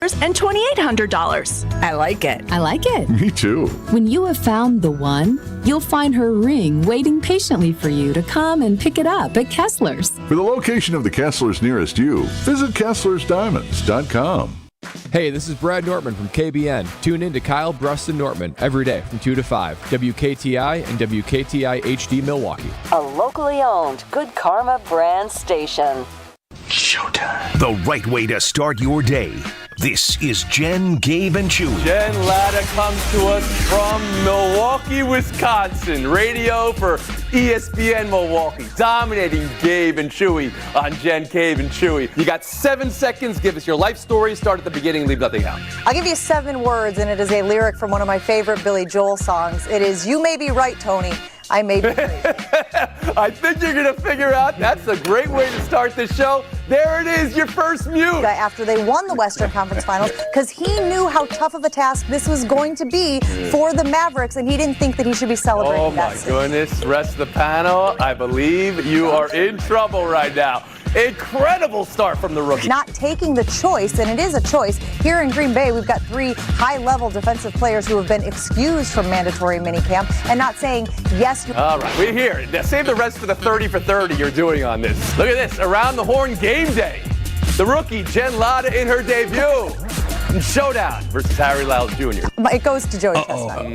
and $2,800. I like it. I like it. Me too. When you have found the one, you'll find her ring waiting patiently for you to come and pick it up at Kessler's. For the location of the Kesslers nearest you, visit KesslersDiamonds.com. Hey, this is Brad Nortman from KBN. Tune in to Kyle, Brust, and Nortman every day from 2 to 5. WKTI and WKTI HD Milwaukee. A locally owned Good Karma brand station. Showtime. The right way to start your day. This is Jen, Gabe, and Chewy. Jen Latta comes to us from Milwaukee, Wisconsin. Radio for ESPN Milwaukee. Dominating Gabe and Chewy on Jen, Gabe, and Chewy. You got 7 seconds. Give us your life story. Start at the beginning. Leave nothing out. I'll give you 7 words, and it is a lyric from one of my favorite Billy Joel songs. It is, "You may be right, Tony. I may be great." I think you're going to figure out that's a great way to start the show. There it is, your first mute. After they won the Western Conference Finals, because he knew how tough of a task this was going to be for the Mavericks, and he didn't think that he should be celebrating that. Oh, my goodness. Rest of the panel, I believe you are in trouble right now. Incredible start from the rookie. Not taking the choice, and it is a choice. Here in Green Bay, we've got 3 high-level defensive players who have been excused from mandatory minicamp and not saying yes. All right, we're here. Now, save the rest for the 30 for 30 you're doing on this. Look at this, around the horn game day. The rookie, Jen Latta, in her debut. Showdown versus Harry Lyles Jr. It goes to Joey Chestnut.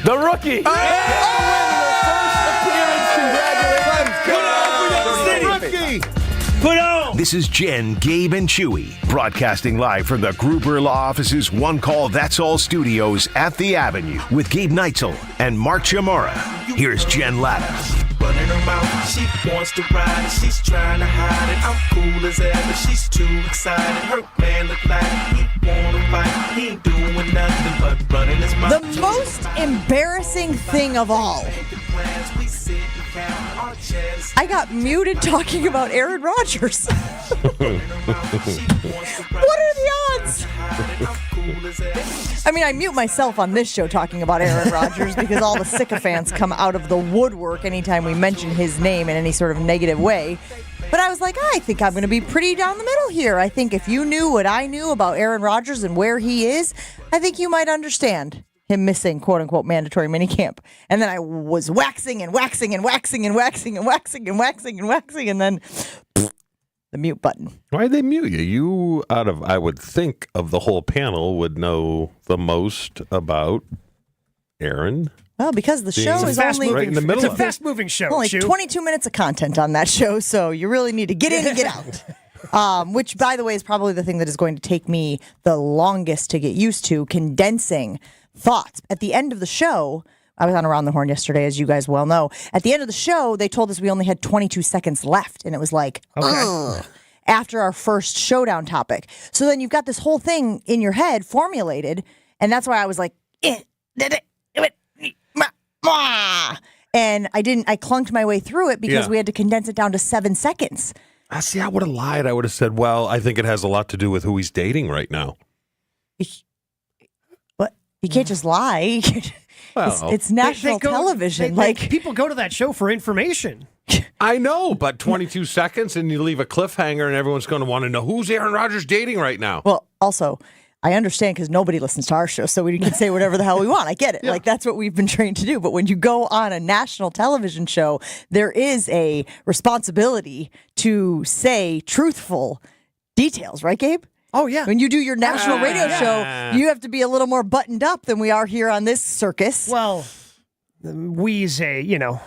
The rookie. Put on! This is Jen, Gabe, and Chewy, broadcasting live from the Gruber Law Office's One Call That's All studios at the Avenue with Gabe Neitzel and Mark Chamorro. Here's Jen Latta. Running her mouth, she wants to ride it, she's trying to hide it. I'm cool as ever, she's too excited. Her man look like he wanna fight, he ain't doing nothing but running his mouth. The most embarrassing thing of all. I got muted talking about Aaron Rodgers. What are the odds? I mean, I mute myself on this show talking about Aaron Rodgers because all the sycophants come out of the woodwork anytime we mention his name in any sort of negative way. But I was like, I think I'm going to be pretty down the middle here. I think if you knew what I knew about Aaron Rodgers and where he is, I think you might understand him missing, quote-unquote, mandatory minicamp. And then I was waxing and waxing and waxing and waxing and waxing and waxing and waxing, and then the mute button. Why'd they mute you? You, I would think, of the whole panel, would know the most about Aaron. Well, because the show is only right in the middle. It's a fast-moving show. Only 22 minutes of content on that show, so you really need to get in and get out. Which, by the way, is probably the thing that is going to take me the longest to get used to, condensing thoughts. At the end of the show, I was on Around the Horn yesterday, as you guys well know. At the end of the show, they told us we only had 22 seconds left, and it was like, after our first showdown topic. So then you've got this whole thing in your head formulated, and that's why I was like, and I clunked my way through it because we had to condense it down to 7 seconds. See, I would have lied. I would have said, well, I think it has a lot to do with who he's dating right now. You can't just lie. It's national television. People go to that show for information. I know, but 22 seconds and you leave a cliffhanger and everyone's going to want to know who's Aaron Rodgers dating right now. Well, also, I understand because nobody listens to our show, so we can say whatever the hell we want. I get it. Yeah. That's what we've been trained to do. But when you go on a national television show, there is a responsibility to say truthful details, right, Gabe? Oh, yeah. When you do your national radio show, you have to be a little more buttoned up than we are here on this circus. Well, we's a,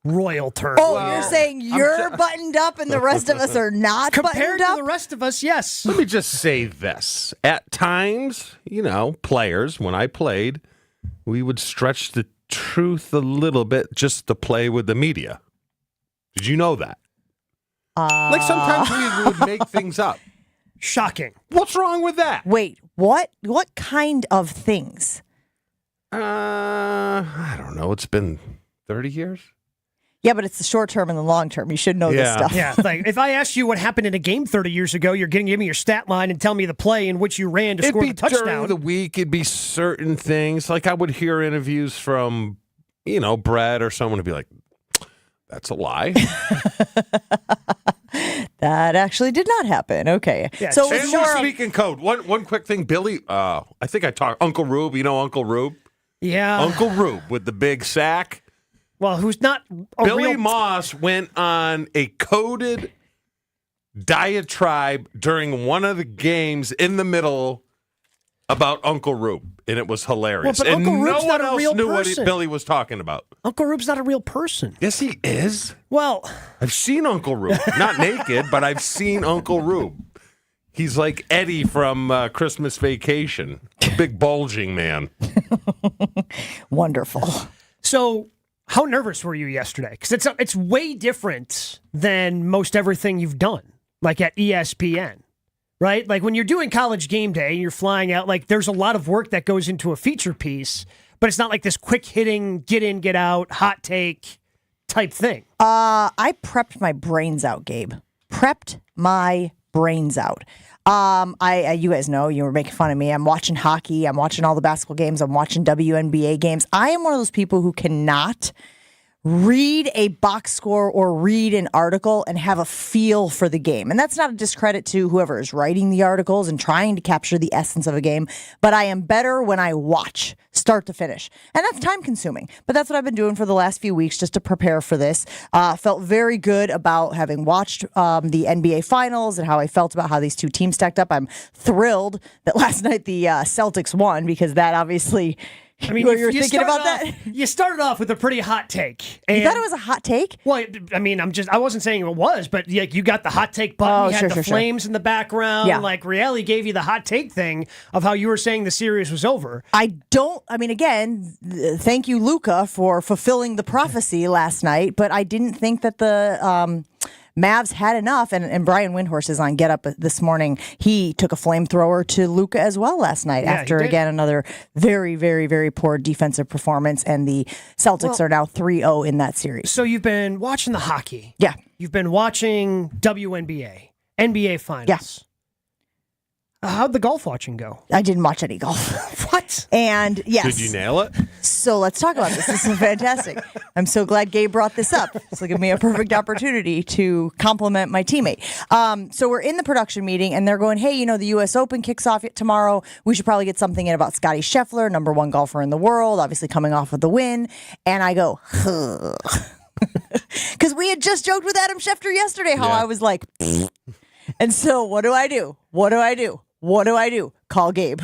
royal term. Oh, you're saying you're buttoned up and the rest of us are not buttoned up? Compared to the rest of us, yes. Let me just say this. At times, players, when I played, we would stretch the truth a little bit just to play with the media. Did you know that? Sometimes we would make things up. Shocking. What's wrong with that? Wait, what? What kind of things? I don't know. It's been 30 years. Yeah, but it's the short term and the long term. You should know this stuff. Yeah, if I asked you what happened in a game 30 years ago, you're going to give me your stat line and tell me the play in which you ran to score the touchdown. During the week, it'd be certain things. Like I would hear interviews from, Brad or someone would be like, that's a lie. That actually did not happen. Okay. Yeah, so And it's we more speak in code. One quick thing, Billy. I think I talked Uncle Rube. You know Uncle Rube? Yeah. Uncle Rube with the big sack. Well, who's not a Billy real... Moss went on a coded diatribe during one of the games in the middle about Uncle Rube, and it was hilarious. Well, but and Uncle Rube's no not one a else real knew person. what Billy was talking about. Uncle Rube's not a real person. Yes, he is. Well, I've seen Uncle Rube. Not naked, but I've seen Uncle Rube. He's like Eddie from Christmas Vacation. Big bulging man. wonderful. so how nervous were you yesterday? Because it's way different than most everything you've done, like at ESPN. Right? Like when you're doing College Game Day and you're flying out, like there's a lot of work that goes into a feature piece, but it's not like this quick hitting, get in, get out, hot take type thing. I prepped my brains out, Gabe. Prepped my brains out. You guys know you were making fun of me. I'm watching hockey. I'm watching all the basketball games. I'm watching WNBA games. I am one of those people who cannot read a box score or read an article and have a feel for the game. And that's not a discredit to whoever is writing the articles and trying to capture the essence of a game. But I am better when I watch start to finish. And that's time consuming. But that's what I've been doing for the last few weeks just to prepare for this. Felt very good about having watched the NBA Finals and how I felt about how these two teams stacked up. I'm thrilled that last night the Celtics won because that obviously... I mean, you were thinking about that? You started off with a pretty hot take. You thought it was a hot take? Well, I mean, I wasn't saying it was, but you got the hot take button. You had the flames in the background. Yeah. Like, Rielly gave you the hot take thing of how you were saying the series was over. Again, thank you, Luka, for fulfilling the prophecy last night, but I didn't think that the... Mavs had enough, and Brian Windhorst is on Get Up this morning. He took a flamethrower to Luka as well last night after, again, another very, very, very poor defensive performance, and the Celtics are now 3-0 in that series. So you've been watching the hockey. Yeah. You've been watching WNBA, NBA Finals. Yeah. How'd the golf watching go? I didn't watch any golf. What? And yes. Did you nail it? So let's talk about this. This is fantastic. I'm so glad Gabe brought this up. It's going to give me a perfect opportunity to compliment my teammate. So we're in the production meeting and they're going, hey, the U.S. Open kicks off tomorrow. We should probably get something in about Scottie Scheffler, number one golfer in the world, obviously coming off of the win. And I go, because we had just joked with Adam Schefter yesterday how I was like, and so what do I do? Call Gabe.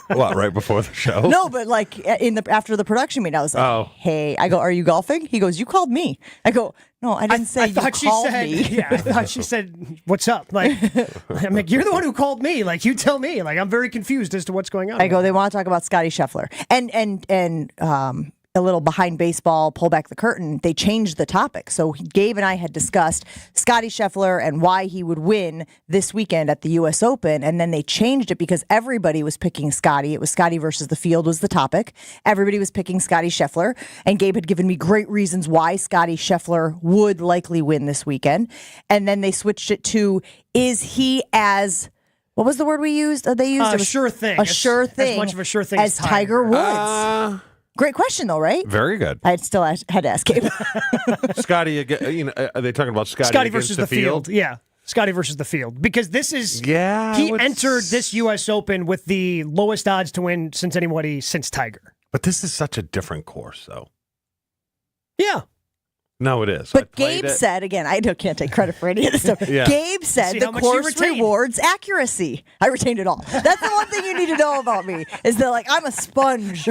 What, right before the show? No, but like after the production meeting, I was like, hey, I go, are you golfing? He goes, you called me. I go, no, I didn't say you called me. Yeah, I thought she said, what's up? Like, I'm like, you're the one who called me. Like, you tell me. Like, I'm very confused as to what's going on. I go, they want to talk about Scottie Scheffler. And a little behind baseball, pull back the curtain, they changed the topic. So Gabe and I had discussed Scottie Scheffler and why he would win this weekend at the U.S. Open, and then they changed it because everybody was picking Scottie. It was Scottie versus the field was the topic. Everybody was picking Scottie Scheffler, and Gabe had given me great reasons why Scottie Scheffler would likely win this weekend. And then they switched it to, is he as... What was the word we used? They used a sure thing. A sure thing. As much of a sure thing as Tiger Woods. Great question, though, right? Very good. I still had to ask Gabe. Scottie, are they talking about Scottie versus the field? Yeah, Scottie versus the field. Because this is... Yeah. He entered this U.S. Open with the lowest odds to win since Tiger. But this is such a different course, though. Yeah. No, it is. But Gabe said, again, I can't take credit for any of this stuff. Yeah. Gabe said the course rewards accuracy. I retained it all. That's the one thing you need to know about me, is that, like, I'm a sponge.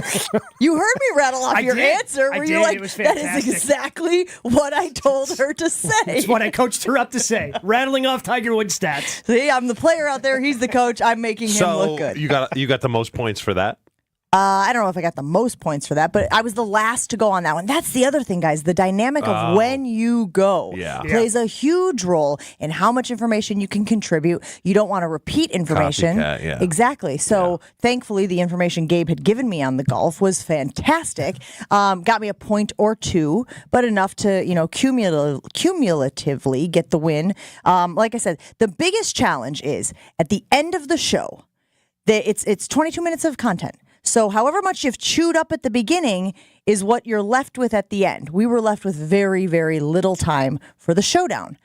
You heard me rattle off your answer where you're like, that is exactly what I told her to say. It's what I coached her up to say. Rattling off Tiger Woods stats. See, I'm the player out there. He's the coach. I'm making him look good. You got the most points for that? I don't know if I got the most points for that, but I was the last to go on that one. That's the other thing, guys. The dynamic of when you go plays a huge role in how much information you can contribute. You don't want to repeat information. Copycat, Exactly. So thankfully, the information Gabe had given me on the golf was fantastic. Got me a point or two, but enough to, cumulatively get the win. Like I said, the biggest challenge is at the end of the show, it's 22 minutes of content. So however much you've chewed up at the beginning is what you're left with at the end. We were left with very, very little time for the showdown.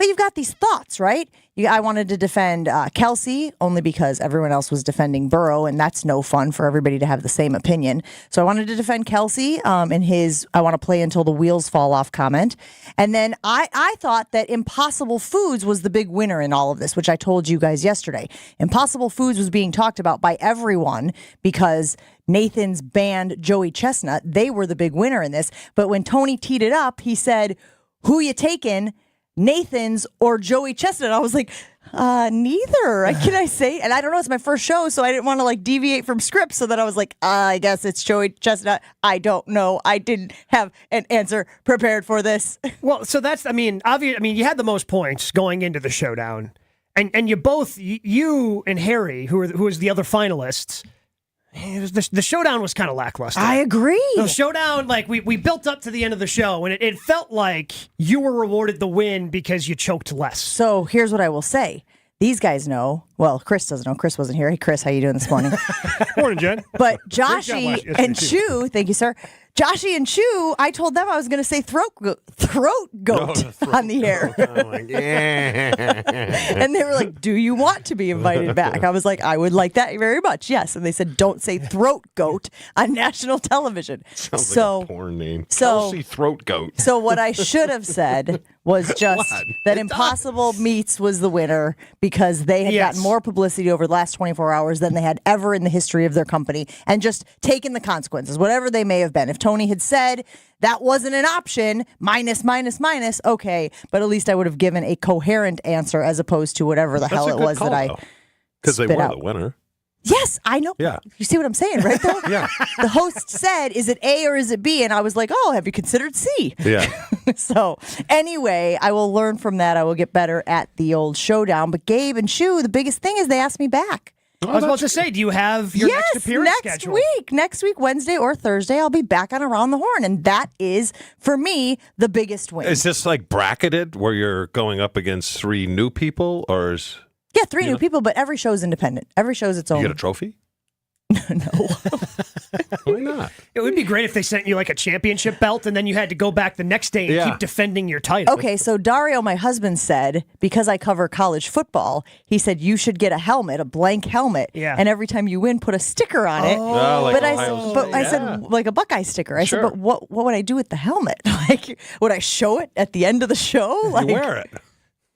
But you've got these thoughts, right? I wanted to defend Kelsey only because everyone else was defending Burrow, and that's no fun for everybody to have the same opinion. So I wanted to defend Kelsey in his I want to play until the wheels fall off comment. And then I thought that Impossible Foods was the big winner in all of this, which I told you guys yesterday. Impossible Foods was being talked about by everyone because Nathan's band Joey Chestnut, they were the big winner in this. But when Tony teed it up, he said, "Who you taking? Nathan's or Joey Chestnut?" I was like, neither. Can I say? And I don't know. It's my first show, so I didn't want to like deviate from script. So then I was like, I guess it's Joey Chestnut. I don't know. I didn't have an answer prepared for this. Well, so that's, obvious. You had the most points going into the showdown, and you both, you and Harry, who was the other finalists. The showdown was kind of lackluster. I agree. The showdown, like we built up to the end of the show, and it felt like you were rewarded the win because you choked less. So here's what I will say. These guys know. Well, Chris doesn't know. Chris wasn't here. Hey, Chris, how you doing this morning? Morning, Jen. But Joshy and Chew, thank you, sir. Joshy and Chew, I told them I was going to say throat goat on the air. And they were like, "Do you want to be invited back?" I was like, "I would like that very much, yes." And they said, "Don't say throat goat on national television." Sounds like a porn name. So, Kelsey Throat Goat. So what I should have said was just that Impossible Meats was the winner because they had gotten more publicity over the last 24 hours than they had ever in the history of their company and just taken the consequences, whatever they may have been. If Tony had said that wasn't an option, minus, okay, but at least I would have given a coherent answer as opposed to whatever the hell it was that I because they spit were out. the winner. Yes, I know. Yeah. You see what I'm saying, right, though? Yeah. The host said, "Is it A or is it B?" And I was like, "Oh, have you considered C?" Yeah. So anyway, I will learn from that. I will get better at the old showdown. But Gabe and Shu, the biggest thing is they asked me back. I was about to say, do you have your next appearance scheduled? Next week, Wednesday or Thursday, I'll be back on Around the Horn. And that is, for me, the biggest win. Is this like bracketed where you're going up against 3 new people or is... Yeah, 3 new people, but every show is independent. Every show is its own. You get a trophy? No. Why not? It would be great if they sent you like a championship belt and then you had to go back the next day and keep defending your title. Okay, so Dario, my husband, said, because I cover college football, he said you should get a helmet, a blank helmet, and every time you win, put a sticker on it. Like but I said, like a Buckeye sticker. I said, but what would I do with the helmet? Like, would I show it at the end of the show? Like, you wear it.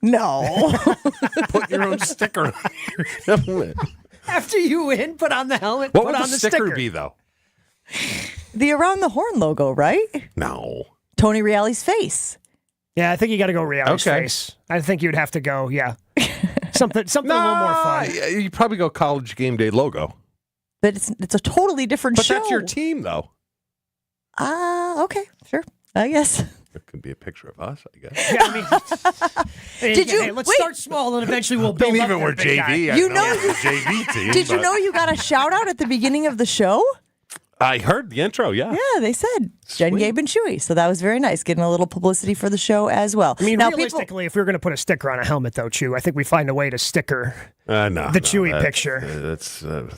No. Put your own sticker on your helmet. After you win, put on the helmet, What put would on the the sticker be, though? The Around the Horn logo, right? No. Tony Reali's face. Yeah, I think you got to go Reali's face. I think you'd have to go, something a little more fun. You probably go College Game Day logo. But it's a totally different show. But that's your team, though. Okay, sure. I guess. It could be a picture of us, I guess. Yeah, Did you let's start small and eventually we'll build up. Even we're big guy. JV. You know, it's a JV team. Did you know you got a shout out at the beginning of the show? I heard the intro, yeah. Yeah, they said Jen, Gabe, and Chewy. So that was very nice, getting a little publicity for the show as well. I mean, realistically, if we were going to put a sticker on a helmet, though, Chew, I think we find a way to sticker the Chewy picture.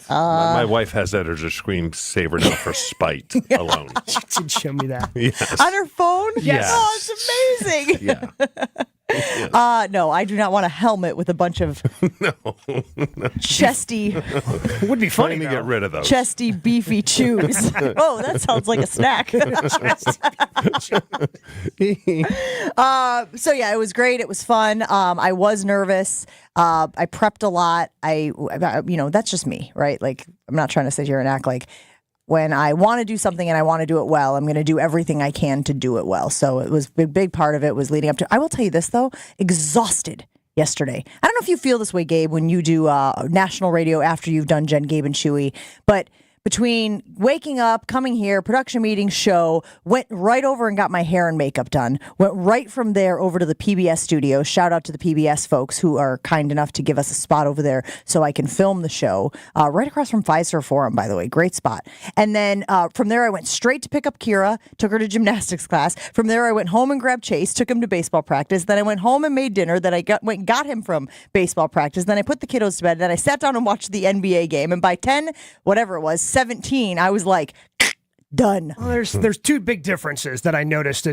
My wife has that as a screensaver now for spite alone. She did show me that. Yes. On her phone? Yes. Oh, it's amazing. Yeah. No, I do not want a helmet with a bunch of chesty, would be funny to get rid of those. Chesty, beefy chews. Oh, that sounds like a snack. So yeah, it was great. It was fun. I was nervous. I prepped a lot. That's just me, right? Like, I'm not trying to sit here and act like when I want to do something and I want to do it well, I'm going to do everything I can to do it well. So it was a big part of it was leading up to. I will tell you this though, exhausted yesterday. I don't know if you feel this way, Gabe, when you do national radio after you've done Jen, Gabe, and Chewy, but between waking up, coming here, production meeting, show, went right over and got my hair and makeup done, went right from there over to the PBS studio. Shout out to the PBS folks who are kind enough to give us a spot over there so I can film the show. Right across from Pfizer Forum, by the way. Great spot. And then from there, I went straight to pick up Kira, took her to gymnastics class. From there, I went home and grabbed Chase, took him to baseball practice. Then I went home and made dinner. Then I got him from baseball practice. Then I put the kiddos to bed. Then I sat down and watched the NBA game. And by 10, whatever it was, 17, I was like, Done. Well, there's two big differences that I noticed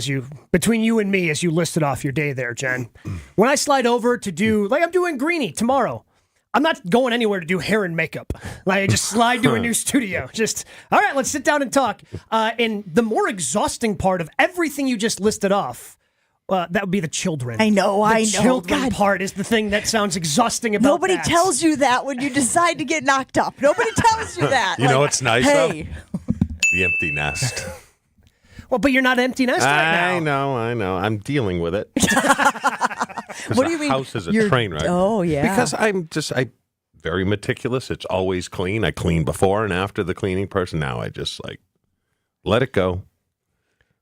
between you and me as you listed off your day there, Jen. When I slide over to do, like I'm doing Greenie tomorrow, I'm not going anywhere to do hair and makeup. Like I just slide to a new studio. Just, all right, let's sit down and talk. And the more exhausting part of everything you just listed off, that would be the children. I know. The children part is the thing that sounds exhausting about Nobody that. tells you that when you decide to get knocked up. Nobody tells you that. You know what's nice, hey. though? The empty nest. Well, but you're not empty nest right now. I know. I'm dealing with it. What do you mean? House is a train wreck. Oh, yeah. Because I'm very meticulous. It's always clean. I clean before and after the cleaning person. Now I just let it go.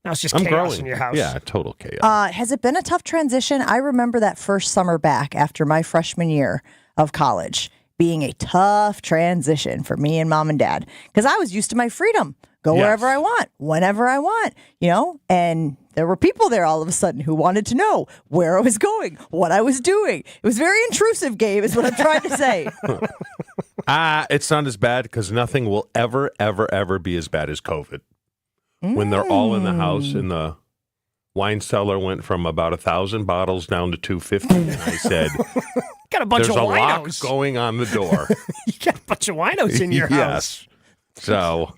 Now it's just I'm chaos growing. in your house. Yeah, total chaos. Has it been a tough transition? I remember that first summer back after my freshman year of college being a tough transition for me and mom and dad because I was used to my freedom. Go wherever I want, whenever I want, and there were people there all of a sudden who wanted to know where I was going, what I was doing. It was very intrusive, Gabe, is what I'm trying to say. It's not as bad because nothing will ever, ever, ever be as bad as COVID. When they're all in the house and the wine cellar went from about 1,000 bottles down to 250. And I said, got a bunch there's of a lock winos going on the door. You got a bunch of winos in your house. So,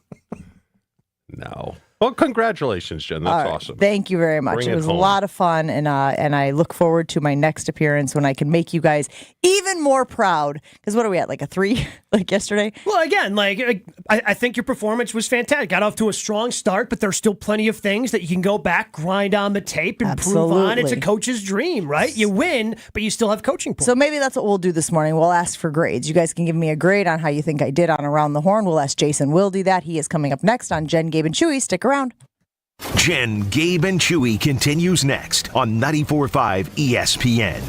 no. Well, congratulations, Jen. That's awesome. Thank you very much. Bring It was home. a lot of fun, and I look forward to my next appearance when I can make you guys even more proud. Because what are we at, like a 3, like yesterday? Well, again, I think your performance was fantastic. Got off to a strong start, but there's still plenty of things that you can go back, grind on the tape, and prove on. It's a coach's dream, right? You win, but you still have coaching points. So maybe that's what we'll do this morning. We'll ask for grades. You guys can give me a grade on how you think I did on Around the Horn. We'll ask Jason Wilde that. He is coming up next on Jen, Gabe, and Chewy. Stick around. Jen, Gabe, and Chewy continues next on 94.5 ESPN.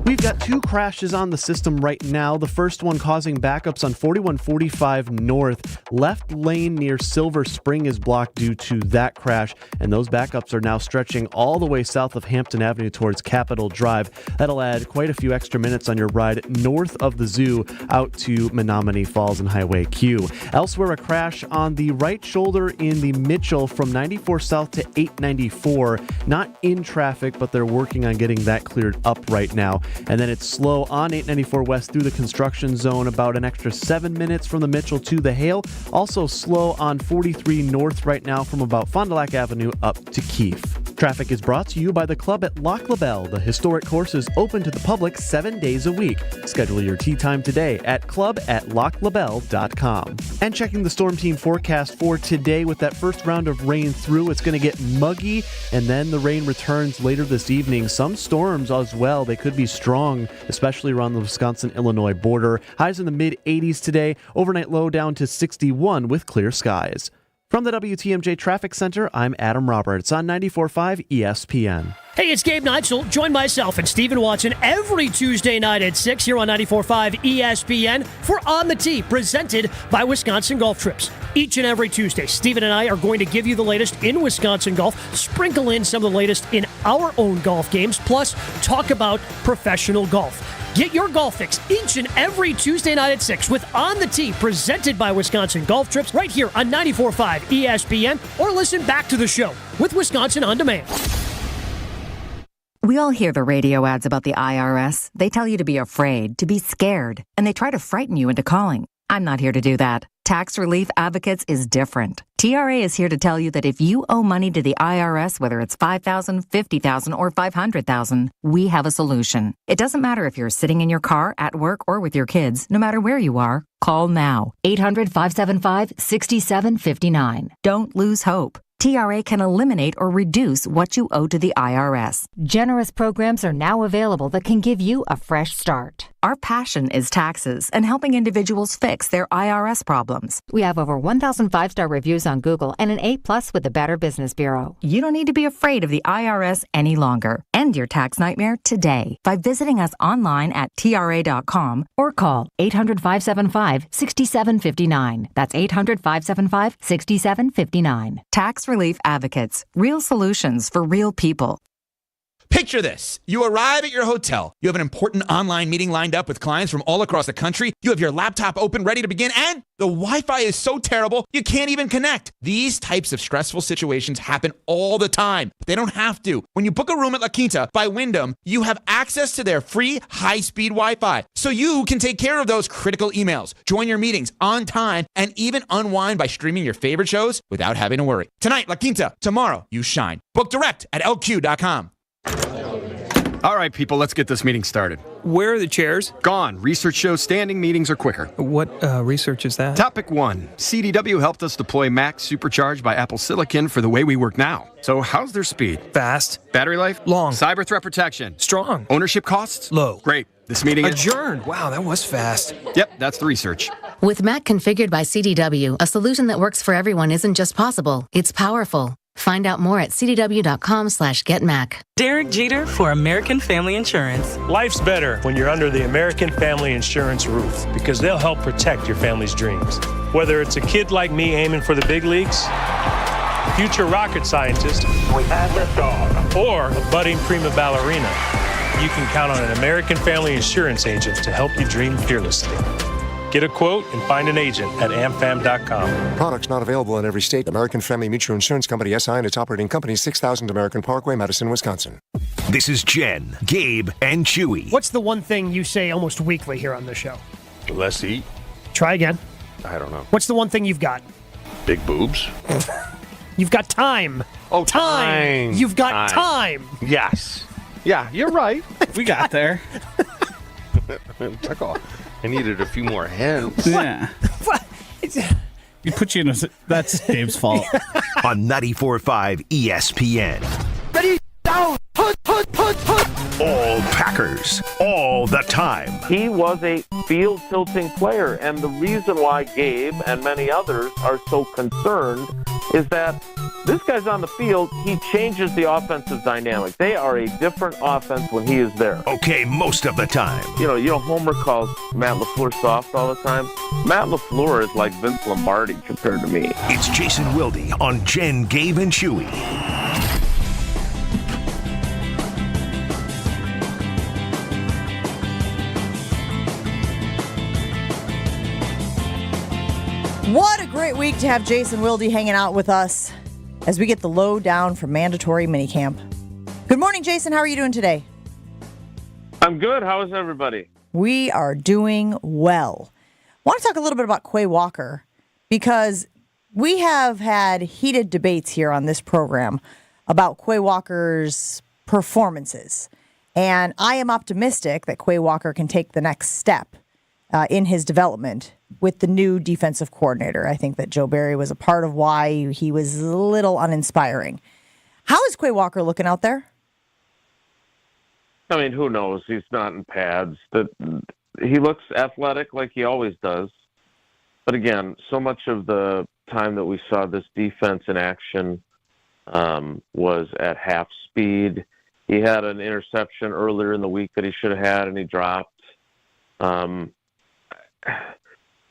We've got 2 crashes on the system right now. The first one causing backups on 4145 North. Left lane near Silver Spring is blocked due to that crash, and those backups are now stretching all the way south of Hampton Avenue towards Capitol Drive. That'll add quite a few extra minutes on your ride north of the zoo out to Menominee Falls and Highway Q. Elsewhere, a crash on the right shoulder in the Mitchell from 94 south to 894. Not in traffic, but they're working on getting that cleared up right now. And then it's slow on 894 west through the construction zone, about an extra 7 minutes from the Mitchell to the Hale. Also slow on 43 north right now from about Fond du Lac Avenue up to Keefe. Traffic is brought to you by the club at Lac La Belle. The historic course is open to the public 7 days a week. Schedule your tee time today at club@laclabelle.com. And checking the Storm Team forecast for today, with that first round of rain through, it's going to get muggy, and then the rain returns later this evening. Some storms as well. They could be strong, especially around the Wisconsin-Illinois border. Highs in the mid-80s today. Overnight low down to 61 with clear skies. From the WTMJ Traffic Center, I'm Adam Roberts on 94.5 ESPN. Hey, it's Gabe Neitzel. Join myself and Stephen Watson every Tuesday night at 6 here on 94.5 ESPN for On the Tee, presented by Wisconsin Golf Trips. Each and every Tuesday, Stephen and I are going to give you the latest in Wisconsin golf, sprinkle in some of the latest in our own golf games, plus talk about professional golf. Get your golf fix each and every Tuesday night at 6 with On the Tee, presented by Wisconsin Golf Trips, right here on 94.5 ESPN, or listen back to the show with Wisconsin On Demand. We all hear the radio ads about the IRS. They tell you to be afraid, to be scared, and they try to frighten you into calling. I'm not here to do that. Tax Relief Advocates is different. TRA is here to tell you that if you owe money to the IRS, whether it's $5,000, $50,000, or $500,000, we have a solution. It doesn't matter if you're sitting in your car, at work, or with your kids. No matter where you are, call now. 800-575-6759. Don't lose hope. TRA can eliminate or reduce what you owe to the IRS. Generous programs are now available that can give you a fresh start. Our passion is taxes and helping individuals fix their IRS problems. We have over 1,000 5-star reviews on Google and an A+ with the Better Business Bureau. You don't need to be afraid of the IRS any longer. End your tax nightmare today by visiting us online at TRA.com or call 800-575-6759. That's 800-575-6759. Tax Relief Advocates. Real solutions for real people. Picture this. You arrive at your hotel. You have an important online meeting lined up with clients from all across the country. You have your laptop open, ready to begin, and the Wi-Fi is so terrible, you can't even connect. These types of stressful situations happen all the time, but they don't have to. When you book a room at La Quinta by Wyndham, you have access to their free high-speed Wi-Fi, so you can take care of those critical emails, join your meetings on time, and even unwind by streaming your favorite shows without having to worry. Tonight, La Quinta. Tomorrow, you shine. Book direct at lq.com. All right, people, let's get this meeting started. Where are the chairs? Gone. Research shows standing meetings are quicker. What research is that? Topic 1. CDW helped us deploy Mac Supercharged by Apple Silicon for the way we work now. So how's their speed? Fast. Battery life? Long. Cyber threat protection? Strong. Ownership costs? Low. Great. This meeting adjourned. Wow, that was fast. Yep, that's the research. With Mac configured by CDW, a solution that works for everyone isn't just possible, it's powerful. Find out more at cdw.com/getmac. Derek Jeter for American Family Insurance. Life's better when you're under the American Family Insurance roof because they'll help protect your family's dreams. Whether it's a kid like me aiming for the big leagues, future rocket scientist, or a budding prima ballerina, you can count on an American Family Insurance agent to help you dream fearlessly. Get a quote and find an agent at amfam.com. Products not available in every state. American Family Mutual Insurance Company, SI, and its operating company, 6000 American Parkway, Madison, Wisconsin. This is Jen, Gabe, and Chewy. What's the one thing you say almost weekly here on the show? Less eat. Try again. I don't know. What's the one thing you've got? Big boobs. You've got time. Oh, time. You've got time. Yes. Yeah, you're right. We got there. I needed a few more hints. Yeah. You put you in a... That's Dave's fault. On 94.5 ESPN. Ready, down, put. All Packers, all the time. He was a field-tilting player, and the reason why Gabe and many others are so concerned is that this guy's on the field, he changes the offensive dynamic. They are a different offense when he is there. Okay, most of the time. You know, Homer calls Matt LaFleur soft all the time. Matt LaFleur is like Vince Lombardi compared to me. It's Jason Wilde on Jen, Gabe, and Chewy. What a great week to have Jason Wilde hanging out with us as we get the lowdown for mandatory minicamp. Good morning, Jason. How are you doing today? I'm good. How is everybody? We are doing well. I want to talk a little bit about Quay Walker because we have had heated debates here on this program about Quay Walker's performances. And I am optimistic that Quay Walker can take the next step in his development with the new defensive coordinator. I think that Joe Barry was a part of why he was a little uninspiring. How is Quay Walker looking out there? I mean, who knows? He's not in pads. He looks athletic like he always does. But again, so much of the time that we saw this defense in action was at half speed. He had an interception earlier in the week that he should have had, and he dropped.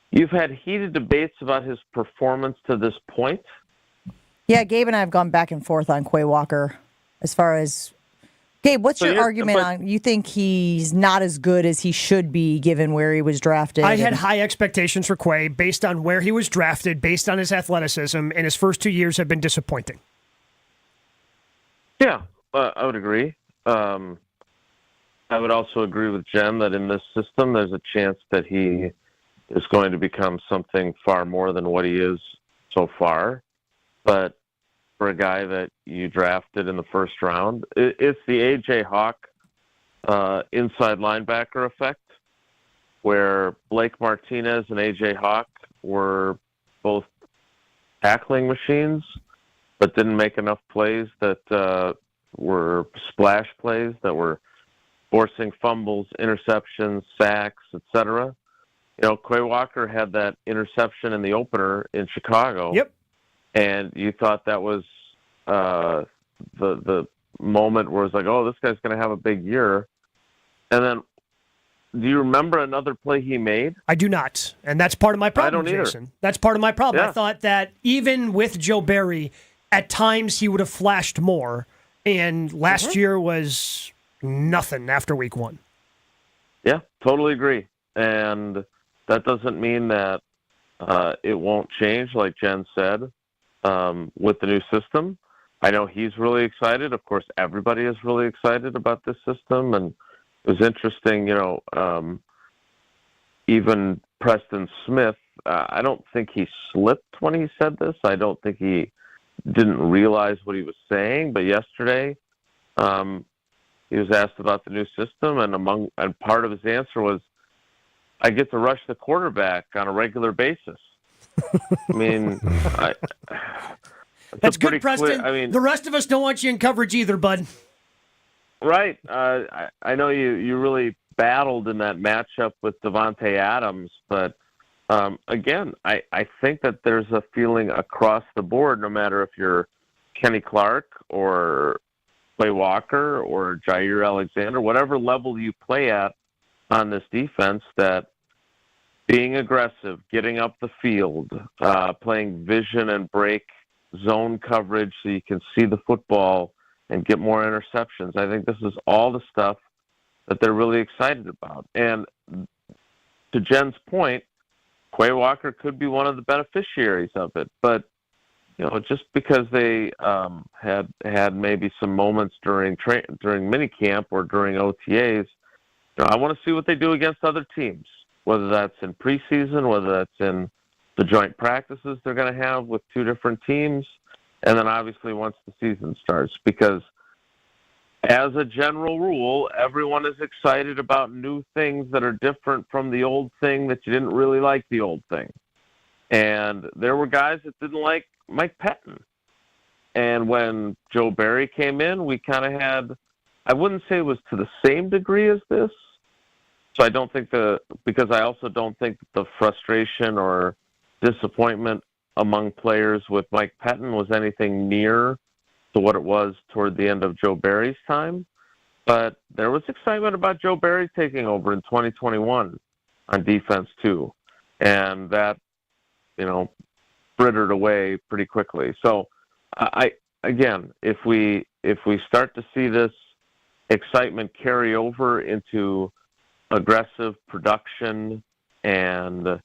You've had heated debates about his performance to this point. Yeah, Gabe and I have gone back and forth on Quay Walker as far as... Gabe, what's your argument on... You think he's not as good as he should be given where he was drafted? I had high expectations for Quay based on where he was drafted, based on his athleticism, and his first 2 years have been disappointing. Yeah, I would agree. I would also agree with Jen that in this system, there's a chance that he is going to become something far more than what he is so far. But for a guy that you drafted in the first round, it's the A.J. Hawk inside linebacker effect, where Blake Martinez and A.J. Hawk were both tackling machines, but didn't make enough plays that were splash plays, that were forcing fumbles, interceptions, sacks, etc. You know, Quay Walker had that interception in the opener in Chicago. Yep. And you thought that was the moment where it's like, oh, this guy's going to have a big year. And then, do you remember another play he made? I do not. And that's part of my problem, I don't Jason. either. That's part of my problem. Yeah. I thought that even with Joe Barry, at times he would have flashed more And last year was nothing after week 1. Yeah, totally agree. And that doesn't mean that it won't change, like Jen said, with the new system. I know he's really excited. Of course, everybody is really excited about this system. And it was interesting, even Preston Smith, I don't think he slipped when he said this. I don't think he didn't realize what he was saying. But yesterday, he was asked about the new system, and part of his answer was, I get to rush the quarterback on a regular basis. I mean, that's good, Preston. The rest of us don't want you in coverage either, bud. Right. I know you really battled in that matchup with Devontae Adams, but again, I think that there's a feeling across the board, no matter if you're Kenny Clark or Quay Walker or Jair Alexander, whatever level you play at on this defense, that being aggressive, getting up the field, playing vision and break zone coverage so you can see the football and get more interceptions. I think this is all the stuff that they're really excited about. And to Jen's point, Quay Walker could be one of the beneficiaries of it. But, just because they had maybe some moments during minicamp or during OTAs, I want to see what they do against other teams, whether that's in preseason, whether that's in the joint practices they're going to have with two different teams, and then obviously once the season starts. Because as a general rule, everyone is excited about new things that are different from the old thing that you didn't really like the old thing. And there were guys that didn't like Mike Pettin. And when Joe Barry came in, we kind of had, I wouldn't say it was to the same degree as this. So I don't think because I also don't think the frustration or disappointment among players with Mike Pettin was anything near to what it was toward the end of Joe Barry's time. But there was excitement about Joe Barry taking over in 2021 on defense too. And that, frittered away pretty quickly. So if we start to see this excitement carry over into aggressive production and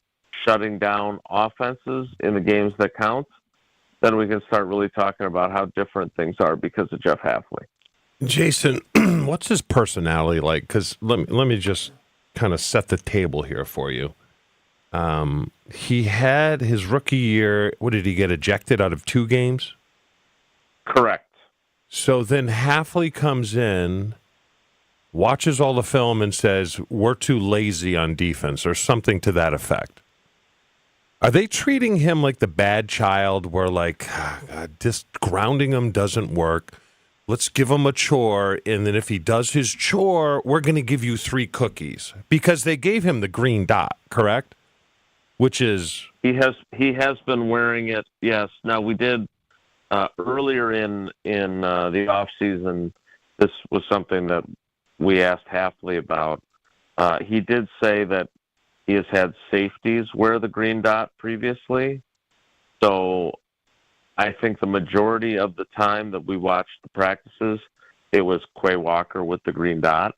shutting down offenses in the games that count, then we can start really talking about how different things are because of Jeff Hafley. Jason, what's his personality like? Because let me just kind of set the table here for you. He had his rookie year, what did he get, ejected out of 2 games? Correct. So then Hafley comes in, watches all the film and says, we're too lazy on defense, or something to that effect. Are they treating him like the bad child where, just grounding him doesn't work? Let's give him a chore, and then if he does his chore, we're going to give you 3 cookies. Because they gave him the green dot, correct? Which is... He has been wearing it, yes. Now, we did, earlier in the offseason, this was something that we asked Hafley about. He did say that he has had safeties wear the green dot previously. So I think the majority of the time that we watched the practices, it was Quay Walker with the green dot.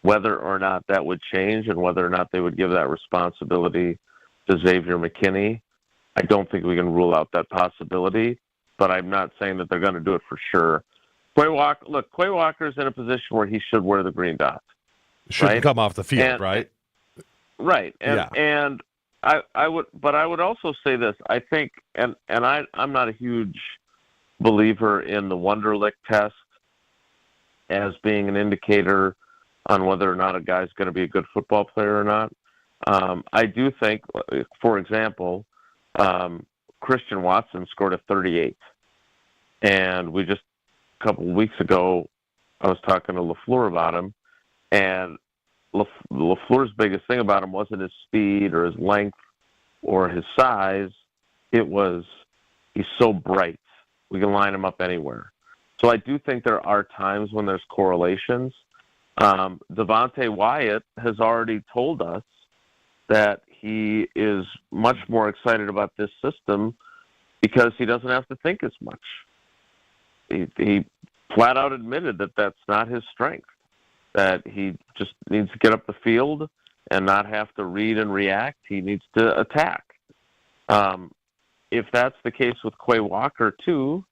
Whether or not that would change and whether or not they would give that responsibility to Xavier McKinney, I don't think we can rule out that possibility, but I'm not saying that they're going to do it for sure. Quay Walker's in a position where he should wear the green dot. Shouldn't come off the field, right? Right. And I would also say this. I think, and I'm not a huge believer in the Wonderlic test as being an indicator on whether or not a guy's going to be a good football player or not. I do think, for example, Christian Watson scored a 38. And a couple of weeks ago, I was talking to LaFleur about him, and LaFleur's biggest thing about him wasn't his speed or his length or his size. It was, he's so bright. We can line him up anywhere. So I do think there are times when there's correlations. Devontae Wyatt has already told us that he is much more excited about this system because he doesn't have to think as much. He flat out admitted that that's not his strength, that he just needs to get up the field and not have to read and react. He needs to attack. If that's the case with Quay Walker too,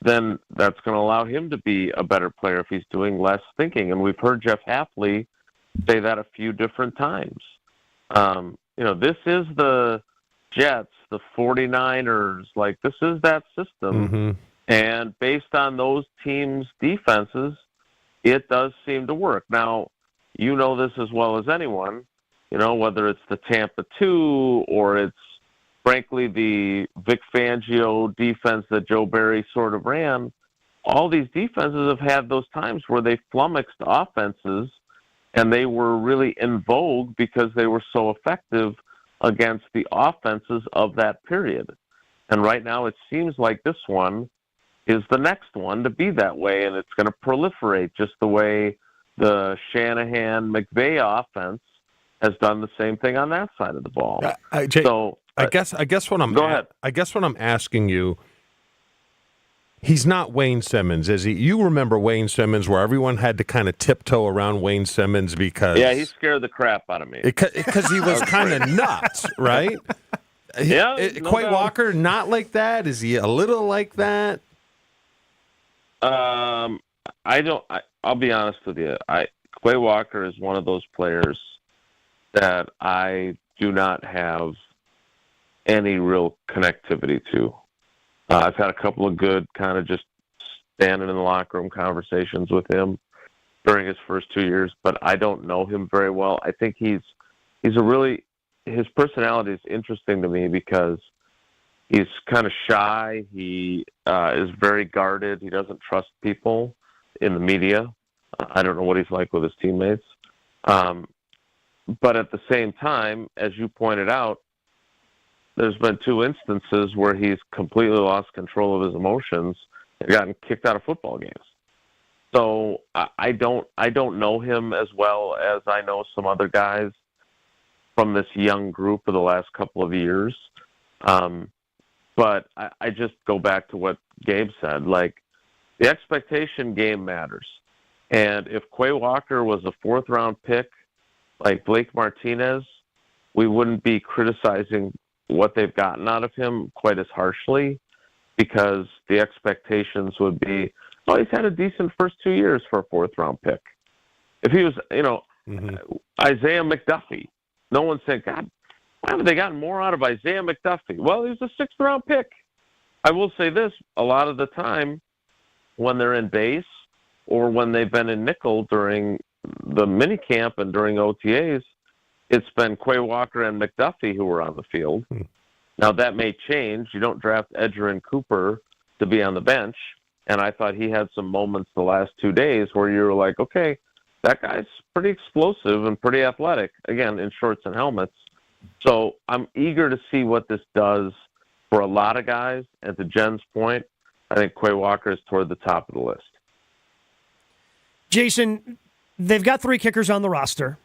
then that's going to allow him to be a better player if he's doing less thinking. And we've heard Jeff Hafley say that a few different times. This is the Jets, the 49ers, like this is that system. Mm-hmm. And based on those teams' defenses, it does seem to work. Now, you know this as well as anyone, whether it's the Tampa 2 or it's, frankly, the Vic Fangio defense that Joe Barry sort of ran, all these defenses have had those times where they flummoxed offenses, and they were really in vogue because they were so effective against the offenses of that period. And right now it seems like this one is the next one to be that way, and it's going to proliferate just the way the Shanahan-McVay offense has done the same thing on that side of the ball. I guess what I'm asking you, he's not Wayne Simmons, is he? You remember Wayne Simmons, where everyone had to kind of tiptoe around Wayne Simmons because he scared the crap out of me because he was kind of nuts, right? Yeah, Quay Walker, not like that. Is he a little like that? I'll be honest with you. Quay Walker is one of those players that I do not have any real connectivity to. I've had a couple of good kind of just standing in the locker room conversations with him during his first 2 years, but I don't know him very well. I think his personality is interesting to me because he's kind of shy. He is very guarded. He doesn't trust people in the media. I don't know what he's like with his teammates. But at the same time, as you pointed out, there's been 2 instances where he's completely lost control of his emotions and gotten kicked out of football games. So I don't know him as well as I know some other guys from this young group of the last couple of years. But I just go back to what Gabe said. Like, the expectation game matters. And if Quay Walker was a 4th-round pick like Blake Martinez, we wouldn't be criticizing what they've gotten out of him quite as harshly, because the expectations would be, well, he's had a decent first 2 years for a 4th-round pick. If he was, Isaiah McDuffie, no one's saying, God, why haven't they gotten more out of Isaiah McDuffie? Well, he was a 6th-round pick. I will say this, a lot of the time when they're in base or when they've been in nickel during the minicamp and during OTAs, it's been Quay Walker and McDuffie who were on the field. Now, that may change. You don't draft Edger and Cooper to be on the bench, and I thought he had some moments the last 2 days where you were like, okay, that guy's pretty explosive and pretty athletic, again, in shorts and helmets. So I'm eager to see what this does for a lot of guys. And to Jen's point, I think Quay Walker is toward the top of the list. Jason, they've got 3 kickers on the roster: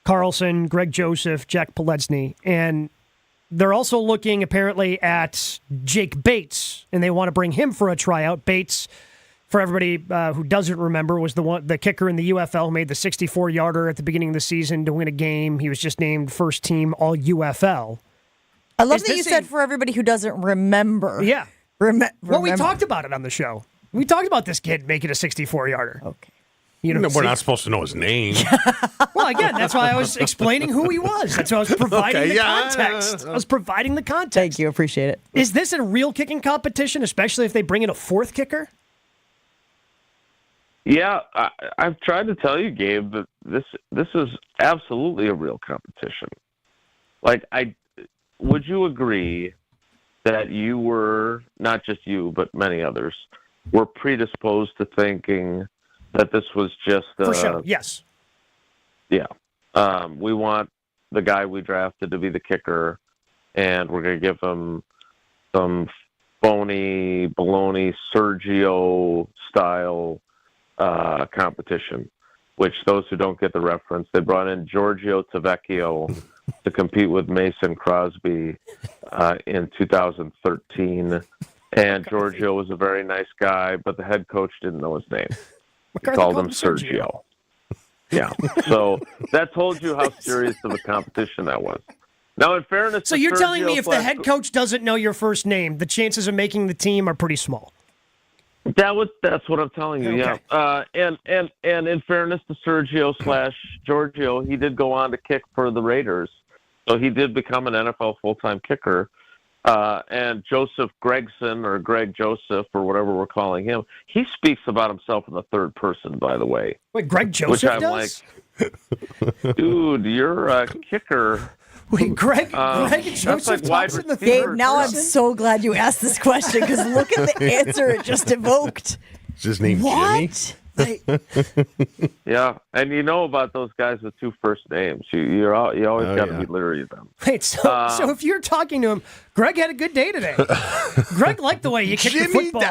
Carlson, Greg Joseph, Jack Poledzny, and they're also looking apparently at Jake Bates, and they want to bring him for a tryout. Bates, for everybody who doesn't remember, was the kicker in the UFL who made the 64-yarder at the beginning of the season to win a game. He was just named first team all UFL. I love that you said for everybody who doesn't remember. Yeah. Well, we talked about it on the show. We talked about this kid making a 64-yarder. Okay. We're not supposed to know his name. Well, again, that's why I was explaining who he was. That's why I was providing the context. I was providing the context. Thank you. Appreciate it. Is this a real kicking competition, especially if they bring in a 4th kicker? Yeah, I've tried to tell you, Gabe, that this is absolutely a real competition. Like, would you agree that you were, not just you, but many others, were predisposed to thinking that this was just for sure? Yes. Yeah. We want the guy we drafted to be the kicker, and we're going to give him some phony, baloney, Sergio-style competition, which those who don't get the reference, they brought in Giorgio Tavecchio to compete with Mason Crosby in 2013, And Giorgio was a very nice guy, but the head coach didn't know his name. He called him Sergio. Yeah. So that told you how serious of a competition that was. Now, in fairness, so you're telling me if the head coach doesn't know your first name, the chances of making the team are pretty small. That's what I'm telling you. Okay. Yeah. And in fairness to Sergio / Giorgio, he did go on to kick for the Raiders, so he did become an NFL full-time kicker. And Joseph Gregson, or Greg Joseph, or whatever we're calling him, he speaks about himself in the third person, by the way. Wait, Greg Joseph which I'm does? like, dude, you're a kicker. Wait, Greg Joseph talks in the Gabe, third now person? I'm so glad you asked this question because look at the answer it just evoked. Is his name What? Yeah, and you know about those guys with two first names. You always got to be leery of them. Wait, so if you're talking to him, Greg had a good day today. Greg liked the way you kicked the football.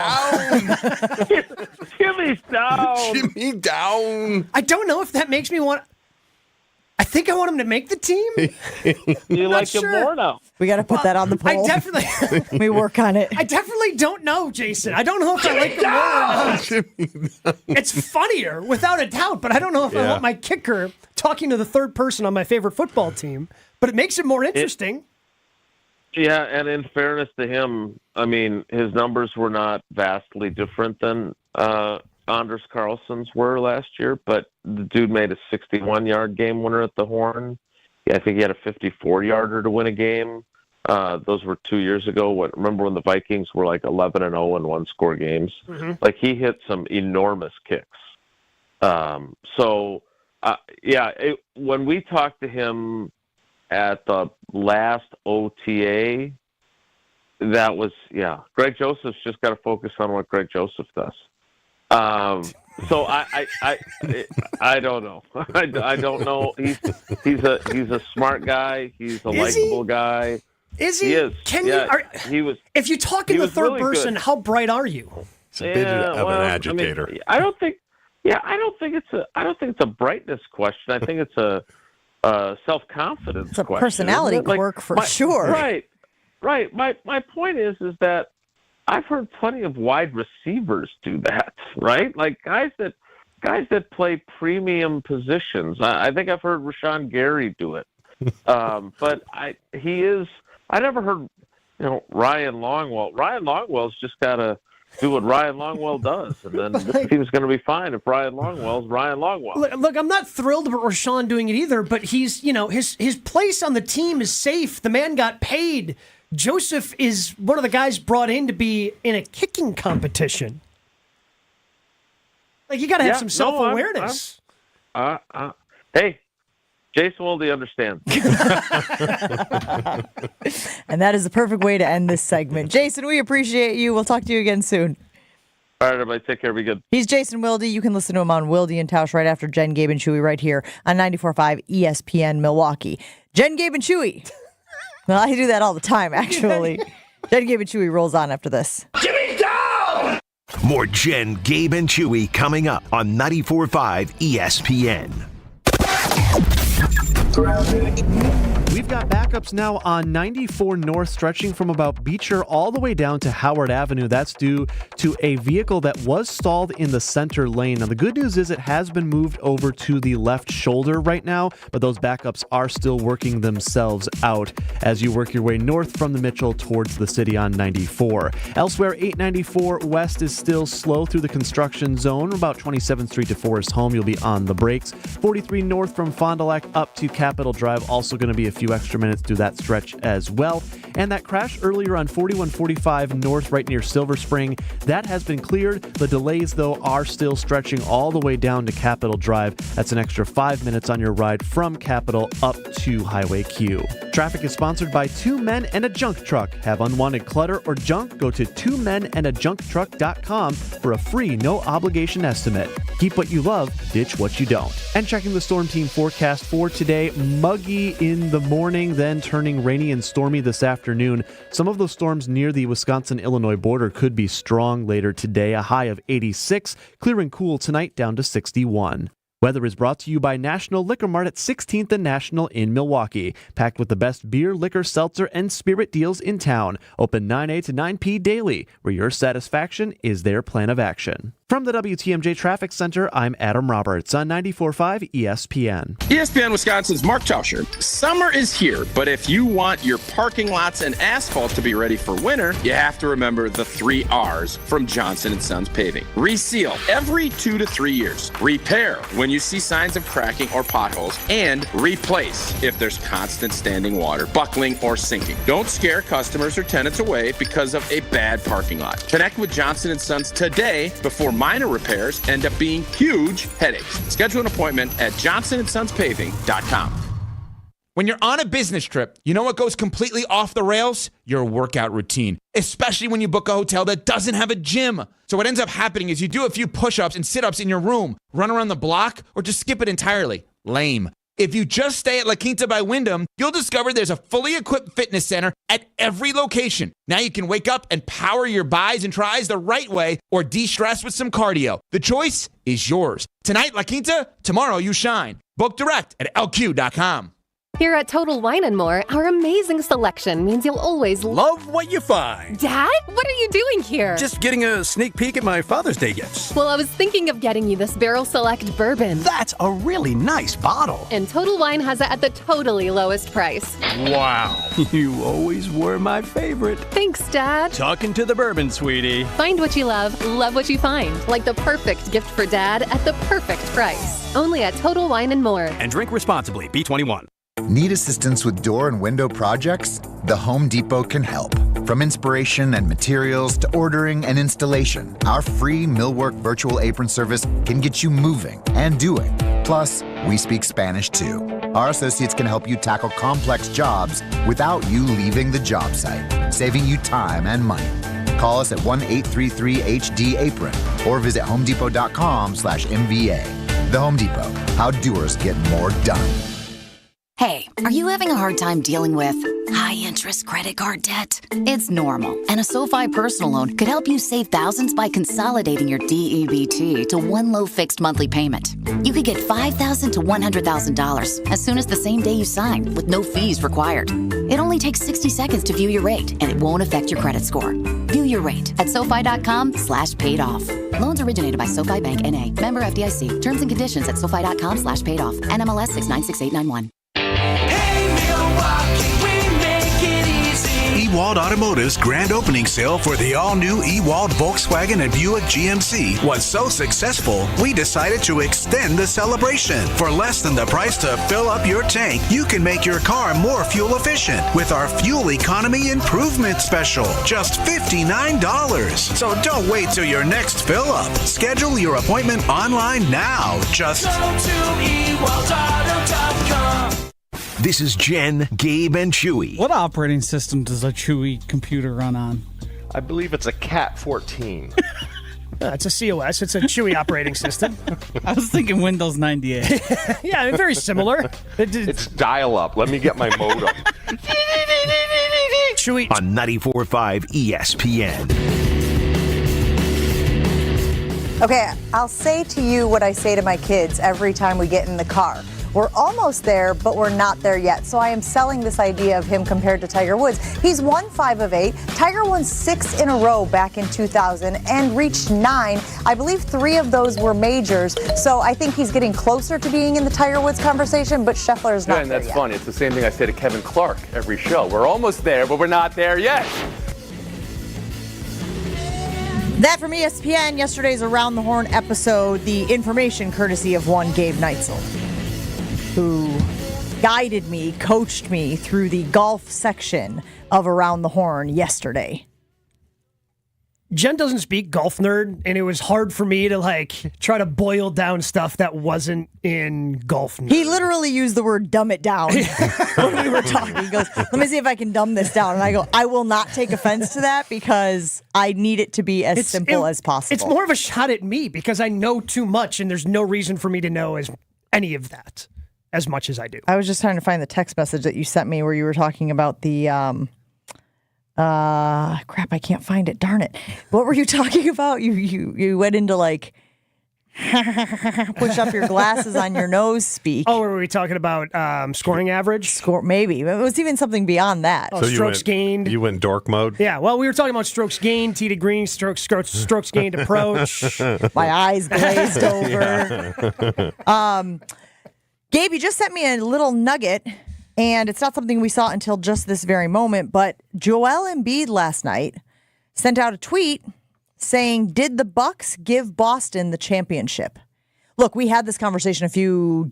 Jimmy's down. Jimmy down. I don't know if that makes me want. I think I want him to make the team. You like him more now? We got to put that on the poll. I definitely. We work on it. I definitely don't know, Jason. I don't know if I like him more or not. It's funnier, without a doubt, but I don't know if I want my kicker talking to the third person on my favorite football team. But it makes it more interesting. Yeah, and in fairness to him, I mean, his numbers were not vastly different than Anders Carlson's were last year, but the dude made a 61-yard game winner at the Horn. Yeah, I think he had a 54-yarder to win a game. Those were 2 years ago. Remember when the Vikings were like 11-0 in one-score games? Mm-hmm. Like, he hit some enormous kicks. When we talked to him at the last OTA, that was, Greg Joseph's just got to focus on what Greg Joseph does. So I don't know. I don't know. He's a smart guy. He's a likable guy. Is he? He is. Can he was. If you talk in the third really person, good. how bright are you? It's a bit of an agitator. I mean, I don't think it's a brightness question. I think it's a self-confidence It's a question. personality Like, quirk for sure. Right. My point is that I've heard plenty of wide receivers do that, right? Like guys that play premium positions. I think I've heard Rashawn Gary do it. But I never heard, Ryan Longwell. Ryan Longwell's just got to do what Ryan Longwell does, and then the team's going to be fine if Ryan Longwell's Ryan Longwell. Look, I'm not thrilled about Rashawn doing it either, but he's, his place on the team is safe. The man got paid. Joseph is one of the guys brought in to be in a kicking competition. Like, you got to have some self-awareness. Hey, Jason Wilde understands. And that is the perfect way to end this segment. Jason, we appreciate you. We'll talk to you again soon. All right, everybody, take care. Be good. He's Jason Wilde. You can listen to him on Wilde and Tausch right after Jen, Gabe, and Chewy right here on 94.5 ESPN Milwaukee. Jen, Gabe, and Chewy. Well, I do that all the time, actually. Jen, Gabe, and Chewy rolls on after this. Jimmy down! More Jen, Gabe, and Chewy coming up on 94.5 ESPN. We've got backups now on 94 North, stretching from about Beecher all the way down to Howard Avenue. That's due to a vehicle that was stalled in the center lane. Now, the good news is it has been moved over to the left shoulder right now, but those backups are still working themselves out as you work your way north from the Mitchell towards the city on 94. Elsewhere, 894 West is still slow through the construction zone. About 27th Street to Forest Home, you'll be on the brakes. 43 North from Fond du Lac up to Capitol Drive, also going to be a few extra minutes through that stretch as well. And that crash earlier on 4145 North right near Silver Spring, that has been cleared. The delays, though, are still stretching all the way down to Capitol Drive. That's an extra 5 minutes on your ride from Capitol up to Highway Q. Traffic is sponsored by Two Men and a Junk Truck. Have unwanted clutter or junk? Go to twomenandajuncktruck.com for a free, no-obligation estimate. Keep what you love, ditch what you don't. And checking the Storm Team forecast for today, muggy in the morning, then turning rainy and stormy this afternoon. Some of those storms near the Wisconsin-Illinois border could be strong later today. A high of 86, clear and cool tonight down to 61. Weather is brought to you by National Liquor Mart at 16th and National in Milwaukee. Packed with the best beer, liquor, seltzer, and spirit deals in town. Open 9 a to 9 p daily, where your satisfaction is their plan of action. From the WTMJ Traffic Center, I'm Adam Roberts on 94.5 ESPN. ESPN Wisconsin's Mark Tauscher. Summer is here, but if you want your parking lots and asphalt to be ready for winter, you have to remember the 3 R's from Johnson & Sons Paving. Reseal every 2 to 3 years. Repair when you see signs of cracking or potholes. And replace if there's constant standing water, buckling, or sinking. Don't scare customers or tenants away because of a bad parking lot. Connect with Johnson & Sons today before minor repairs end up being huge headaches. Schedule an appointment at johnsonsonspaving.com. When you're on a business trip, you know what goes completely off the rails? Your workout routine, especially when you book a hotel that doesn't have a gym. So what ends up happening is you do a few push-ups and sit-ups in your room, run around the block, or just skip it entirely. Lame. If you just stay at La Quinta by Wyndham, you'll discover there's a fully equipped fitness center at every location. Now you can wake up and power your buys and tries the right way or de-stress with some cardio. The choice is yours. Tonight, La Quinta, tomorrow you shine. Book direct at lq.com. Here at Total Wine & More, our amazing selection means you'll always love what you find. Dad, what are you doing here? Just getting a sneak peek at my Father's Day gifts. Well, I was thinking of getting you this Barrel Select bourbon. That's a really nice bottle. And Total Wine has it at the totally lowest price. Wow, you always were my favorite. Thanks, Dad. Talking to the bourbon, sweetie. Find what you love what you find. Like the perfect gift for Dad at the perfect price. Only at Total Wine & More. And drink responsibly. B21. Need assistance with door and window projects? The Home Depot can help. From inspiration and materials to ordering and installation, our free Millwork virtual apron service can get you moving and doing. Plus, we speak Spanish too. Our associates can help you tackle complex jobs without you leaving the job site, saving you time and money. Call us at 1-833-HD-APRON or visit homedepot.com/MVA. The Home Depot, how doers get more done. Hey, are you having a hard time dealing with high-interest credit card debt? It's normal, and a SoFi personal loan could help you save thousands by consolidating your DEBT to one low fixed monthly payment. You could get $5,000 to $100,000 as soon as the same day you sign, with no fees required. It only takes 60 seconds to view your rate, and it won't affect your credit score. View your rate at SoFi.com/paid-off. Loans originated by SoFi Bank N.A. Member FDIC. Terms and conditions at SoFi.com/paid-off. NMLS 696891. Ewald Automotive's grand opening sale for the all-new Ewald Volkswagen and Buick GMC was so successful, we decided to extend the celebration. For less than the price to fill up your tank, you can make your car more fuel efficient with our Fuel Economy Improvement Special, just $59. So don't wait till your next fill-up. Schedule your appointment online now. Just go to EwaldAuto.com. This is Jen, Gabe, and Chewy. What operating system does a Chewy computer run on? I believe it's a Cat 14. It's a COS. It's a Chewy operating system. I was thinking Windows 98. Yeah, very similar. It's dial-up. Let me get my modem. Chewy. On 94.5 ESPN. Okay, I'll say to you what I say to my kids every time we get in the car. We're almost there, but we're not there yet. So I am selling this idea of him compared to Tiger Woods. He's won 5 of 8. Tiger won 6 in a row back in 2000 and reached 9. I believe 3 of those were majors. So I think he's getting closer to being in the Tiger Woods conversation, but Scheffler is not there. And that's yet. funny. It's the same thing I say to Kevin Clark every show. We're almost there, but we're not there yet. That from ESPN, yesterday's Around the Horn episode, the information courtesy of one Gabe Neitzel, who guided me, coached me through the golf section of Around the Horn yesterday. Jen doesn't speak golf nerd, and it was hard for me to try to boil down stuff that wasn't in golf nerd. He literally used the word dumb it down when we were talking. He goes, let me see if I can dumb this down. And I go, I will not take offense to that because I need it to be as simple as possible. It's more of a shot at me because I know too much, and there's no reason for me to know any of that as much as I do. I was just trying to find the text message that you sent me where you were talking about the crap, I can't find it. Darn it. What were you talking about? You went into push up your glasses on your nose speak. Oh, were we talking about scoring average? Maybe. It was even something beyond that. Oh, so strokes gained. You went dork mode? Yeah, well, we were talking about strokes gained, tee to green, strokes gained approach. My eyes glazed over. Gabe, you just sent me a little nugget, and it's not something we saw until just this very moment, but Joel Embiid last night sent out a tweet saying, did the Bucks give Boston the championship? Look, we had this conversation a few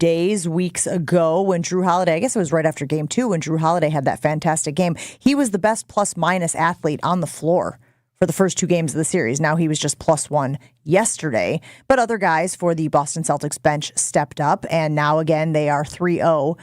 weeks ago when Drew Holiday, I guess it was right after game 2, when Drew Holiday had that fantastic game. He was the best plus-minus athlete on the floor for the first 2 games of the series. Now he was just +1 yesterday. But other guys for the Boston Celtics bench stepped up, and now again they are 3-0.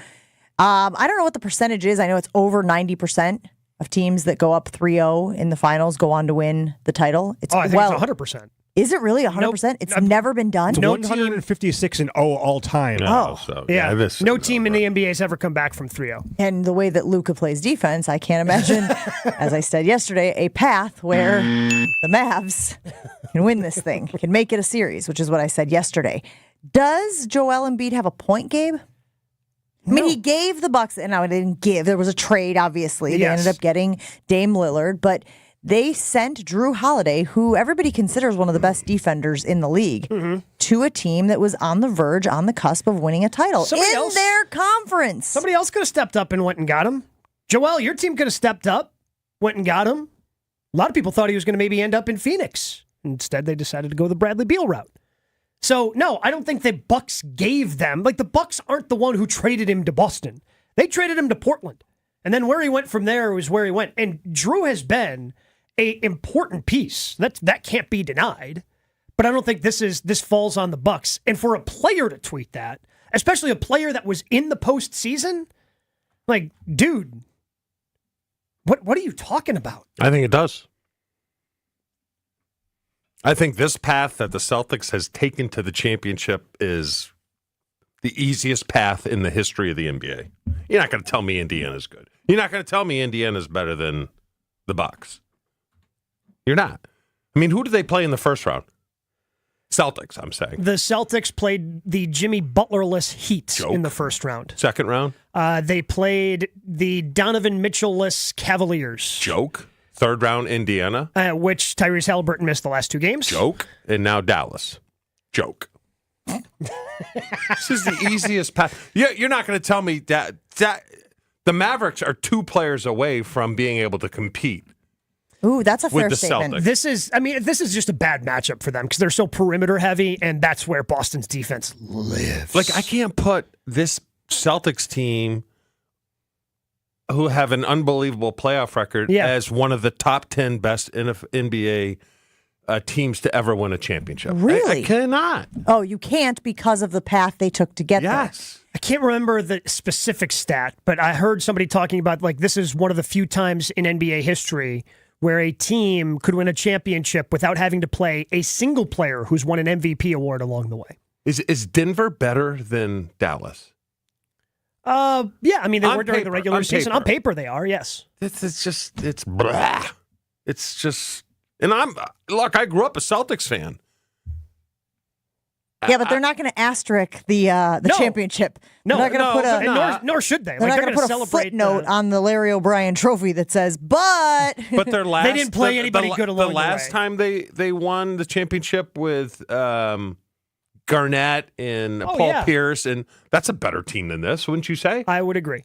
I don't know what the percentage is. I know it's over 90% of teams that go up 3-0 in the finals go on to win the title. I think it's 100%. Is it really 100%? It's never been done? It's 156-0 all time. No team in the NBA has ever come back from 3-0. And the way that Luka plays defense, I can't imagine, as I said yesterday, a path where the Mavs can win this thing, can make it a series, which is what I said yesterday. Does Joel Embiid have a point, Gabe? I mean, he gave the Bucks, and now they didn't give. There was a trade, obviously. They ended up getting Dame Lillard, but they sent Drew Holiday, who everybody considers one of the best defenders in the league, to a team that was on the verge, on the cusp of winning a title their conference. Somebody else could have stepped up and went and got him. Joel, your team could have stepped up, went and got him. A lot of people thought he was going to maybe end up in Phoenix. Instead, they decided to go the Bradley Beal route. So, no, I don't think the Bucks gave them. Like, the Bucks aren't the one who traded him to Boston. They traded him to Portland. And then where he went from there was where he went. And Drew has been a important piece. That can't be denied. But I don't think this falls on the Bucks. And for a player to tweet that, especially a player that was in the postseason, like, dude, what are you talking about? I think it does. I think this path that the Celtics has taken to the championship is the easiest path in the history of the NBA. You're not going to tell me Indiana's good. You're not going to tell me Indiana's better than the Bucks. You're not. I mean, who did they play in the first round? Celtics, I'm saying. The Celtics played the Jimmy Butler-less Heat in the first round. Second round? They played the Donovan Mitchell-less Cavaliers. Joke. Third round, Indiana. Which Tyrese Halliburton missed the last 2 games. Joke. And now Dallas. Joke. This is the easiest path. You're not going to tell me that the Mavericks are 2 players away from being able to compete. Ooh, that's a fair statement. Celtics. This is just a bad matchup for them because they're so perimeter heavy, and that's where Boston's defense lives. Like, I can't put this Celtics team, who have an unbelievable playoff record, as one of the top 10 best NBA teams to ever win a championship. Really? I cannot. Oh, you can't because of the path they took to get there. I can't remember the specific stat, but I heard somebody talking about, like, this is one of the few times in NBA history where a team could win a championship without having to play a single player who's won an MVP award along the way. Is Denver better than Dallas? Yeah, I mean, they On were during the paper, regular on season. paper. On paper, they are, yes. It's blah. It's just, and I grew up a Celtics fan. Yeah, but they're not going to asterisk the championship. No, they're not going to put nor should they. They're not going to put a celebrate footnote on the Larry O'Brien trophy that says, but their last, they didn't play anybody good along the last time they won the championship with Garnett and Paul Pierce, and that's a better team than this, wouldn't you say? I would agree.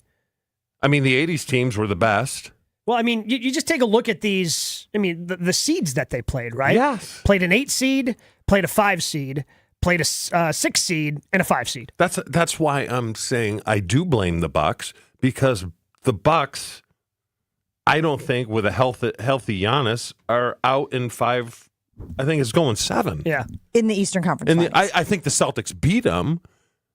I mean, the 80s teams were the best. Well, I mean, you just take a look at these, I mean, the seeds that they played, right? Yes. Played an 8 seed, played a 5 seed, played a 6 seed, and a 5 seed. That's why I'm saying I do blame the Bucks, because the Bucks, I don't think with a healthy Giannis, are out in 5. I think it's going 7. Yeah. In the Eastern Conference. I think the Celtics beat them,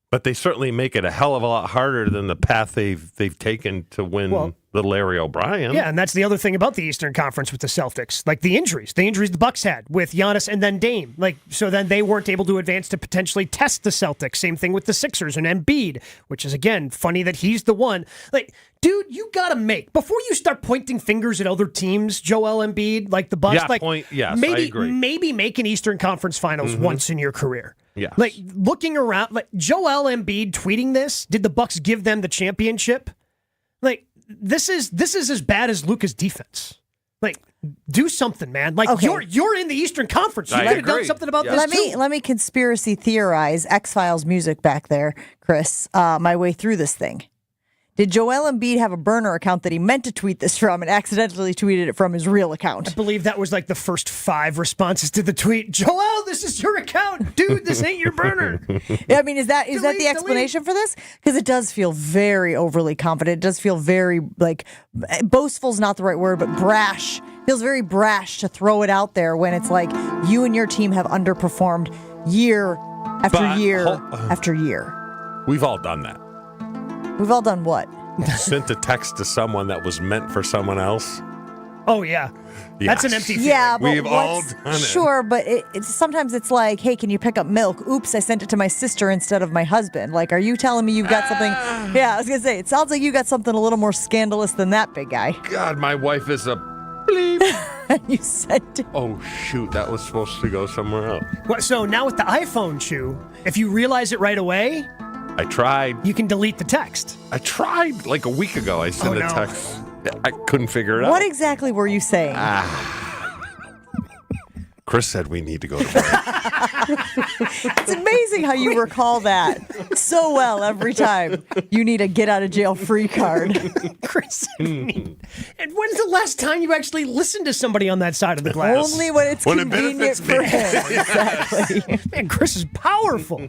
but they certainly make it a hell of a lot harder than the path they've taken to win the Larry O'Brien. Yeah, and that's the other thing about the Eastern Conference with the Celtics. Like the injuries the Bucks had with Giannis and then Dame. Like, so then they weren't able to advance to potentially test the Celtics. Same thing with the Sixers and Embiid, which is, again, funny that he's the one. Like, dude, you got to before you start pointing fingers at other teams, Joel Embiid, like the Bucks, yes, maybe, I agree. Maybe make an Eastern Conference Finals once in your career. Yeah. Like, looking around, like Joel Embiid tweeting this, did the Bucks give them the championship? Like, this is as bad as Luka's defense. Like, do something, man. Like, you're in the Eastern Conference. You could have done something about this too. Let me conspiracy theorize X-Files music back there, Chris, my way through this thing. Did Joel Embiid have a burner account that he meant to tweet this from and accidentally tweeted it from his real account? I believe that was like the first 5 responses to the tweet. Joel, this is your account. Dude, this ain't your burner. Yeah, I mean, is that the explanation for this? Because it does feel very overly confident. It does feel very, like, boastful's not the right word, but brash. Feels very brash to throw it out there when it's like you and your team have underperformed year after year after year. We've all done that. We've all done what? Sent a text to someone that was meant for someone else. Oh, yeah. Yes. That's an empty feeling. Yeah, but we've all done it. Sure, but sometimes it's like, hey, can you pick up milk? Oops, I sent it to my sister instead of my husband. Like, are you telling me you've got something? Yeah, I was going to say, it sounds like you got something a little more scandalous than that, big guy. God, my wife is a bleep. You sent it. Oh, shoot, that was supposed to go somewhere else. Well, so now with the iPhone, Chew, if you realize it right away, I tried. You can delete the text. I tried like a week ago. I sent a text. I couldn't figure it out. What exactly were you saying? Chris said we need to go to work. It's amazing how you recall that so well every time you need a get out of jail free card. Chris, and when's the last time you actually listened to somebody on that side of the glass? Only when it's convenient for him. Exactly. Man, Chris is powerful.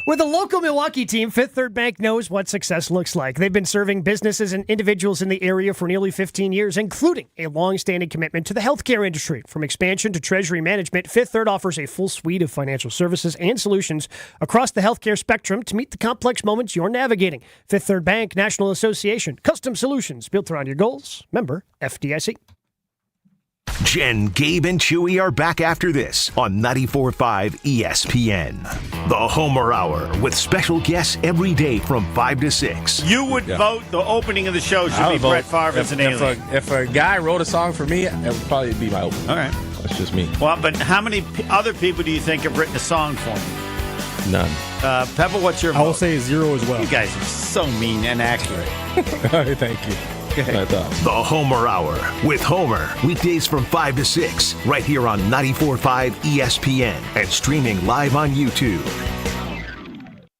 With a local Milwaukee team, Fifth Third Bank knows what success looks like. They've been serving businesses and individuals in the area for nearly 15 years, including a long-standing commitment to the healthcare industry. From expansion to treasury management, Fifth Third offers a full suite of financial services and solutions across the healthcare spectrum to meet the complex moments you're navigating. Fifth Third Bank, National Association, custom solutions built around your goals. Member FDIC. Jen, Gabe, and Chewy are back after this on 94.5 ESPN. The Homer Hour with special guests every day from 5 to 6. You would vote the opening of the show should be Brett Favre as an alien. If a guy wrote a song for me, it would probably be my opening. All right. That's just me. Well, but how many other people do you think have written a song for me? None. Pepper, what's your vote? I will say 0 as well. You guys are so mean and accurate. All right, thank you. The Homer Hour with Homer, weekdays from 5 to 6, right here on 94.5 ESPN and streaming live on YouTube.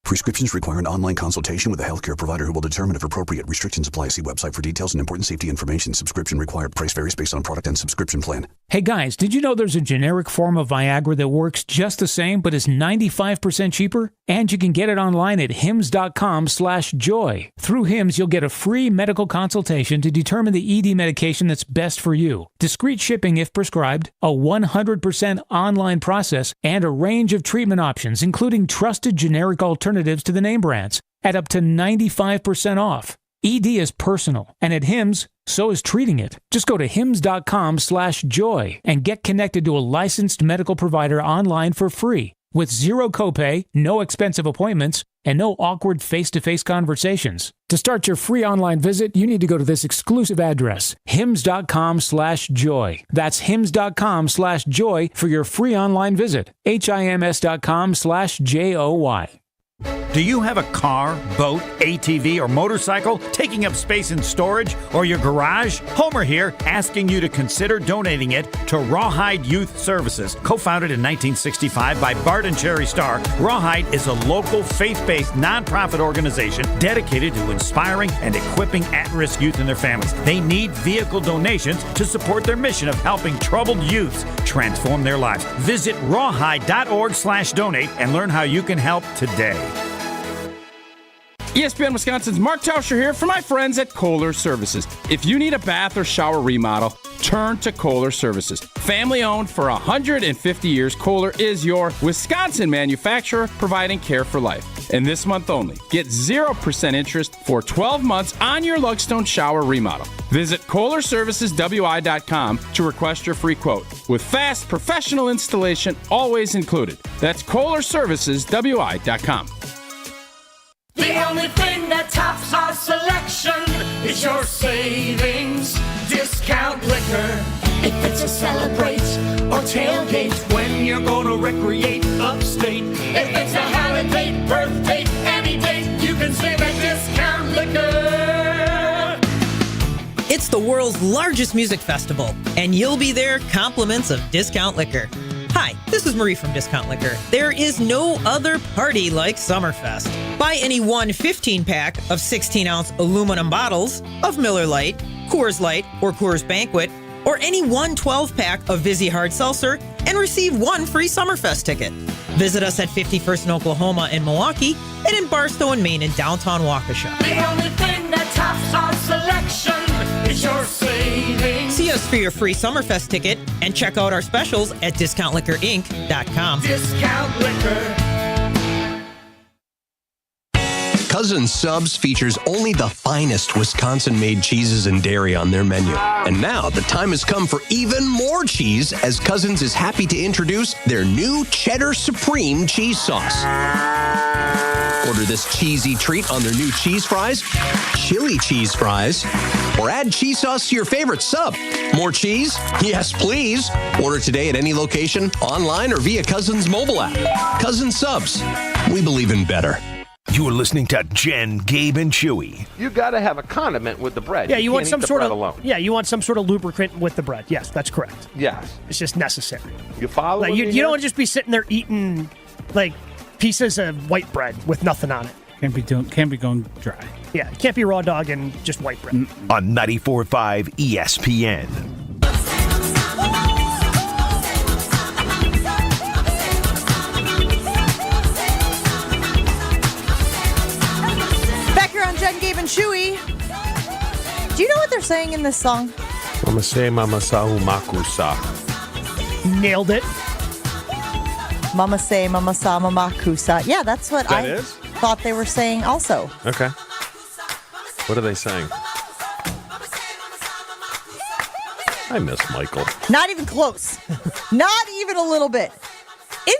Prescriptions require an online consultation with a healthcare provider who will determine if appropriate. Restrictions apply. See website for details and important safety information. Subscription required. Price varies based on product and subscription plan. Hey guys, did you know there's a generic form of Viagra that works just the same but is 95% cheaper? And you can get it online at hims.com/joy. Through Hims, you'll get a free medical consultation to determine the ED medication that's best for you. Discreet shipping if prescribed, a 100% online process, and a range of treatment options, including trusted generic alternatives to the name brands, at up to 95% off. ED is personal, and at Hims, so is treating it. Just go to hims.com/joy and get connected to a licensed medical provider online for free with zero copay, no expensive appointments, and no awkward face-to-face conversations. To start your free online visit, you need to go to this exclusive address, hims.com/joy. That's hims.com/joy for your free online visit. HIMS.com/JOY. Do you have a car, boat, ATV, or motorcycle taking up space in storage or your garage? Homer here, asking you to consider donating it to Rawhide Youth Services. Co-founded in 1965 by Bart and Cherry Starr, Rawhide is a local faith-based nonprofit organization dedicated to inspiring and equipping at-risk youth and their families. They need vehicle donations to support their mission of helping troubled youths transform their lives. Visit rawhide.org/donate and learn how you can help today. ESPN Wisconsin's Mark Tauscher here for my friends at Kohler Services. If you need a bath or shower remodel, turn to Kohler Services. Family owned for 150 years, Kohler is your Wisconsin manufacturer providing care for life. And this month only, get 0% interest for 12 months on your Lugstone shower remodel. Visit KohlerServicesWI.com to request your free quote. With fast, professional installation always included. That's KohlerServicesWI.com. The only thing that tops our selection is your savings discount liquor. If it's a celebrate or tailgate, when you're gonna recreate upstate. If it's a holiday, birthday, any date, you can save at Discount Liquor. It's the world's largest music festival, and you'll be there compliments of Discount Liquor. Hi, this is Marie from Discount Liquor. There is no other party like Summerfest. Buy any one 15-pack of 16-ounce aluminum bottles of Miller Lite, Coors Light, or Coors Banquet, or any one 12-pack of Vizzy Hard Seltzer and receive one free Summerfest ticket. Visit us at 51st in Oklahoma and Milwaukee and in Barstow and Maine in downtown Waukesha. The only thing that tops our selection is your savings. See us for your free Summerfest ticket and check out our specials at DiscountLiquorInc.com. Discount Liquor. Cousin Subs features only the finest Wisconsin-made cheeses and dairy on their menu. And now the time has come for even more cheese, as Cousins is happy to introduce their new Cheddar Supreme cheese sauce. Order this cheesy treat on their new cheese fries, chili cheese fries, or add cheese sauce to your favorite sub. More cheese? Yes, please. Order today at any location, online, or via Cousins mobile app. Cousin Subs. We believe in better. You're listening to Jen, Gabe, and Chewy. You got to have a condiment with the bread. Yeah, you want can't some eat the sort bread of alone. you want some sort of lubricant with the bread. Yes, that's correct. Yes, it's just necessary. You follow? Like, you don't just be sitting there eating like pieces of white bread with nothing on it. Can't be going dry. Yeah, it can't be raw dog and just white bread. On 94.5 ESPN. Jen, Gabe, and Chewy. Do you know what they're saying in this song? Mama say, mama sa makusa. Nailed it. Mama say, mama sa, mama kusa. Yeah, that's what That is? thought they were saying also. Okay. What are they saying? I miss Michael. Not even close. Not even a little bit.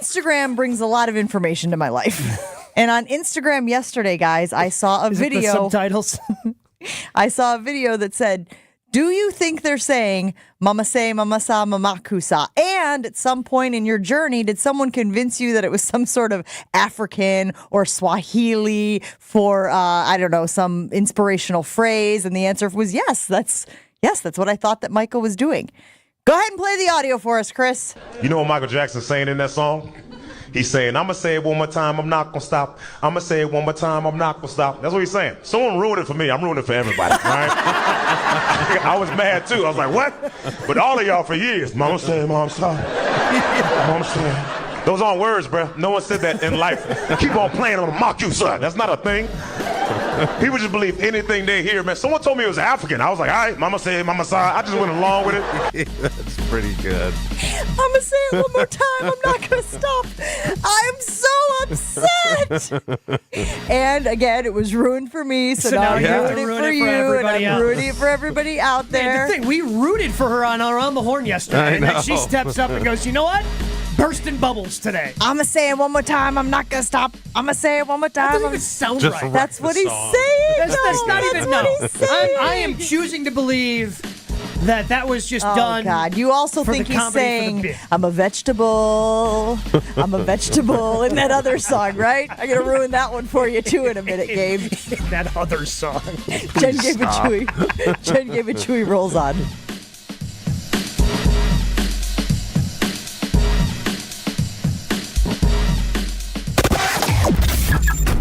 Instagram brings a lot of information to my life. And on Instagram yesterday, guys, I saw a video. It the subtitles? I saw a video that said, do you think they're saying mama say, mama sa, mama kusa? And at some point in your journey, did someone convince you that it was some sort of African or Swahili for, I don't know, some inspirational phrase? And the answer was yes. That's what I thought that Michael was doing. Go ahead and play the audio for us, Chris. You know what Michael Jackson's saying in that song? He's saying, I'm going to say it one more time, I'm not going to stop. I'm going to say it one more time, I'm not going to stop. That's what he's saying. Someone ruined it for me. I'm ruining it for everybody, right? I was mad, too. I was like, what? But all of y'all for years, Mama say, Mom, stop. Mama say. Those aren't words, bro. No one said that in life. Keep on playing, I'm going to mock you, son. That's not a thing. People just believe anything they hear, man. Someone told me it was African. I was like, all right, Mama say, Mama sa. I just went along with it. That's pretty good. I'm going to say it one more time. I'm not going to stop. I'm so upset. And again, it was ruined for me. So now I'm ruining it for you. And I'm ruining it for everybody out there. Man, the thing, we rooted for her on Around the Horn yesterday. And then she steps up and goes, you know what? Bursting bubbles today. I'm going to say it one more time. I'm not going to stop. I'm going to say it one more time. That doesn't even sound Just right. That's what he's saying. That's not even, no. What he's saying. I am choosing to believe that was just done. Oh, God. You also think he's saying, I'm a vegetable. I'm a vegetable in that other song, right? I'm going to ruin that one for you, too, in a minute, Gabe. That other song. Jen, Gabe, and Chewy. Jen, Gabe, and Chewy rolls on.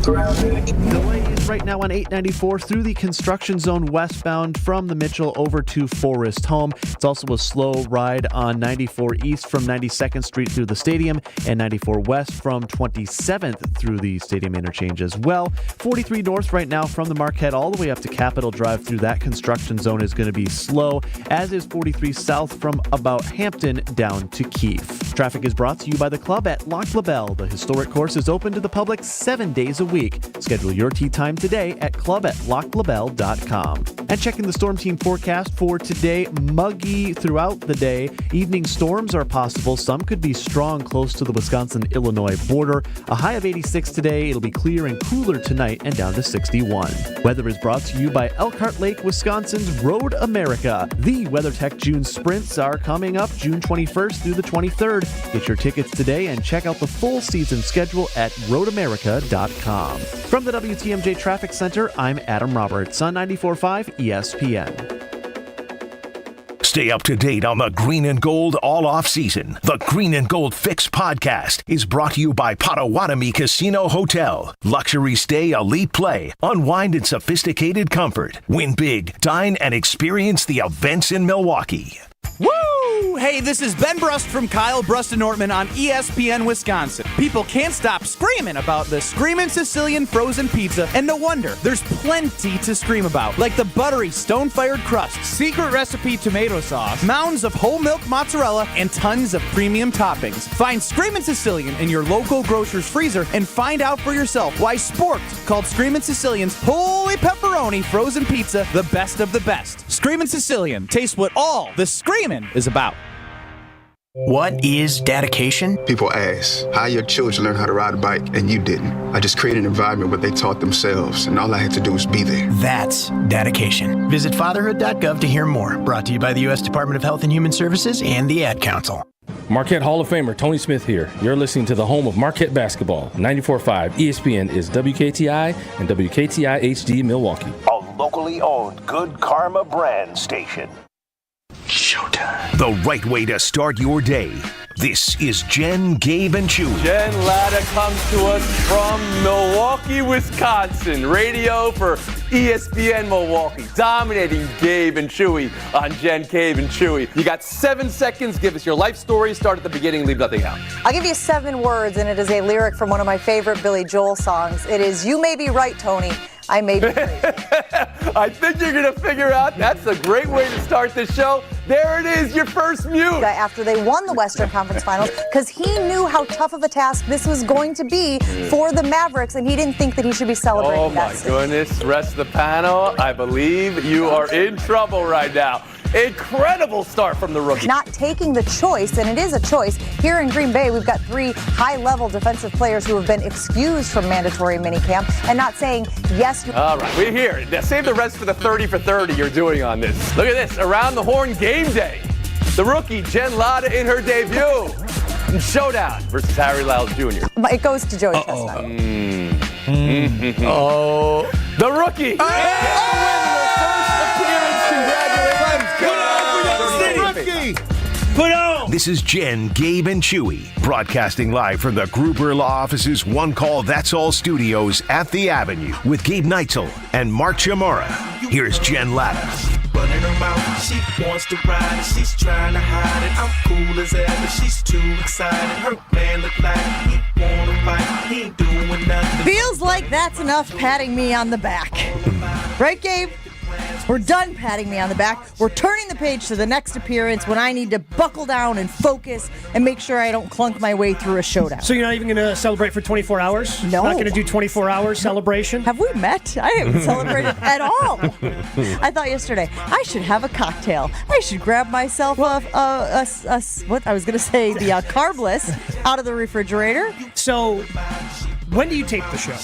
The way you right now on 894 through the construction zone westbound from the Mitchell over to Forest Home. It's also a slow ride on 94 east from 92nd Street through the stadium and 94 west from 27th through the stadium interchange as well. 43 north right now from the Marquette all the way up to Capitol Drive through that construction zone is going to be slow, as is 43 south from about Hampton down to Keefe. Traffic is brought to you by the club at Lac La Belle. The historic course is open to the public 7 days a week. Schedule your tee time today at club@laclabelle.com. And checking the Storm Team forecast for today, muggy throughout the day. Evening storms are possible. Some could be strong close to the Wisconsin-Illinois border. A high of 86 today. It'll be clear and cooler tonight and down to 61. Weather is brought to you by Elkhart Lake, Wisconsin's Road America. The WeatherTech June sprints are coming up June 21st through the 23rd. Get your tickets today and check out the full season schedule at roadamerica.com. From the WTMJ Traffic Center, I'm Adam Roberts on 94.5 ESPN. Stay up to date on the Green and Gold all off season. The Green and Gold Fix podcast is brought to you by Potawatomi Casino Hotel. Luxury stay, elite play, unwind in sophisticated comfort. Win big, dine, and experience the events in Milwaukee. Woo! Hey, this is Ben Brust from Kyle Brust and Ortman on ESPN Wisconsin. People can't stop screaming about the Screamin' Sicilian frozen pizza, and no wonder. There's plenty to scream about, like the buttery stone-fired crust, secret recipe tomato sauce, mounds of whole milk mozzarella, and tons of premium toppings. Find Screamin' Sicilian in your local grocer's freezer and find out for yourself why Sporked called Screamin' Sicilian's Holy Pepperoni frozen pizza the best of the best. Screamin' Sicilian. Taste what all the screaming is about. What is dedication? People ask, how your children learn how to ride a bike and you didn't? I just created an environment where they taught themselves and all I had to do was be there. That's dedication. Visit fatherhood.gov to hear more. Brought to you by the U.S. Department of Health and Human Services and the Ad Council. Marquette Hall of Famer Tony Smith here. You're listening to the home of Marquette basketball. 94.5 ESPN is WKTI and WKTI HD Milwaukee. A locally owned Good Karma brand station. Showtime. The right way to start your day. This is Jen, Gabe, and Chewy. Jen Latta comes to us from Milwaukee, Wisconsin. Radio for ESPN Milwaukee. Dominating Gabe and Chewy on Jen, Gabe, and Chewy. You got 7 seconds. Give us your life story. Start at the beginning. Leave nothing out. I'll give you 7 words, and it is a lyric from one of my favorite Billy Joel songs. It is, "You may be right, Tony. I may be crazy." I think you're going to figure out that's a great way to start the show. There it is, your first mute. After they won the Western Conference Finals, because he knew how tough of a task this was going to be for the Mavericks, and he didn't think that he should be celebrating Oh, my goodness. Rest of the panel, I believe you are in trouble right now. Incredible start from the rookie. Not taking the choice, and it is a choice. Here in Green Bay, we've got 3 high-level defensive players who have been excused from mandatory minicamp and not saying yes. All right, we're here. Now save the rest for the 30 for 30 you're doing on this. Look at this, around the horn game day. The rookie, Jen Latta, in her debut. In Showdown versus Harry Lyles Jr. It goes to Joey Chestnut. Oh, the rookie. Put on! This is Jen, Gabe, and Chewy, broadcasting live from the Gruber Law Office's One Call That's All studios at the Avenue with Gabe Neitzel and Mark Chamora. Here's Jen Latta. Running her mouth, she wants to ride it, she's trying to hide it. I'm cool as ever, she's too excited. Her man look like he wanna fight, he ain't doing nothing. Feels like that's enough patting me on the back. Right, Gabe? We're done patting me on the back. We're turning the page to the next appearance when I need to buckle down and focus and make sure I don't clunk my way through a showdown. So you're not even going to celebrate for 24 hours? No. Not going to do 24-hour celebration? Have we met? I haven't celebrated at all. I thought yesterday, I should have a cocktail. I should grab myself what I was going to say, the carbless out of the refrigerator. So when do you tape the show?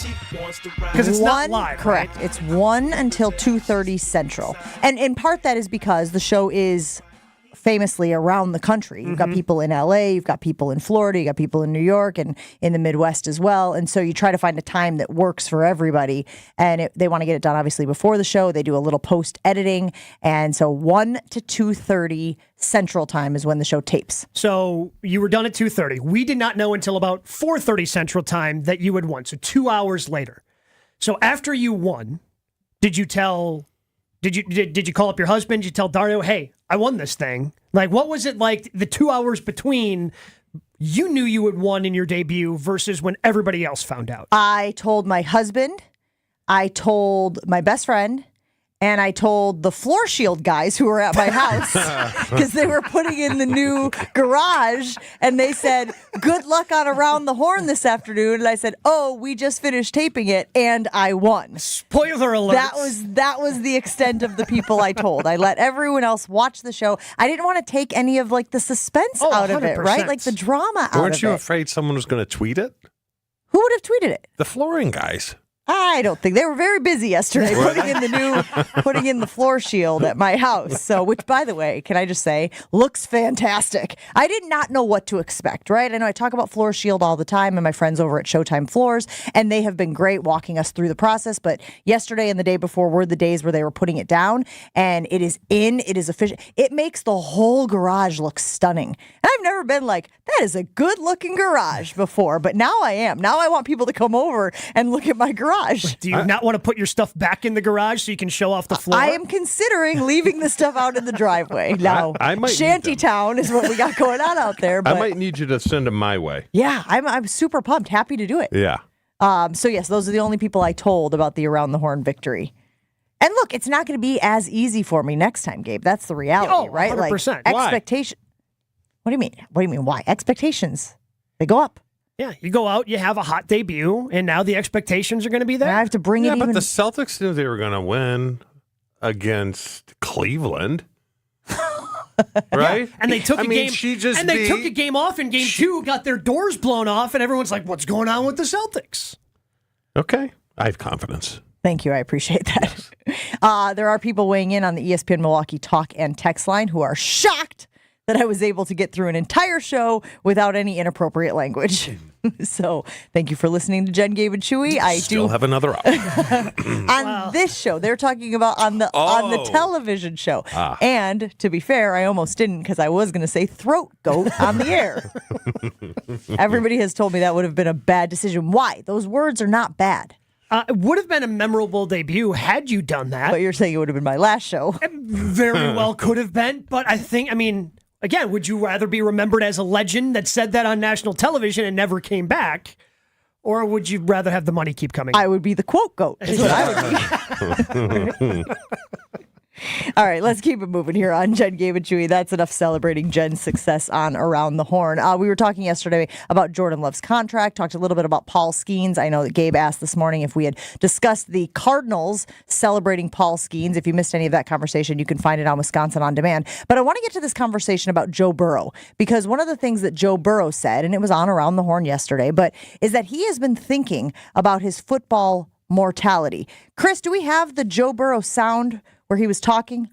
Because it's not live, correct. Right? It's 1 until 2:30 Central. And in part that is because the show is famously around the country. You've got people in LA, you've got people in Florida, you got people in New York and in the Midwest as well. And so you try to find a time that works for everybody. And they want to get it done obviously before the show. They do a little post editing. And so 1 to 2:30 Central Time is when the show tapes. So you were done at 2:30. We did not know until about 4:30 Central Time that you had won. So 2 hours later. So after you won, did you call up your husband? Did you tell Dario, hey, I won this thing? Like, what was it like the 2 hours between you knew you had won in your debut versus when everybody else found out? I told my husband, I told my best friend, and I told the floor shield guys who were at my house because they were putting in the new garage, and they said, good luck on Around the Horn this afternoon. And I said, oh, we just finished taping it, and I won. Spoiler alert. That was the extent of the people I told. I let everyone else watch the show. I didn't want to take any of like the suspense out of it, right? Like the drama out of it. Weren't you afraid someone was going to tweet it? Who would have tweeted it? The flooring guys. I don't think they were very busy yesterday putting in the floor shield at my house. So, which, by the way, can I just say, looks fantastic. I did not know what to expect, right? I know I talk about floor shield all the time, and my friends over at Showtime Floors, and they have been great walking us through the process. But yesterday and the day before were the days where they were putting it down, and it is official. It makes the whole garage look stunning. And I've never been like, that is a good looking garage before, but now I am. Now I want people to come over and look at my garage. Do you not want to put your stuff back in the garage so you can show off the floor? I am considering leaving the stuff out in the driveway. Now, I might Shantytown is what we got going on out there. But I might need you to send them my way. Yeah, I'm super pumped. Happy to do it. Yeah. So, yes, those are the only people I told about the Around the Horn victory. And look, it's not going to be as easy for me next time, Gabe. That's the reality, right? 100%. Like, expectation. What do you mean? What do you mean? Why? Expectations. They go up. Yeah, you go out, you have a hot debut, and now the expectations are going to be there. And I have to bring it but even. the Celtics knew they were going to win against Cleveland. Right? And they took I a mean, game. They took a game off in game 2, got their doors blown off, and everyone's like, what's going on with the Celtics? Okay. I have confidence. Thank you. I appreciate that. There are people weighing in on the ESPN Milwaukee talk and text line who are shocked that I was able to get through an entire show without any inappropriate language. So thank you for listening to Jen, Gabe, and Chewy. I Still have another option. on this show. They're talking about on the television show. And to be fair, I almost didn't because I was going to say throat goat on the air. Everybody has told me that would have been a bad decision. Why? Those words are not bad. It would have been a memorable debut had you done that. But you're saying it would have been my last show. Very well could have been. But again, would you rather be remembered as a legend that said that on national television and never came back? Or would you rather have the money keep coming? I would be the quote goat, is what I would be. All right, let's keep it moving here on Jen, Gabe, and Chewy. That's enough celebrating Jen's success on Around the Horn. We were talking yesterday about Jordan Love's contract, talked a little bit about Paul Skeens. I know that Gabe asked this morning if we had discussed the Cardinals celebrating Paul Skeens. If you missed any of that conversation, you can find it on Wisconsin On Demand. But I want to get to this conversation about Joe Burrow, because one of the things that Joe Burrow said, and it was on Around the Horn yesterday, but is that he has been thinking about his football mortality. Chris, do we have the Joe Burrow sound where he was talking?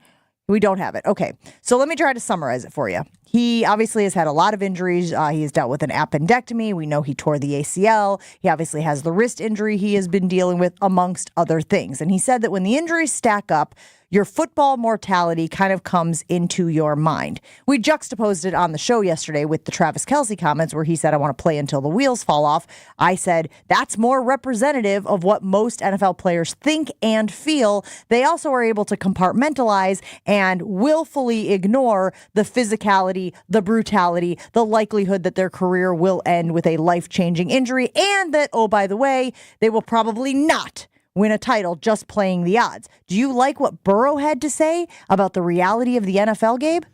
We don't have it. Okay. So let me try to summarize it for you. He obviously has had a lot of injuries. He has dealt with an appendectomy. We know he tore the ACL. He obviously has the wrist injury he has been dealing with, amongst other things. And he said that when the injuries stack up, your football mortality kind of comes into your mind. We juxtaposed it on the show yesterday with the Travis Kelce comments where he said, I want to play until the wheels fall off. I said, that's more representative of what most NFL players think and feel. They also are able to compartmentalize and willfully ignore the physicality, the brutality, the likelihood that their career will end with a life-changing injury, and that, oh, by the way, they will probably not win a title just playing the odds. Do you like what Burrow had to say about the reality of the NFL, Gabe?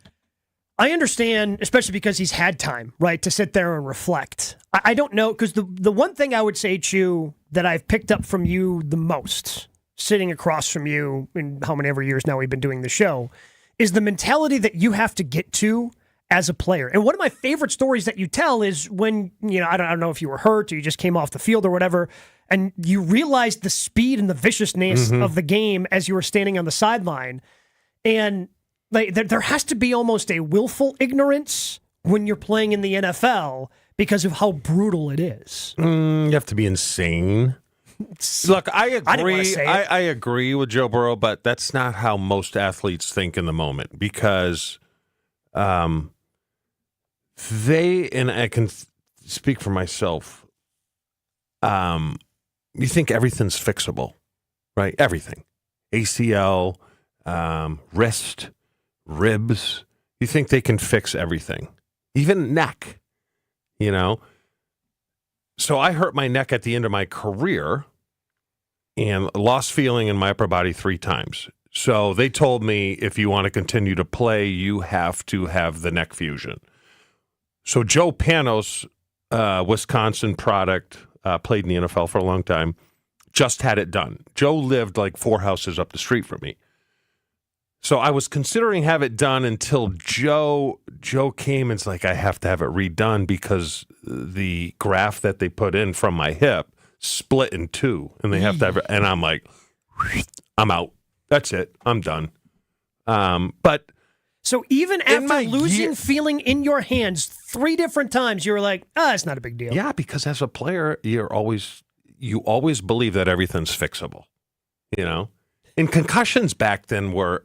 I understand, especially because he's had time, right, to sit there and reflect. I don't know, because the one thing I would say, Chew, that I've picked up from you the most, sitting across from you in how many ever years now we've been doing the show, is the mentality that you have to get to as a player. And one of my favorite stories that you tell is when, I don't know if you were hurt or you just came off the field or whatever, and you realized the speed and the viciousness of the game as you were standing on the sideline. And like there has to be almost a willful ignorance when you're playing in the NFL because of how brutal it is. You have to be insane. Look, I agree. I agree with Joe Burrow, but that's not how most athletes think in the moment, because and I can speak for myself, you think everything's fixable, right? Everything. ACL, wrist, ribs. You think they can fix everything, even neck, you know? So I hurt my neck at the end of my career and lost feeling in my upper body 3 times. So they told me, if you want to continue to play, you have to have the neck fusion. So Joe Panos, Wisconsin product, played in the NFL for a long time, just had it done. Joe lived like 4 houses up the street from me. So I was considering have it done until Joe came and's like, I have to have it redone because the graft that they put in from my hip split in 2, and they have to have it. And I'm like, I'm out. That's it. I'm done. But so even after losing feeling in your hands 3 different times, you were like, it's not a big deal. Yeah, because as a player, you always believe that everything's fixable, you know? And concussions back then were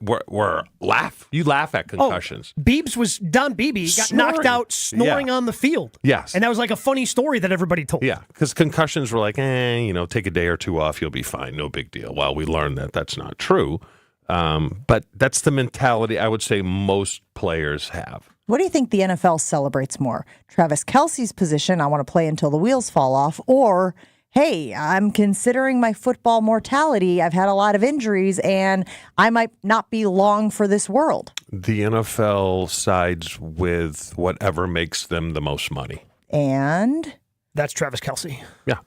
laugh. You laugh at concussions. Don Beebe got knocked out snoring on the field. Yes. And that was like a funny story that everybody told. Yeah, because concussions were like, take a day or 2 off, you'll be fine, no big deal. Well, we learned that that's not true. But that's the mentality I would say most players have. What do you think the NFL celebrates more? Travis Kelce's position, I want to play until the wheels fall off, or hey, I'm considering my football mortality. I've had a lot of injuries, and I might not be long for this world. The NFL sides with whatever makes them the most money. And? That's Travis Kelce. Yeah.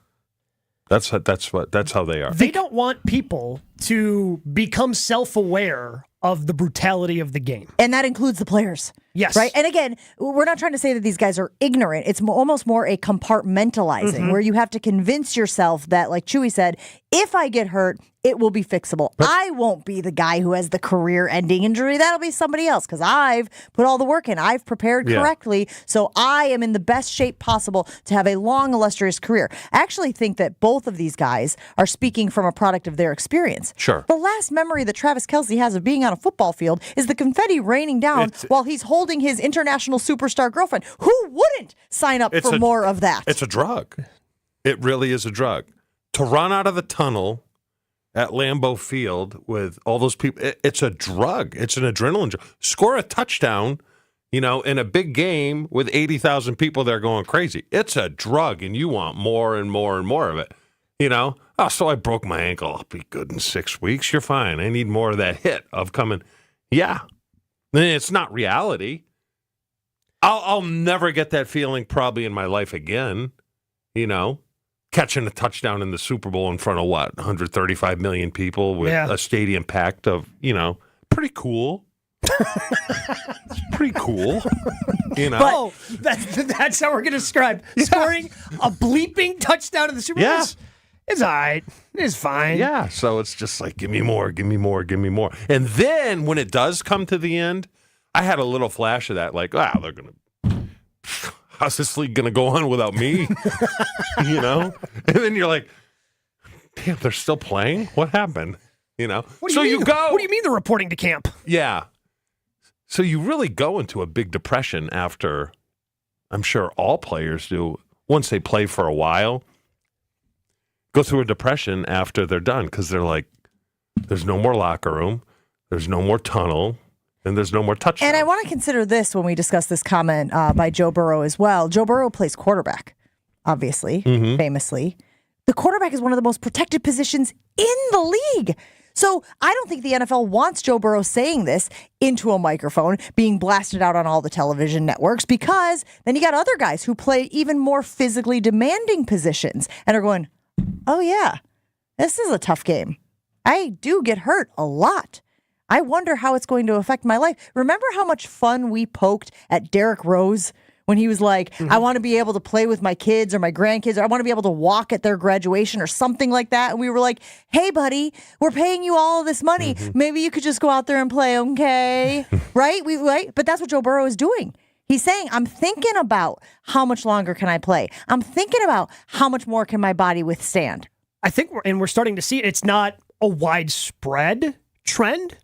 That's how they are. They don't want people to become self-aware of the brutality of the game. And that includes the players. Yes. Right? And again, we're not trying to say that these guys are ignorant. It's almost more a compartmentalizing where you have to convince yourself that, like Chewy said, if I get hurt, it will be fixable. I won't be the guy who has the career-ending injury. That'll be somebody else because I've put all the work in. I've prepared correctly, so I am in the best shape possible to have a long, illustrious career. I actually think that both of these guys are speaking from a product of their experience. Sure. The last memory that Travis Kelce has of being on a football field is the confetti raining down while he's holding his international superstar girlfriend. Who wouldn't sign up for more of that? It's a drug. It really is a drug. To run out of the tunnel at Lambeau Field with all those people, it's a drug. It's an adrenaline drug. Score a touchdown, in a big game with 80,000 people there going crazy. It's a drug, and you want more and more and more of it. Oh, so I broke my ankle. I'll be good in 6 weeks. You're fine. I need more of that hit of coming. Yeah. It's not reality. I'll never get that feeling probably in my life again, catching a touchdown in the Super Bowl in front of 135 million people with a stadium packed of, pretty cool. It's pretty cool. But that's how we're going to describe scoring a bleeping touchdown in the Super Bowl. Yeah. It's all right. It's fine. Yeah. So it's just like, give me more, give me more, give me more. And then when it does come to the end, I had a little flash of that, like, they're going to, how's this league going to go on without me? And then you're like, damn, they're still playing? What happened? What do you mean they're reporting to camp? Yeah. So you really go into a big depression after, I'm sure all players do, once they play for a while, go through a depression after they're done because they're like, there's no more locker room, there's no more tunnel, and there's no more touchdown. And I want to consider this when we discuss this comment by Joe Burrow as well. Joe Burrow plays quarterback, obviously, famously. The quarterback is one of the most protected positions in the league. So I don't think the NFL wants Joe Burrow saying this into a microphone, being blasted out on all the television networks, because then you got other guys who play even more physically demanding positions and are going, oh yeah, this is a tough game. I do get hurt a lot. I wonder how it's going to affect my life. Remember how much fun we poked at Derrick Rose when he was like, I want to be able to play with my kids or my grandkids, or I want to be able to walk at their graduation or something like that. And we were like, hey, buddy, we're paying you all of this money. Maybe you could just go out there and play, okay? Right? But that's what Joe Burrow is doing. He's saying, I'm thinking about how much longer can I play? I'm thinking about how much more can my body withstand? I think we're starting to see it. It's not a widespread trend.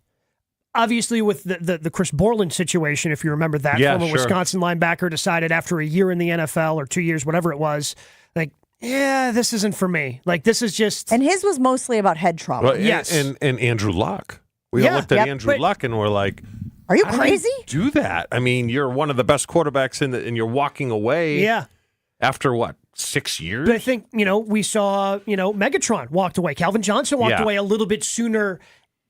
Obviously, with the Chris Borland situation, if you remember that, former Wisconsin linebacker decided after a year in the NFL or 2 years, whatever it was, like, yeah, this isn't for me. Like, this is just. And his was mostly about head trauma. Well, and Andrew Luck. We all looked at Andrew Luck and we're like, are you how crazy? do you do that? I mean, you're one of the best quarterbacks and you're walking away. Yeah. After what, 6 years? But I think, we saw, Megatron walked away. Calvin Johnson walked away a little bit sooner.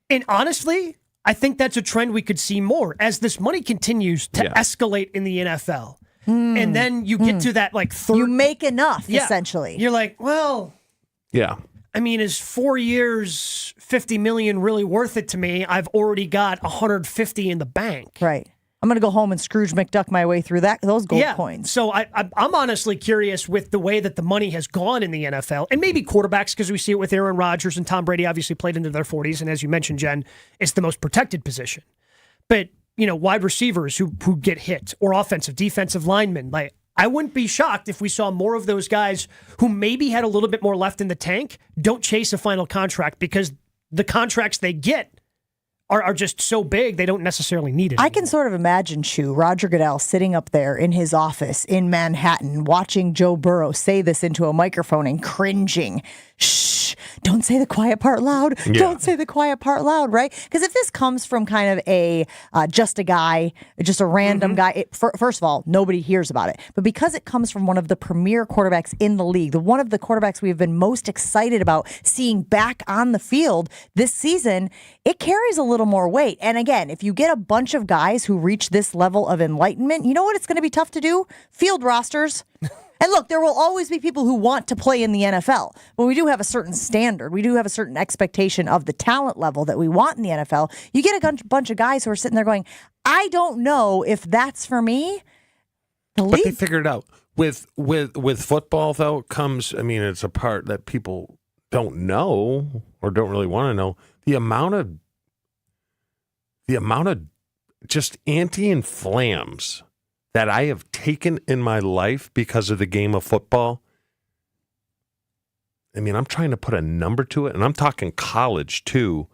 And honestly, I think that's a trend we could see more as this money continues to escalate in the NFL. And then you get to that, like, third. You make enough, essentially. You're like, well. Yeah. I mean, is 4 years, $50 million really worth it to me? I've already got $150 in the bank. Right. I'm going to go home and Scrooge McDuck my way through those gold coins. So I'm honestly curious with the way that the money has gone in the NFL, and maybe quarterbacks, because we see it with Aaron Rodgers and Tom Brady obviously played into their 40s, and as you mentioned, Jen, it's the most protected position. But, wide receivers who get hit, or offensive, defensive linemen, like, I wouldn't be shocked if we saw more of those guys who maybe had a little bit more left in the tank don't chase a final contract because the contracts they get are just so big they don't necessarily need it. I can sort of imagine, Roger Goodell sitting up there in his office in Manhattan watching Joe Burrow say this into a microphone and cringing. Shh, don't say the quiet part loud. Yeah. Don't say the quiet part loud, right? Because if this comes from kind of a just a random guy, first of all, nobody hears about it. But because it comes from one of the premier quarterbacks in the league, one of the quarterbacks we have been most excited about seeing back on the field this season, it carries a little more weight. And again, if you get a bunch of guys who reach this level of enlightenment, you know what it's going to be tough to do? Field rosters. And look, there will always be people who want to play in the NFL, but we do have a certain standard. We do have a certain expectation of the talent level that we want in the NFL. You get a bunch of guys who are sitting there going, I don't know if that's for me. But they figured it out. With football, though, comes, it's a part that people don't know or don't really want to know. The amount of just anti-inflams that I have taken in my life because of the game of football. I'm trying to put a number to it, and I'm talking college too.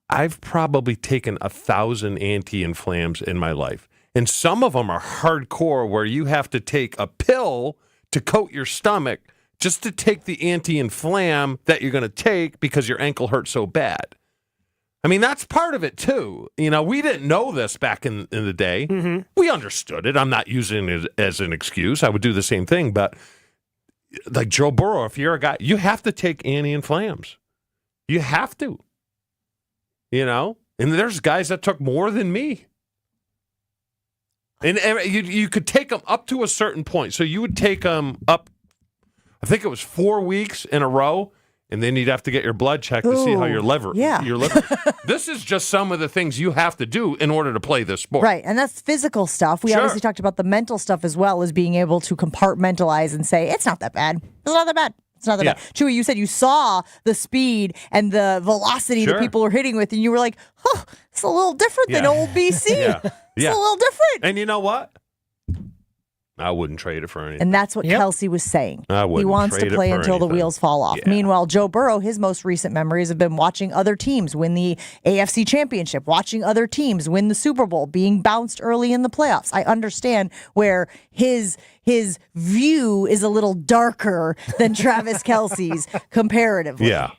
I've probably taken 1,000 anti-inflams in my life. And some of them are hardcore where you have to take a pill to coat your stomach just to take the anti-inflam that you're going to take because your ankle hurts so bad. That's part of it, too. We didn't know this back in the day. Mm-hmm. We understood it. I'm not using it as an excuse. I would do the same thing. But like Joe Burrow, if you're a guy, you have to take anti-inflams. You have to. And there's guys that took more than me. And you could take them up to a certain point. So you would take them up, I think it was 4 weeks in a row. And then you'd have to get your blood checked to see how your liver. This is just some of the things you have to do in order to play this sport. Right, and that's physical stuff. We obviously talked about the mental stuff as well as being able to compartmentalize and say, it's not that bad. It's not that bad. It's not that bad. Chewy, you said you saw the speed and the velocity that people were hitting with, and you were like, it's a little different than old BC. It's a little different. And you know what? I wouldn't trade it for anything. And that's what Kelsey was saying. I wouldn't. He wants to play until the wheels fall off. Yeah. Meanwhile, Joe Burrow, his most recent memories have been watching other teams win the AFC Championship, watching other teams win the Super Bowl, being bounced early in the playoffs. I understand where his view is a little darker than Travis Kelsey's comparatively. Yeah.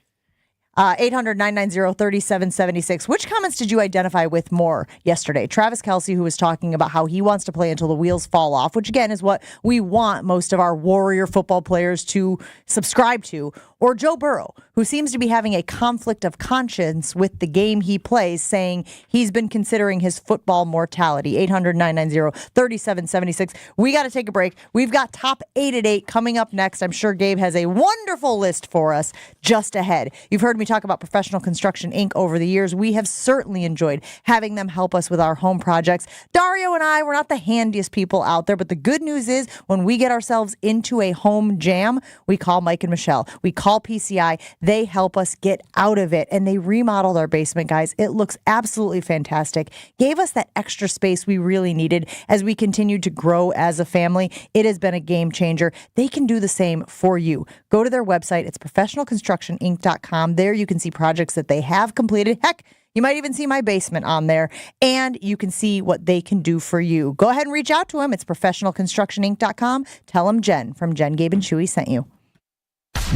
800-990-3776. Which comments did you identify with more yesterday? Travis Kelsey, who was talking about how he wants to play until the wheels fall off, which again is what we want most of our Warrior football players to subscribe to, or Joe Burrow, who seems to be having a conflict of conscience with the game he plays, saying he's been considering his football mortality. 800-990-3776. We got to take a break. We've got Top 8 at 8 coming up next. I'm sure Gabe has a wonderful list for us just ahead. You've heard me talk about Professional Construction Inc. over the years. We have certainly enjoyed having them help us with our home projects. Dario and I, we're not the handiest people out there, but the good news is when we get ourselves into a home jam, we call Mike and Michelle. We call PCI. They help us get out of it, and they remodeled our basement, guys. It looks absolutely fantastic. Gave us that extra space we really needed as we continued to grow as a family. It has been a game changer. They can do the same for you. Go to their website. It's professionalconstructioninc.com. There you can see projects that they have completed. Heck, You might even see my basement on there, and you can see what they can do for you. Go ahead and reach out to them. It's professionalconstructioninc.com. Tell them Jen from Jen, Gabe, and Chewy sent you.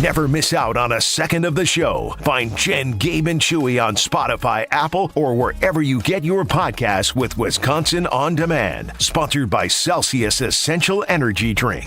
Never miss out on a second of the show. Find Jen, Gabe, and Chewy on Spotify, Apple, or wherever you get your podcasts with Wisconsin On Demand. Sponsored by Celsius Essential Energy Drink.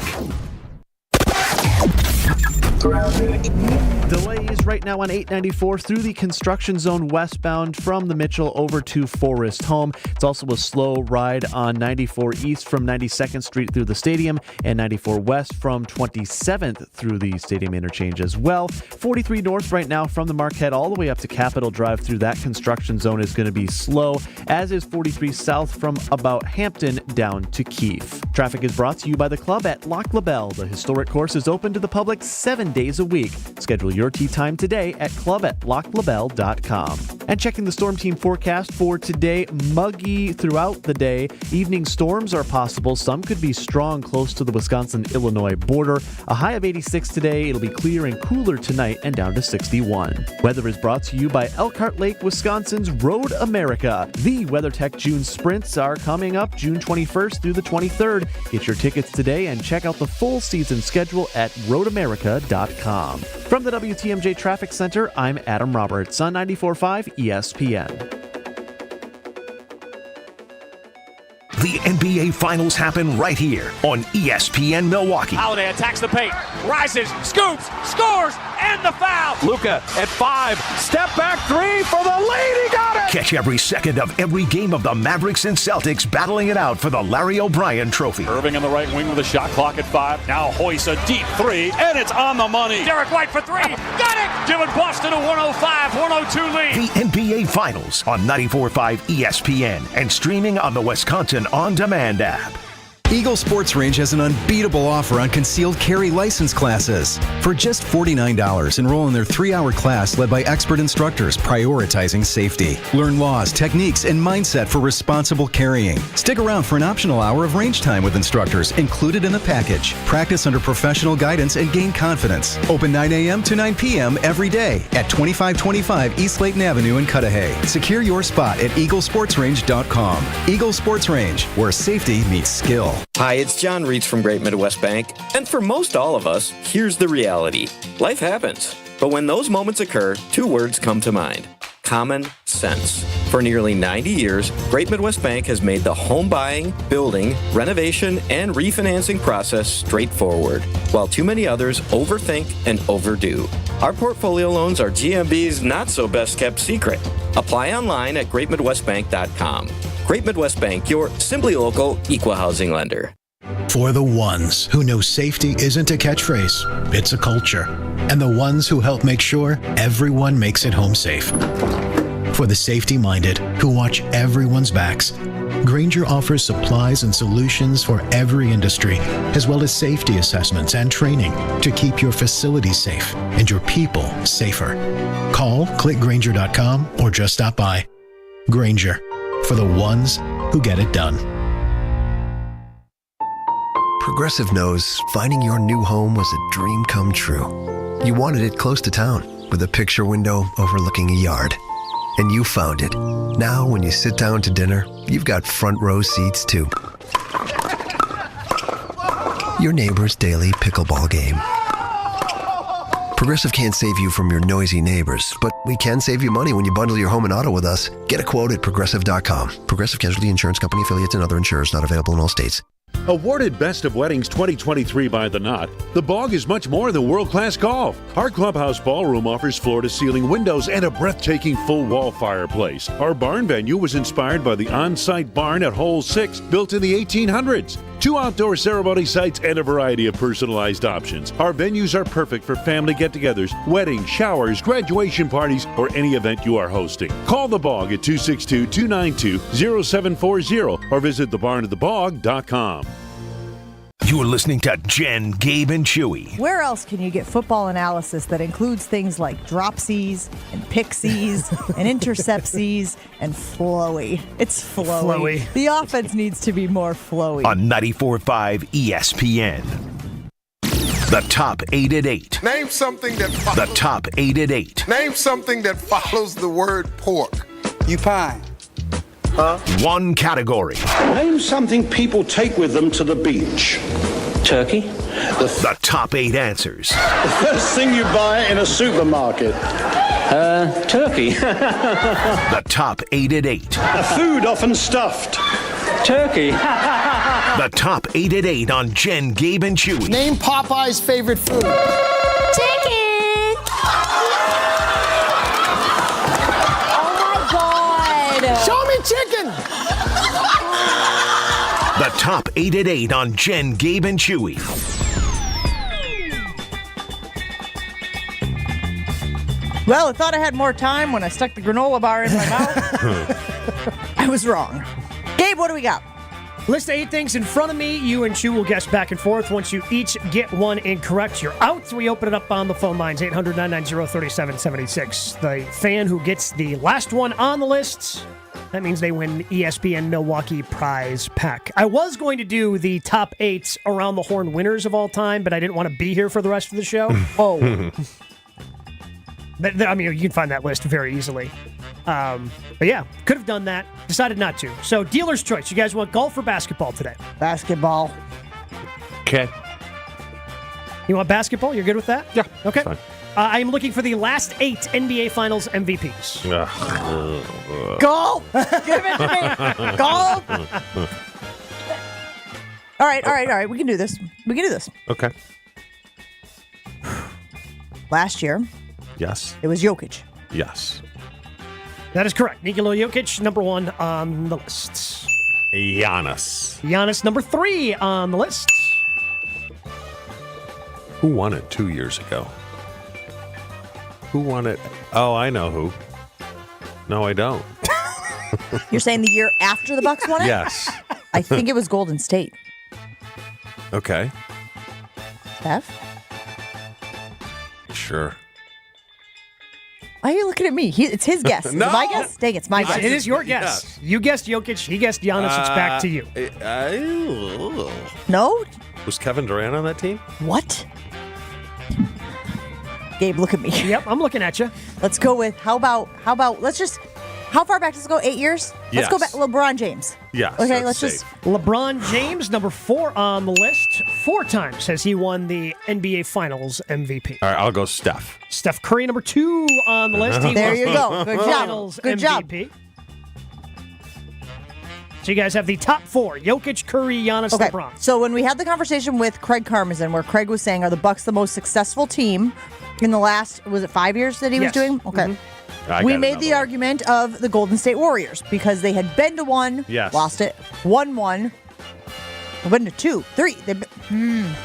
Delays right now on 894 through the construction zone westbound from the Mitchell over to Forest Home. It's also a slow ride on 94 east from 92nd Street through the stadium and 94 west from 27th through the stadium interchange as well. 43 north right now from the Marquette all the way up to Capitol Drive through that construction zone is going to be slow, as is 43 south from about Hampton down to Keefe. Traffic is brought to you by the club at Lac La Belle. The historic course is open to the public 7 days a week. Schedule your tee time today at club@laclabelle.com. And checking the storm team forecast for today, muggy throughout the day. Evening storms are possible. Some could be strong close to the Wisconsin-Illinois border. A high of 86 today. It'll be clear and cooler tonight and down to 61. Weather is brought to you by Elkhart Lake, Wisconsin's Road America. The WeatherTech June Sprints are coming up June 21st through the 23rd. Get your tickets today and check out the full season schedule at roadamerica.com. From the WTMJ Traffic Center, I'm Adam Roberts on 94.5 ESPN. The NBA Finals happen right here on ESPN Milwaukee. Holiday attacks the paint, rises, scoops, scores, and the foul. Luka at 5, step back 3 for the lead. He got it. Catch every second of every game of the Mavericks and Celtics battling it out for the Larry O'Brien Trophy. Irving on the right wing with a shot clock at 5. Now hoists a deep 3, and it's on the money. Derek White for 3. Got it. Giving Boston a 105-102 lead. The NBA Finals on 94.5 ESPN and streaming on the Wisconsin On Demand app. Eagle Sports Range has an unbeatable offer on concealed carry license classes. For just $49, enroll in their 3-hour class led by expert instructors prioritizing safety. Learn laws, techniques, and mindset for responsible carrying. Stick around for an optional hour of range time with instructors included in the package. Practice under professional guidance and gain confidence. Open 9 a.m. to 9 p.m. every day at 2525 East Layton Avenue in Cudahy. Secure your spot at eaglesportsrange.com. Eagle Sports Range, where safety meets skill. Hi, it's John Reitz from Great Midwest Bank. And for most all of us, here's the reality. Life happens. But when those moments occur, 2 words come to mind. Common sense. For nearly 90 years, Great Midwest Bank has made the home buying, building, renovation, and refinancing process straightforward, while too many others overthink and overdo. Our portfolio loans are GMB's not-so-best-kept secret. Apply online at greatmidwestbank.com. Great Midwest Bank, your simply local equal housing lender. For the ones who know safety isn't a catchphrase, it's a culture. And the ones who help make sure everyone makes it home safe. For the safety-minded who watch everyone's backs, Grainger offers supplies and solutions for every industry, as well as safety assessments and training to keep your facilities safe and your people safer. Call, click Grainger.com, or just stop by. Grainger, for the ones who get it done. Progressive knows finding your new home was a dream come true. You wanted it close to town, with a picture window overlooking a yard. And you found it. Now, when you sit down to dinner, you've got front row seats too. Your neighbor's daily pickleball game. Progressive can't save you from your noisy neighbors, but we can save you money when you bundle your home and auto with us. Get a quote at Progressive.com. Progressive Casualty Insurance Company, affiliates, and other insurers not available in all states. Awarded Best of Weddings 2023 by The Knot, The Bog is much more than world-class golf. Our clubhouse ballroom offers floor-to-ceiling windows and a breathtaking full-wall fireplace. Our barn venue was inspired by the on-site barn at Hole 6, built in the 1800s. 2 outdoor ceremony sites and a variety of personalized options. Our venues are perfect for family get-togethers, weddings, showers, graduation parties, or any event you are hosting. Call The Bog at 262-292-0740 or visit thebarnofthebog.com. You're listening to Jen, Gabe, and Chewy. Where else can you get football analysis that includes things like dropsies and pixies and interceptsies and flowy? It's flowy. The offense needs to be more flowy. On 94.5 ESPN. The top 8 at 8. Name something that follows. The top 8 at 8. Name something that follows the word pork. You pine. Huh? One category. Name something people take with them to the beach. Turkey. The top 8 answers. The first thing you buy in a supermarket. Turkey. The top 8 at 8. A food often stuffed. Turkey. The top 8 at 8 on Jen, Gabe, and Chewy. Name Popeye's favorite food. Chicken. Show me chicken! The top 8 at 8 on Jen, Gabe, and Chewy. Well, I thought I had more time when I stuck the granola bar in my mouth. I was wrong. Gabe, what do we got? List of 8 things in front of me. You and Chew will guess back and forth. Once you each get one incorrect, you're out. We open it up on the phone lines, 800-990-3776. The fan who gets the last one on the list, that means they win ESPN Milwaukee prize pack. I was going to do the top 8 around the horn winners of all time, but I didn't want to be here for the rest of the show. I mean, you can find that list very easily. But yeah, could have done that. Decided not to. So, dealer's choice. You guys want golf or basketball today? Basketball. Okay. You want basketball? You're good with that? Yeah. Okay. Fine. I am looking for the last 8 NBA Finals MVPs. Golf! Give it to me! Golf! All right. We can do this. Okay. Last year, Yes. it was Jokic. Yes. That is correct. Nikola Jokic, number 1 on the list. Giannis. Number 3 on the list. Who won it 2 years ago? Who won it? Oh, I know who. No, I don't. You're saying the year after the Bucks won it? Yes. I think it was Golden State. Okay. Steph? Sure. Why are you looking at me? It's his guess. Is it my guess? Dang, it's my guess. It is your guess. Yes. You guessed Jokic. He guessed Giannis. It's back to you. No? Was Kevin Durant on that team? What? Gabe, look at me. Yep, I'm looking at you. Let's go with, how about, how far back does it go? 8 years? Let's go back. LeBron James. Yes. Okay, let's just. LeBron James, number 4 on the list. 4 times has he won the NBA Finals MVP. All right, I'll go Steph. Steph Curry, number 2 on the list. He There won you the go. Good job. Finals Good job. MVP. So you guys have the top 4: Jokic, Curry, Giannis, Okay. LeBron. So when we had the conversation with Craig Karmazin, where Craig was saying, are the Bucks the most successful team in the last, was it 5 years that he was Yes. doing? Okay. Mm-hmm. We made the argument of the Golden State Warriors because they had been to 1, Yes. lost it, won 1, been to 2, 3. How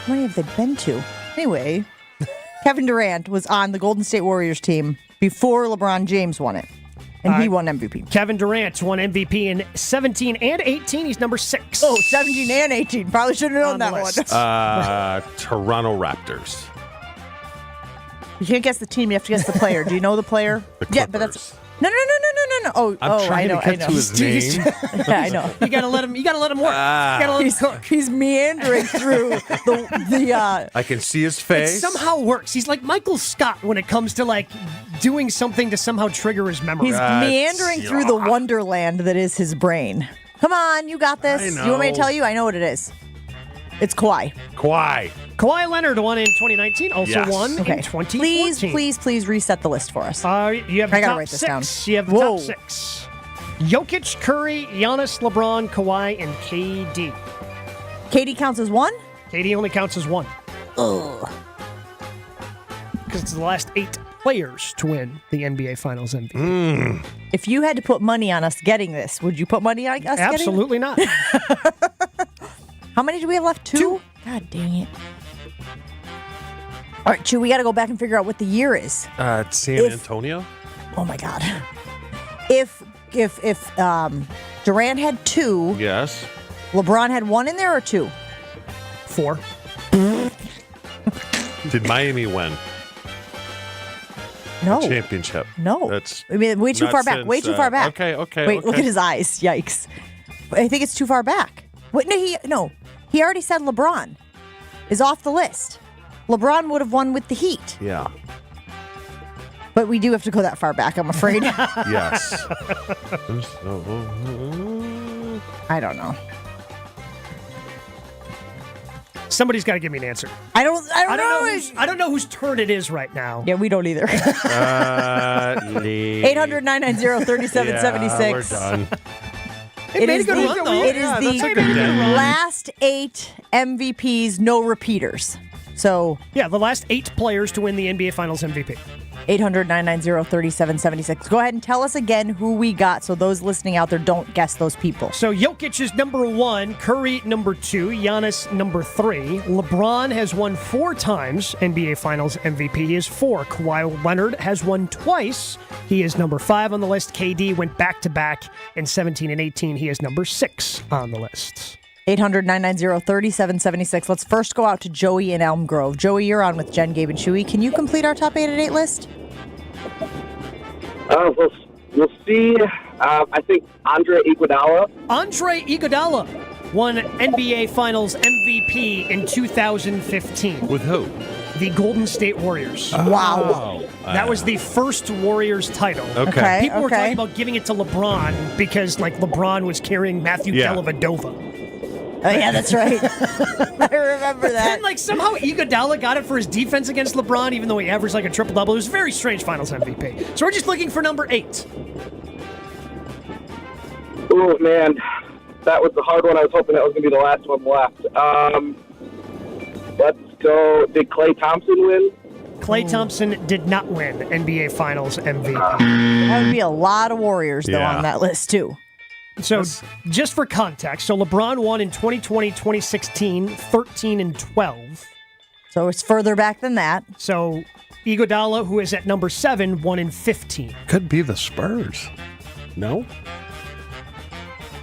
many have they been to? Anyway, Kevin Durant was on the Golden State Warriors team before LeBron James won it, and he won MVP. Kevin Durant won MVP in 17 and 18. He's number 6. Oh, 17 and 18. Probably should have known On the that one. list. Toronto Raptors. You can't guess the team. You have to guess the player. Do you know the player? Yeah, but that's no. Oh, I'm trying I know. to get to his name. Yeah, I know. You gotta let him. You gotta let him work. You gotta let him cook. He's meandering through the. I can see his face. It somehow works. He's like Michael Scott when it comes to like doing something to somehow trigger his memory. He's meandering through the wonderland that is his brain. Come on, you got this. I know. You want me to tell you? I know what it is. It's Kawhi. Kawhi Leonard won in 2019. Also won in 2014. Please reset the list for us. You have the I gotta top write this 6. down. You have the top 6. Jokic, Curry, Giannis, LeBron, Kawhi, and KD. KD counts as 1? KD only counts as 1. Ugh. Because it's the last 8 players to win the NBA Finals MVP. If you had to put money on us getting this, would you put money on us getting it? Absolutely not. How many do we have left? 2? God dang it. All right, Chew, we got to go back and figure out what the year is. San Antonio? Oh, my God. If Durant had 2, Yes. LeBron had 1 in there or 2? 4. Did Miami win? No. A championship? No. That's I mean, way too not far back. since, Way too far back. Okay. Wait, look at his eyes. Yikes. I think it's too far back. Wait, no. He already said LeBron is off the list. LeBron would have won with the Heat. Yeah. But we do have to go that far back, I'm afraid. Yes. I don't know. Somebody's got to give me an answer. I don't know. I don't know whose turn it is right now. Yeah, we don't either. 800-990-3776. Yeah, we're done. It made a good run, though. It is the last 8 MVPs, no repeaters. So, yeah, the last 8 players to win the NBA Finals MVP. 800-990-3776. Go ahead and tell us again who we got so those listening out there don't guess those people. So Jokic is number 1, Curry number 2, Giannis number 3. LeBron has won 4 times NBA Finals MVP. He is 4. Kawhi Leonard has won twice. He is number 5 on the list. KD went back-to-back in 17 and 18. He is number 6 on the list. 800-990-3776. Let's first go out to Joey in Elm Grove. Joey, you're on with Jen, Gabe, and Chewy. Can you complete our top 8 at 8 list? We'll see. I think Andre Iguodala. Andre Iguodala won NBA Finals MVP in 2015. With who? The Golden State Warriors. Wow. That was the first Warriors title. Okay. People were talking about giving it to LeBron because, LeBron was carrying Matthew Dellavedova. Oh, yeah, that's right. I remember that. And, somehow Iguodala got it for his defense against LeBron, even though he averaged, a triple-double. It was a very strange Finals MVP. So we're just looking for number 8. Oh, man. That was the hard one. I was hoping that was going to be the last one left. Let's go. Did Klay Thompson win? Klay Thompson did not win NBA Finals MVP. That would be a lot of Warriors, though, on that list, too. So, just for context, LeBron won in 2020, 2016, 13 and 12. So it's further back than that. So Iguodala, who is at number 7, won in 15. Could be the Spurs. No?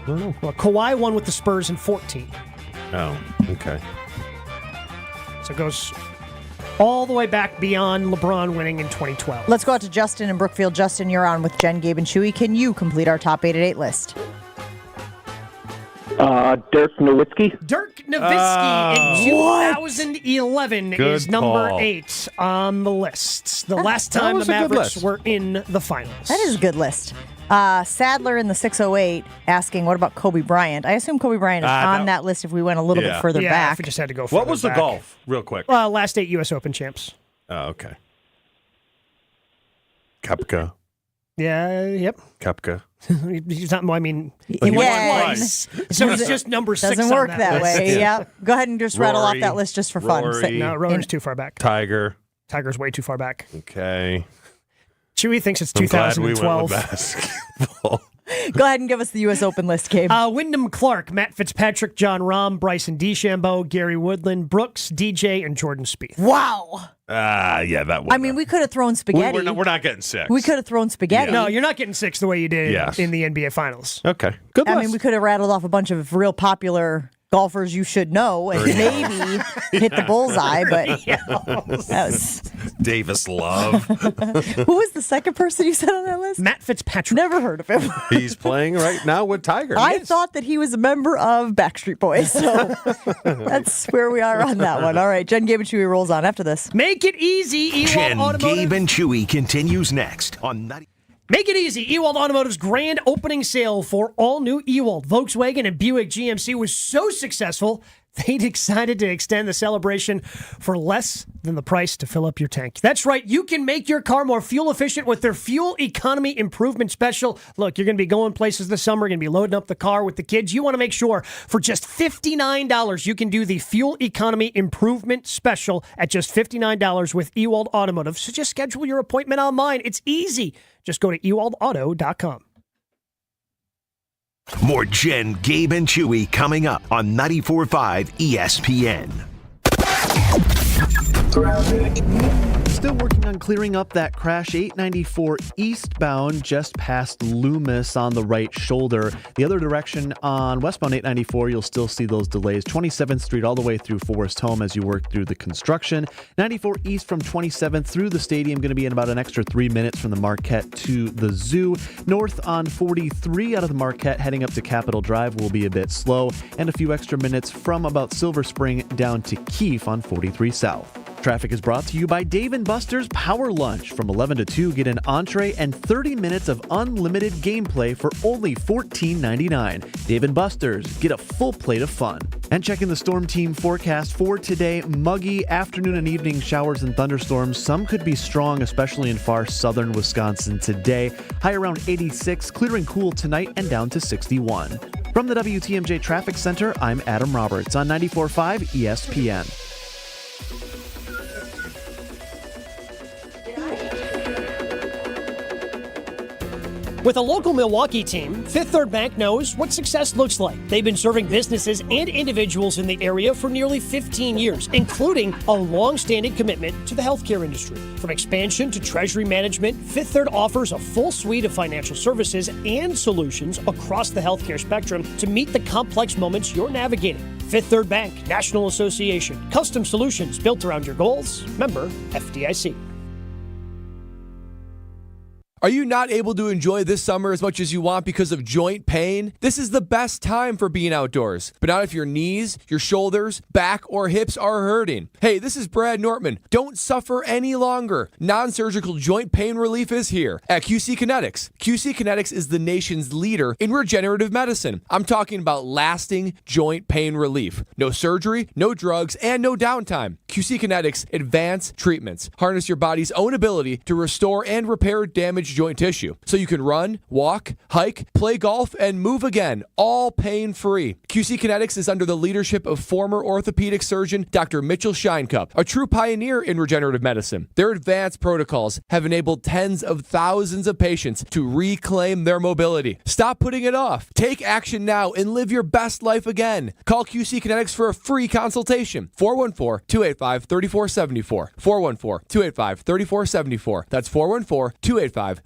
I don't know. Well, Kawhi won with the Spurs in 14. Oh, okay. So it goes all the way back beyond LeBron winning in 2012. Let's go out to Justin in Brookfield. Justin, you're on with Jen, Gabe, and Chewy. Can you complete our top 8 at 8 list? Dirk Nowitzki. Dirk Nowitzki in 2011 is number 8 on the list. The last time the Mavericks were in the finals. That is a good list. Sadler in the 608 asking, what about Kobe Bryant? I assume Kobe Bryant is on that list if we went a little bit further back. If we just had to go further What was the back. golf, real quick? Last 8 U.S. Open champs. Oh, okay. Koepka. Yeah, yep. Koepka. He's not, I mean, he He won won. twice. So he's just number 6 Doesn't on work that list. way. Yeah. Go ahead and just rattle off Rory, that list just for fun. Rory. No, Rory's too far back. Tiger. Tiger's way too far back. Okay. Chewy thinks it's I'm glad 2012. we went with basketball. Go ahead and give us the U.S. Open list, Gabe. Wyndham Clark, Matt Fitzpatrick, John Rahm, Bryson DeChambeau, Gary Woodland, Brooks, DJ, and Jordan Spieth. Wow. Yeah, that one. I mean, we could have thrown spaghetti. We're not getting 6. We could have thrown spaghetti. No, you're not getting 6 the way you did Yes. in the NBA Finals. Okay. Good I list. mean, we could have rattled off a bunch of real popular golfers you should know and maybe hit the bullseye, but that was... Davis Love. Who was the second person you said on that list? Matt Fitzpatrick. Never heard of him. He's playing right now with Tiger. I thought that he was a member of Backstreet Boys, so that's where we are on that one. All right, Jen, Gabe, and Chewy rolls on after this. Make it easy, Ewald Jen, Automotive. Gabe, and Chewy continues next on 90. Make it easy. Ewald Automotive's grand opening sale for all new Ewald, Volkswagen, and Buick GMC was so successful, they decided to extend the celebration for less than the price to fill up your tank. That's right. You can make your car more fuel efficient with their fuel economy improvement special. Look, you're going to be going places this summer, going to be loading up the car with the kids. You want to make sure for just $59, you can do the fuel economy improvement special at just $59 with Ewald Automotive. So just schedule your appointment online. It's easy. Just go to ewaldauto.com. More Jen, Gabe, and Chewy coming up on 94.5 ESPN. Still working on clearing up that crash. 894 eastbound just past Loomis on the right shoulder. The other direction on westbound 894, you'll still see those delays. 27th Street all the way through Forest Home as you work through the construction. 94 east from 27th through the stadium, going to be in about an extra 3 minutes from the Marquette to the zoo. North on 43 out of the Marquette heading up to Capitol Drive will be a bit slow, and a few extra minutes from about Silver Spring down to Keefe on 43 south. Traffic is brought to you by Dave & Buster's Power Lunch. From 11 to 2, get an entree and 30 minutes of unlimited gameplay for only $14.99. Dave & Buster's, get a full plate of fun. And checking the Storm Team forecast for today, muggy afternoon and evening showers and thunderstorms. Some could be strong, especially in far southern Wisconsin today. High around 86, clearing cool tonight and down to 61. From the WTMJ Traffic Center, I'm Adam Roberts on 94.5 ESPN. With a local Milwaukee team, Fifth Third Bank knows what success looks like. They've been serving businesses and individuals in the area for nearly 15 years, including a long-standing commitment to the healthcare industry. From expansion to treasury management, Fifth Third offers a full suite of financial services and solutions across the healthcare spectrum to meet the complex moments you're navigating. Fifth Third Bank, National Association, custom solutions built around your goals. Member FDIC. Are you not able to enjoy this summer as much as you want because of joint pain? This is the best time for being outdoors, but not if your knees, your shoulders, back, or hips are hurting. Hey, this is Brad Nortman. Don't suffer any longer. Non-surgical joint pain relief is here at QC Kinetics. QC Kinetics is the nation's leader in regenerative medicine. I'm talking about lasting joint pain relief. No surgery, no drugs, and no downtime. QC Kinetics advanced treatments harness your body's own ability to restore and repair damaged joint tissue, so you can run, walk, hike, play golf, and move again, all pain-free. QC Kinetics is under the leadership of former orthopedic surgeon Dr. Mitchell Scheinkup, a true pioneer in regenerative medicine. Their advanced protocols have enabled tens of thousands of patients to reclaim their mobility. Stop putting it off. Take action now and live your best life again. Call QC Kinetics for a free consultation. 414-285-3474. 414-285-3474. That's 414-285-3474.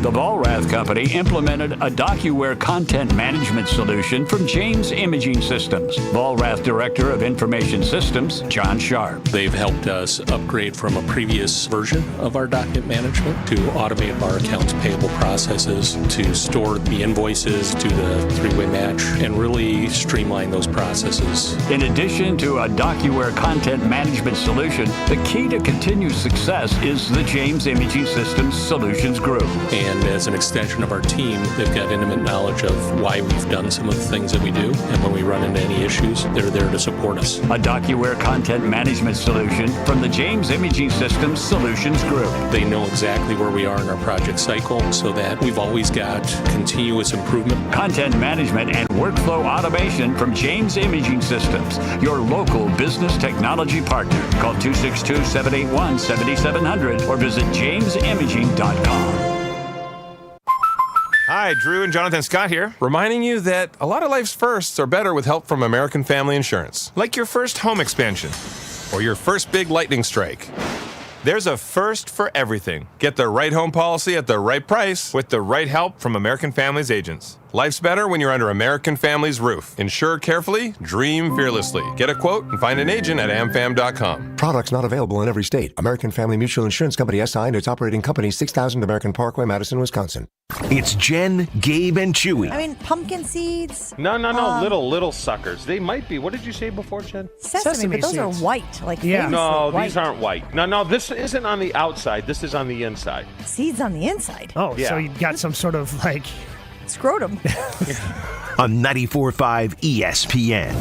The Volrath Company implemented a DocuWare content management solution from James Imaging Systems. Volrath Director of Information Systems, John Sharp. They've helped us upgrade from a previous version of our document management to automate our accounts payable processes, to store the invoices to the three-way match, and really streamline those processes. In addition to a DocuWare content management solution, the key to continued success is the James Imaging Systems Solutions Group. And as an extension of our team, they've got intimate knowledge of why we've done some of the things that we do. And when we run into any issues, they're there to support us. A DocuWare content management solution from the James Imaging Systems Solutions Group. They know exactly where we are in our project cycle so that we've always got continuous improvement. Content management and workflow automation from James Imaging Systems, your local business technology partner. Call 262-781-7700 or visit jamesimaging.com. Hi, Drew and Jonathan Scott here, reminding you that a lot of life's firsts are better with help from American Family Insurance. Like your first home expansion or your first big lightning strike. There's a first for everything. Get the right home policy at the right price with the right help from American Family's agents. Life's better when you're under American Family's roof. Insure carefully, dream fearlessly. Get a quote and find an agent at amfam.com. Products not available in every state. American Family Mutual Insurance Company SI and its operating company, 6000 American Parkway, Madison, Wisconsin. It's Jen, Gabe, and Chewy. I mean, pumpkin seeds. No, little suckers. They might be. What did you say before, Jen? Sesame, but those are white. Like No, white. these aren't white. No, this isn't on the outside. This is on the inside. Seeds on the inside. Oh, yeah. So you've got some sort of like scrotum. On 94.5 ESPN.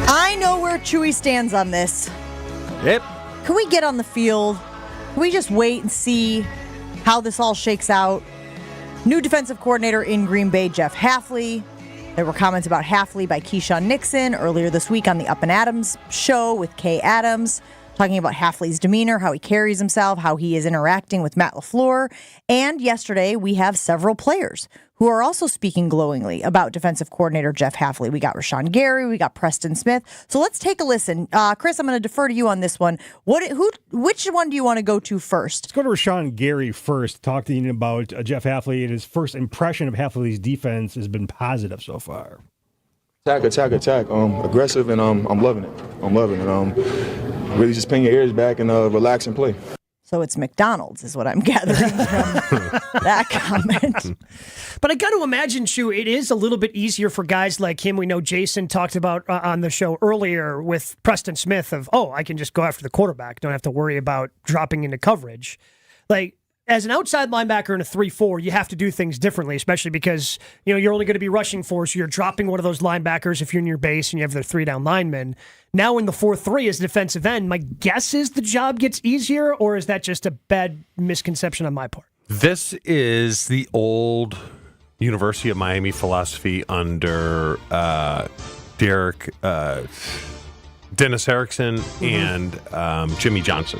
I know where Chewy stands on this. Yep. Can we get on the field? Can we just wait and see how this all shakes out? New defensive coordinator in Green Bay, Jeff Hafley. There were comments about Hafley by Keyshawn Nixon earlier this week on the Up and Adams show with Kay Adams, talking about Hafley's demeanor, how he carries himself, how he is interacting with Matt LaFleur. And yesterday, we have several players who are also speaking glowingly about defensive coordinator Jeff Hafley. We got Rashawn Gary, we got Preston Smith. So let's take a listen. Chris, I'm going to defer to you on this one. Which one do you want to go to first? Let's go to Rashawn Gary first. Talk to you about Jeff Hafley, and his first impression of Hafley's defense has been positive so far. Attack. Aggressive, and I'm loving it. Really just pin your ears back and relax and play. So it's McDonald's, is what I'm gathering from that comment. But I got to imagine, Shu, it is a little bit easier for guys like him. We know Jason talked about on the show earlier with Preston Smith of, I can just go after the quarterback. Don't have to worry about dropping into coverage. Like, as an outside linebacker in a 3-4, you have to do things differently, especially because, you're only going to be rushing for, so you're dropping one of those linebackers if you're in your base and you have their 3-down linemen. Now in the 4-3 as a defensive end, my guess is the job gets easier, or is that just a bad misconception on my part? This is the old University of Miami philosophy under Dennis Erickson and Jimmy Johnson.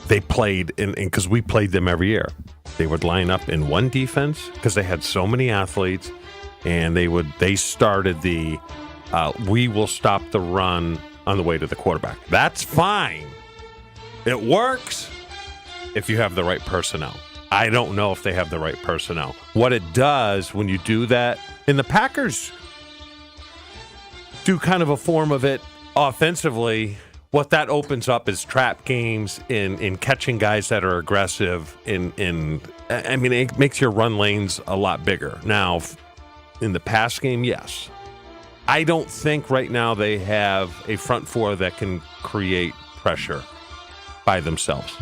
They played, because we played them every year. They would line up in one defense because they had so many athletes, and they started the we will stop the run on the way to the quarterback. That's fine. It works if you have the right personnel. I don't know if they have the right personnel. What it does when you do that, and the Packers do kind of a form of it offensively. What that opens up is trap games in catching guys that are aggressive. It makes your run lanes a lot bigger. Now, in the pass game, yes. I don't think right now they have a front four that can create pressure by themselves.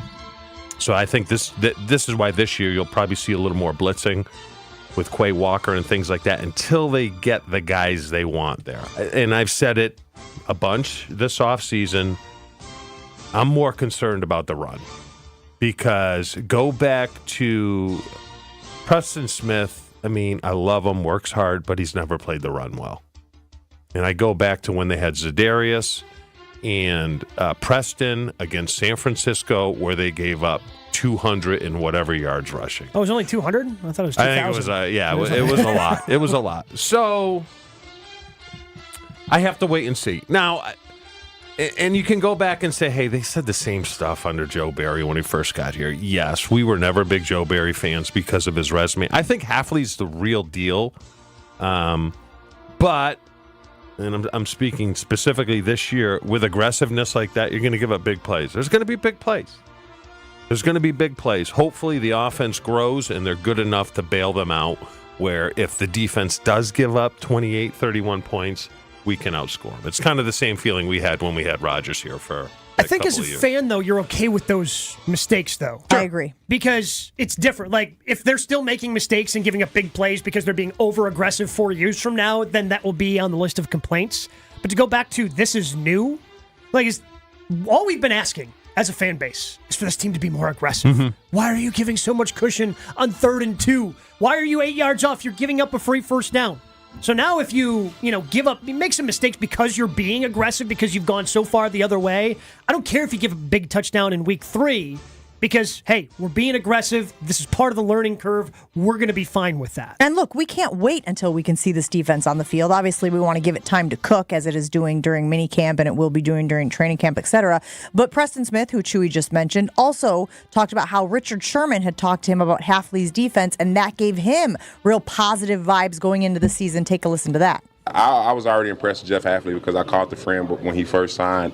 So I think this is why this year you'll probably see a little more blitzing with Quay Walker and things like that until they get the guys they want there. And I've said it a bunch this offseason. I'm more concerned about the run because go back to Preston Smith. I love him, works hard, but he's never played the run well. And I go back to when they had Za'Darius and Preston against San Francisco, where they gave up 200 and whatever yards rushing. Oh, it was only 200? I thought it was 2,000. I think it was, it was a lot. It was a lot. So I have to wait and see. Now, and you can go back and say, hey, they said the same stuff under Joe Barry when he first got here. Yes, we were never big Joe Barry fans because of his resume. I think Hafley's the real deal. But, and I'm speaking specifically this year, with aggressiveness like that, you're going to give up big plays. There's going to be big plays. There's going to be big plays. Hopefully the offense grows and they're good enough to bail them out, where if the defense does give up 28, 31 points, we can outscore them. It's kind of the same feeling we had when we had Rodgers here for I think as a fan, though, you're okay with those mistakes, though. I agree. Because it's different. Like, if they're still making mistakes and giving up big plays because they're being over-aggressive 4 years from now, then that will be on the list of complaints. But to go back to this is new, all we've been asking as a fan base is for this team to be more aggressive. Mm-hmm. Why are you giving so much cushion on 3rd and 2? Why are you 8 yards off? You're giving up a free first down. So now if you make some mistakes because you're being aggressive, because you've gone so far the other way, I don't care if you give a big touchdown in week 3, because, hey, we're being aggressive. This is part of the learning curve. We're going to be fine with that. And look, we can't wait until we can see this defense on the field. Obviously, we want to give it time to cook, as it is doing during minicamp and it will be doing during training camp, etc. But Preston Smith, who Chewy just mentioned, also talked about how Richard Sherman had talked to him about Hafley's defense, and that gave him real positive vibes going into the season. Take a listen to that. I was already impressed with Jeff Hafley because I called the friend when he first signed,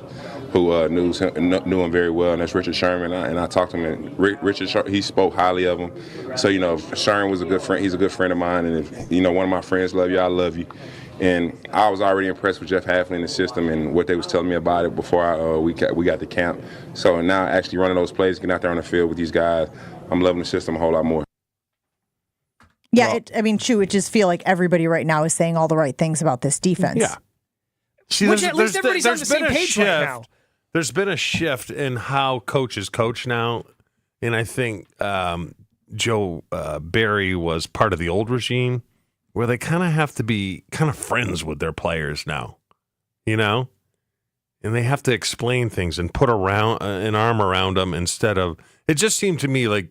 who knew him very well, and that's Richard Sherman. And I talked to him, and Richard, he spoke highly of him. So, Sherman was a good friend. He's a good friend of mine, and if, one of my friends love you, I love you. And I was already impressed with Jeff Hafley and the system and what they was telling me about it before we got to camp. So now actually running those plays, getting out there on the field with these guys, I'm loving the system a whole lot more. Yeah, Chew, it just feel like everybody right now is saying all the right things about this defense. Yeah. See, Which at least everybody's on the same page right now. There's been a shift in how coaches coach now, and I think Joe Barry was part of the old regime where they kind of have to be kind of friends with their players now, and they have to explain things and put an arm around them instead of, it just seemed to me like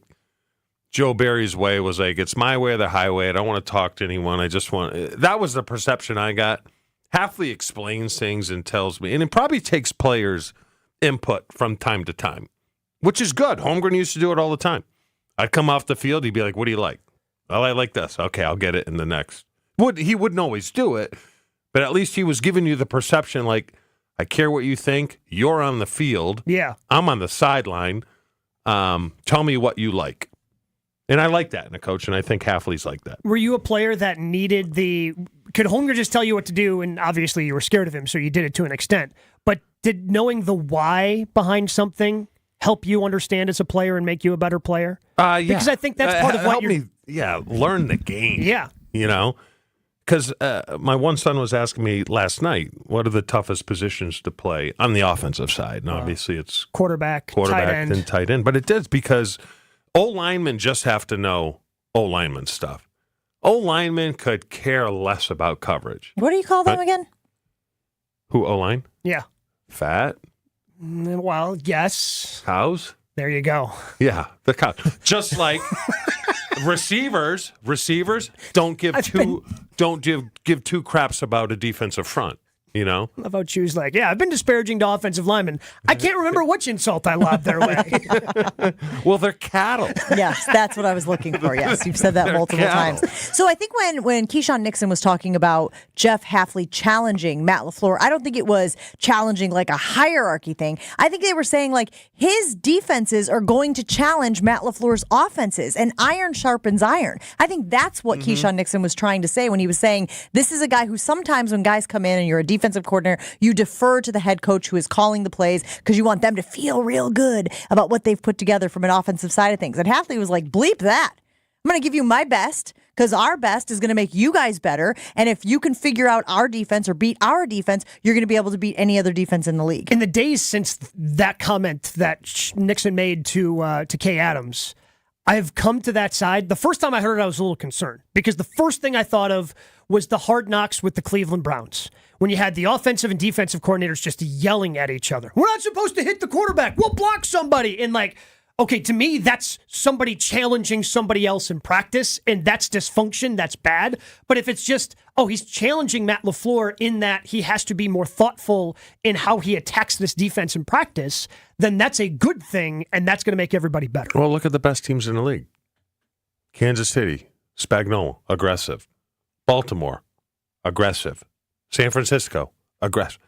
Joe Barry's way was like, it's my way or the highway. I don't want to talk to anyone. That was the perception I got. Hafley explains things and tells me, and it probably takes players' input from time to time, which is good. Holmgren used to do it all the time. I'd come off the field. He'd be like, what do you like? Well, I like this. Okay, I'll get it in the next. He wouldn't always do it, but at least he was giving you the perception like, I care what you think. You're on the field. Yeah. I'm on the sideline. Tell me what you like. And I like that in a coach, and I think Hafley's like that. Were you a player that needed could Holmgren just tell you what to do, and obviously you were scared of him, so you did it to an extent, but did knowing the why behind something help you understand as a player and make you a better player? Yeah. Because I think that's part of what you're... learn the game. Yeah. Because my one son was asking me last night, what are the toughest positions to play on the offensive side? And obviously it's quarterback, tight end. and tight end. But it does because O-linemen just have to know O-lineman stuff. O-linemen could care less about coverage. What do you call them again? Who, O-line? Yeah. Fat? Well, yes. Cows? There you go. Yeah, the cows. Just like receivers don't give two craps about a defensive front. I love how Chew's like, I've been disparaging to offensive linemen. I can't remember which insult I lobbed their way. Well, they're cattle. Yes, that's what I was looking for. Yes, you've said that multiple times. So I think when Keyshawn Nixon was talking about Jeff Hafley challenging Matt LaFleur, I don't think it was challenging like a hierarchy thing. I think they were saying like his defenses are going to challenge Matt LaFleur's offenses, and iron sharpens iron. I think that's what Keyshawn Nixon was trying to say when he was saying this is a guy who sometimes when guys come in and you're a defensive coordinator, you defer to the head coach who is calling the plays because you want them to feel real good about what they've put together from an offensive side of things. And Hafley was like, bleep that. I'm going to give you my best because our best is going to make you guys better. And if you can figure out our defense or beat our defense, you're going to be able to beat any other defense in the league. In the days since that comment that Nixon made to Kay Adams, I have come to that side. The first time I heard it, I was a little concerned because the first thing I thought of was the hard knocks with the Cleveland Browns. When you had the offensive and defensive coordinators just yelling at each other. We're not supposed to hit the quarterback. We'll block somebody. And okay, to me, that's somebody challenging somebody else in practice, and that's dysfunction. That's bad. But if it's just, he's challenging Matt LaFleur in that he has to be more thoughtful in how he attacks this defense in practice, then that's a good thing, and that's going to make everybody better. Well, look at the best teams in the league. Kansas City, Spagnuolo, aggressive. Baltimore, aggressive. San Francisco, aggressive.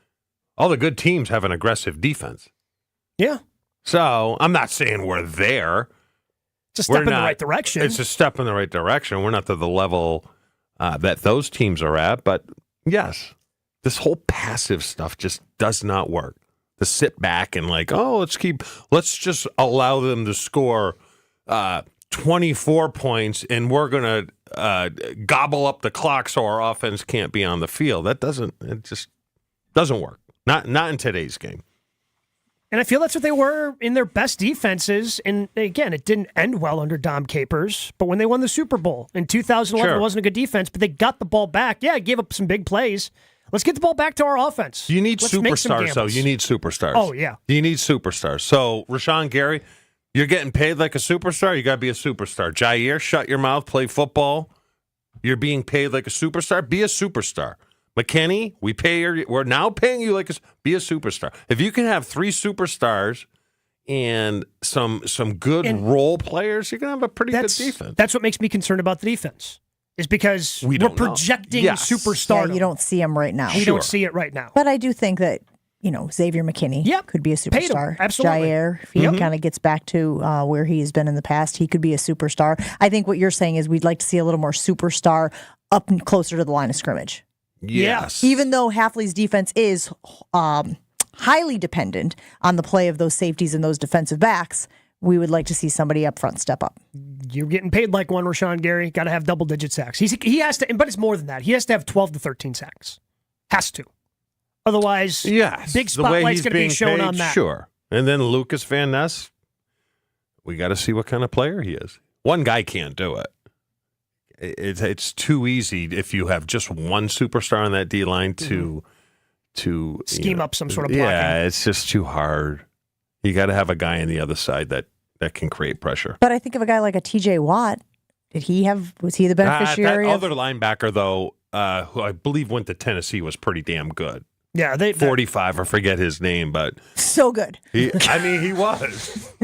All the good teams have an aggressive defense. Yeah. So I'm not saying we're there. It's a step in the right direction. It's a step in the right direction. We're not to the level that those teams are at. But yes, this whole passive stuff just does not work. To sit back and let's just allow them to score 24 points and we're going to gobble up the clock so our offense can't be on the field. It just doesn't work. Not in today's game. And I feel that's what they were in their best defenses. And again, it didn't end well under Dom Capers, but when they won the Super Bowl in 2011, It wasn't a good defense, but they got the ball back. Yeah, it gave up some big plays. Let's get the ball back to our offense. You need superstars, though. You need superstars. Oh, yeah. You need superstars. So, Rashawn Gary, you're getting paid like a superstar. You got to be a superstar. Jair, shut your mouth, play football. You're being paid like a superstar. Be a superstar. McKinney, we're now paying you be a superstar. If you can have 3 superstars and some good role players, you're going to have a pretty good defense. That's what makes me concerned about the defense. Is because we're projecting superstar. Yeah, you don't see him right now. We don't see it right now. But I do think that Xavier McKinney could be a superstar. Absolutely. Jair, if he kind of gets back to where he's been in the past, he could be a superstar. I think what you're saying is we'd like to see a little more superstar up closer to the line of scrimmage. Yes. Even though Hafley's defense is highly dependent on the play of those safeties and those defensive backs, we would like to see somebody up front step up. You're getting paid like one, Rashawn Gary. Got to have double-digit sacks. He has to, but it's more than that. He has to have 12 to 13 sacks. Has to. Otherwise, big spotlight's going to be shown on that. Sure. And then Lucas Van Ness, we got to see what kind of player he is. One guy can't do it. It's too easy if you have just one superstar on that D-line to scheme up some sort of blocking. Yeah, it's just too hard. You got to have a guy on the other side that can create pressure. But I think of a guy like a TJ Watt. Was he the beneficiary? That other linebacker, though, who I believe went to Tennessee, was pretty damn good. Yeah, 45. I forget his name, but so good. He was.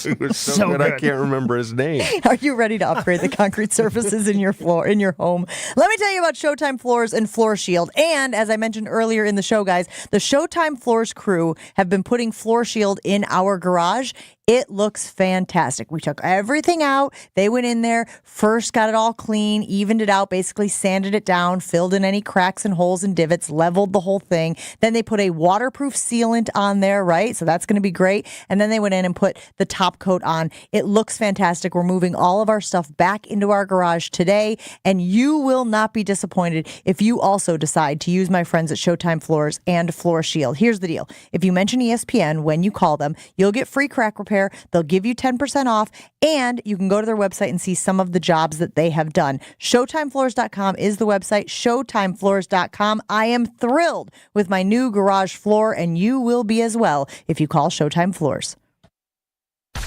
He was so good. I can't remember his name. Are you ready to upgrade the concrete surfaces in your home? Let me tell you about Showtime Floors and Floor Shield. And as I mentioned earlier in the show, guys, the Showtime Floors crew have been putting Floor Shield in our garage. It looks fantastic. We took everything out. They went in there, first got it all clean, evened it out, basically sanded it down, filled in any cracks and holes and divots, leveled the whole thing. Then they put a waterproof sealant on there, right? So that's going to be great. And then they went in and put the top coat on. It looks fantastic. We're moving all of our stuff back into our garage today, and you will not be disappointed if you also decide to use my friends at Showtime Floors and Floor Shield. Here's the deal. If you mention ESPN when you call them, you'll get free crack repair. They'll give you 10% off, and you can go to their website and see some of the jobs that they have done. ShowtimeFloors.com is the website, ShowtimeFloors.com. I am thrilled with my new garage floor, and you will be as well if you call Showtime Floors.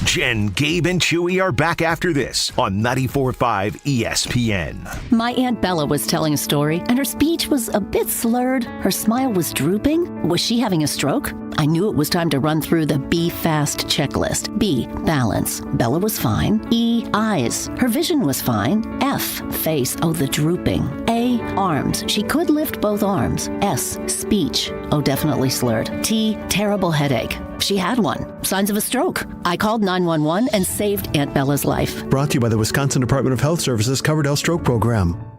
Jen, Gabe, and Chewy are back after this on 94.5 ESPN. My Aunt Bella was telling a story, and her speech was a bit slurred. Her smile was drooping. Was she having a stroke? I knew it was time to run through the B Fast checklist. B, balance. Bella was fine. E, eyes. Her vision was fine. F, face. Oh, the drooping. A, arms. She could lift both arms. S, speech. Oh, definitely slurred. T, terrible headache. She had one. Signs of a stroke. I called 911 and saved Aunt Bella's life. Brought to you by the Wisconsin Department of Health Services Covered Health Stroke Program.